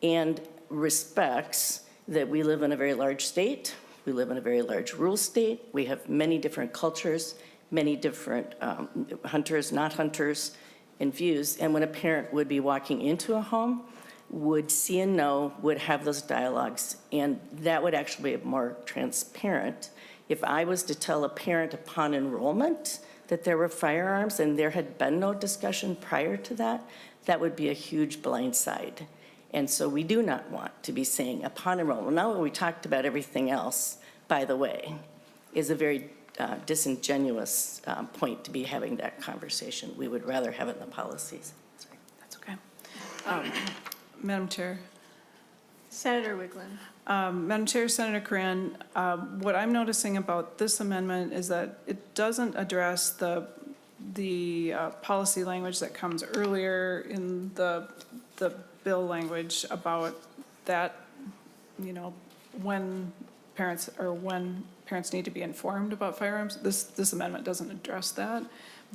Speaker 18: and respects that we live in a very large state. We live in a very large rural state. We have many different cultures, many different hunters, not hunters, and views. And when a parent would be walking into a home, would see and know, would have those dialogues, and that would actually be more transparent. If I was to tell a parent upon enrollment that there were firearms and there had been no discussion prior to that, that would be a huge blindside. And so we do not want to be saying upon enrollment. Now, when we talked about everything else, by the way, is a very disingenuous point to be having that conversation. We would rather have it in the policies.
Speaker 3: Sorry, that's okay. Madam Chair.
Speaker 1: Senator Wiklund.
Speaker 3: Madam Chair, Senator Coran, what I'm noticing about this amendment is that it doesn't address the policy language that comes earlier in the bill language about that, when parents need to be informed about firearms. This amendment doesn't address that,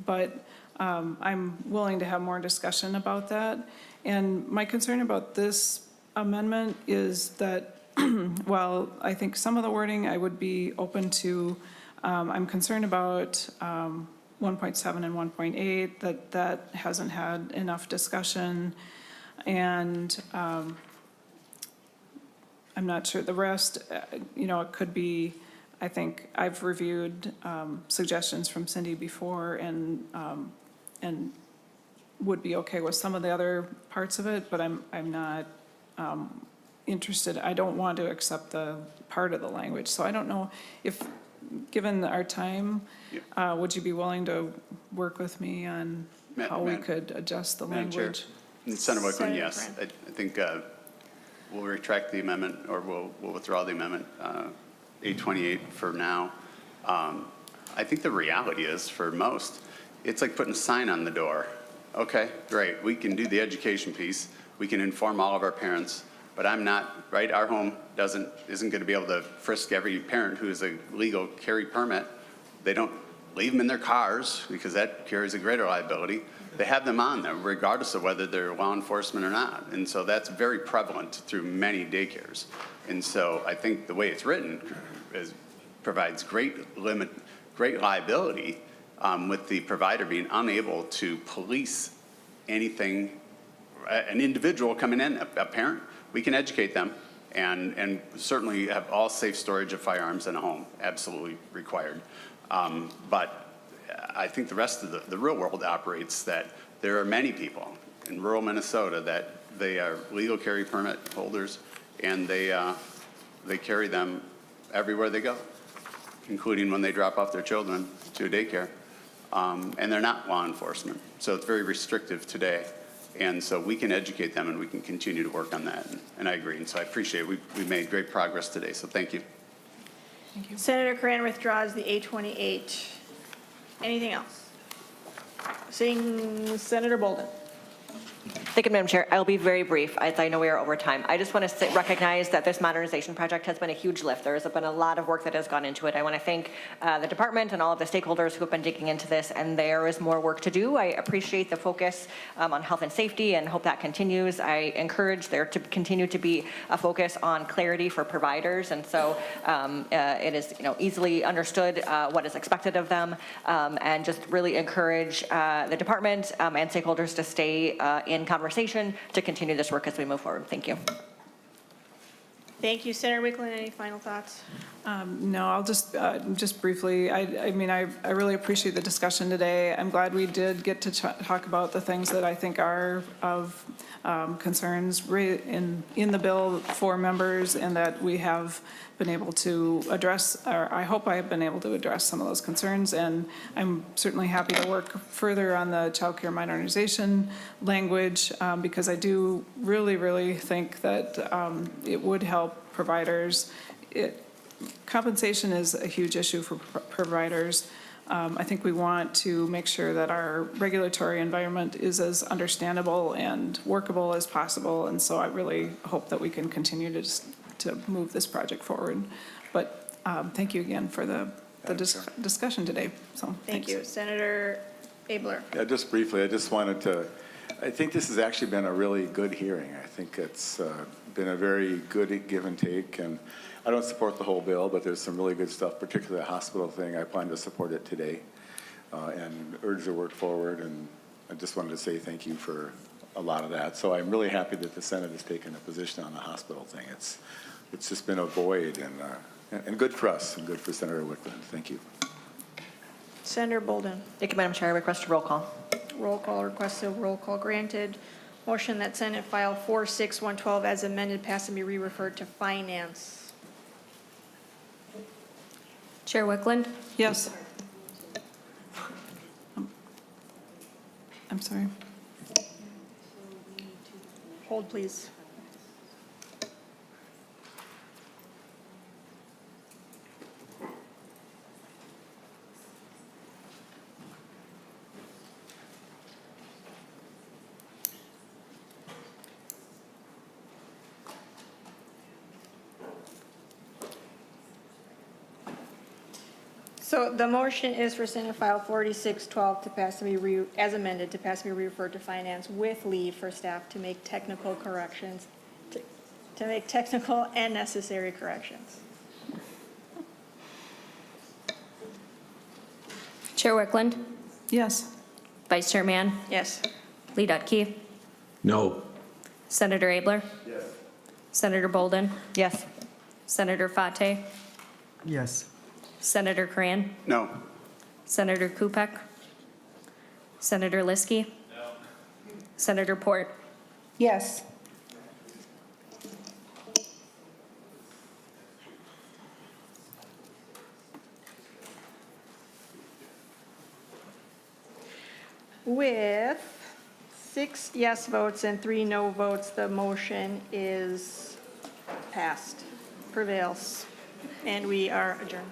Speaker 3: but I'm willing to have more discussion about that. And my concern about this amendment is that while I think some of the wording I would be open to, I'm concerned about 1.7 and 1.8, that hasn't had enough discussion. And I'm not sure the rest, it could be, I think I've reviewed suggestions from Cindy before and would be okay with some of the other parts of it, but I'm not interested. I don't want to accept the part of the language. So I don't know if, given our time, would you be willing to work with me on how we could adjust the language?
Speaker 9: Senator Wiklund, yes. I think we'll retract the amendment, or we'll withdraw the amendment, 828 for now. I think the reality is, for most, it's like putting a sign on the door. Okay, great, we can do the education piece. We can inform all of our parents, but I'm not, right? Our home isn't going to be able to frisk every parent who has a legal carry permit. They don't leave them in their cars because that carries a greater liability. They have them on them regardless of whether they're law enforcement or not. And so that's very prevalent through many daycares. And so I think the way it's written provides great liability with the provider being unable to police anything. An individual coming in, a parent, we can educate them and certainly have all safe storage of firearms in a home, absolutely required. But I think the rest of the real world operates that there are many people in rural Minnesota that they are legal carry permit holders, and they carry them everywhere they go, including when they drop off their children to a daycare. And they're not law enforcement. So it's very restrictive today. And so we can educate them, and we can continue to work on that. And I agree. And so I appreciate it. We've made great progress today. So thank you.
Speaker 3: Thank you.
Speaker 1: Senator Coran withdraws the 828. Anything else? Seeing Senator Bolden.
Speaker 11: Thank you, Madam Chair. I'll be very brief, as I know we are over time. I just want to recognize that this modernization project has been a huge lift. There has been a lot of work that has gone into it. I want to thank the department and all of the stakeholders who have been digging into this, and there is more work to do. I appreciate the focus on health and safety and hope that continues. I encourage there to continue to be a focus on clarity for providers, and so it is easily understood what is expected of them, and just really encourage the department and stakeholders to stay in conversation to continue this work as we move forward. Thank you.
Speaker 1: Thank you. Senator Wiklund, any final thoughts?
Speaker 3: No, I'll just briefly, I mean, I really appreciate the discussion today. I'm glad we did get to talk about the things that I think are of concerns in the bill for members, and that we have been able to address, or I hope I have been able to address some of those concerns. And I'm certainly happy to work further on the childcare modernization language, because I do really think that it would help providers. Compensation is a huge issue for providers. I think we want to make sure that our regulatory environment is as understandable and workable as possible, and so I really hope that we can continue to move this project forward. But thank you again for the discussion today. So
Speaker 1: Thank you. Senator Abler.
Speaker 2: Yeah, just briefly, I just wanted to, I think this has actually been a really good hearing. I think it's been a very good give and take, and I don't support the whole bill, but there's some really good stuff, particularly the hospital thing. I plan to support it today and urge the work forward, and I just wanted to say thank you for a lot of that. So I'm really happy that the Senate has taken a position on the hospital thing. It's just been a void, and good for us and good for Senator Wiklund. Thank you.
Speaker 1: Senator Bolden.
Speaker 11: Thank you, Madam Chair. I request a roll call.
Speaker 1: Roll call requested, roll call granted. Motion that Senate File 46112 as amended pass and be re-referred to Finance.
Speaker 8: Chair Wiklund?
Speaker 3: Yes. I'm sorry.
Speaker 1: Hold, please. So the motion is for Senate File 4612 to pass and be as amended to pass and be referred to Finance with leave for staff to make technical corrections, to make technical and necessary corrections.
Speaker 8: Chair Wiklund?
Speaker 3: Yes.
Speaker 8: Vice Chair Mann?
Speaker 1: Yes.
Speaker 8: Lee Dutke?
Speaker 15: No.
Speaker 8: Senator Abler?
Speaker 2: Yes.
Speaker 8: Senator Bolden?
Speaker 11: Yes.
Speaker 8: Senator Fateh?
Speaker 7: Yes.
Speaker 8: Senator Cran?
Speaker 9: No.
Speaker 8: Senator Kupek? Senator Liskey?
Speaker 10: No.
Speaker 8: Senator Port?
Speaker 3: Yes.
Speaker 1: With 6 yes votes and 3 no votes, the motion is passed, prevails, and we are adjourned.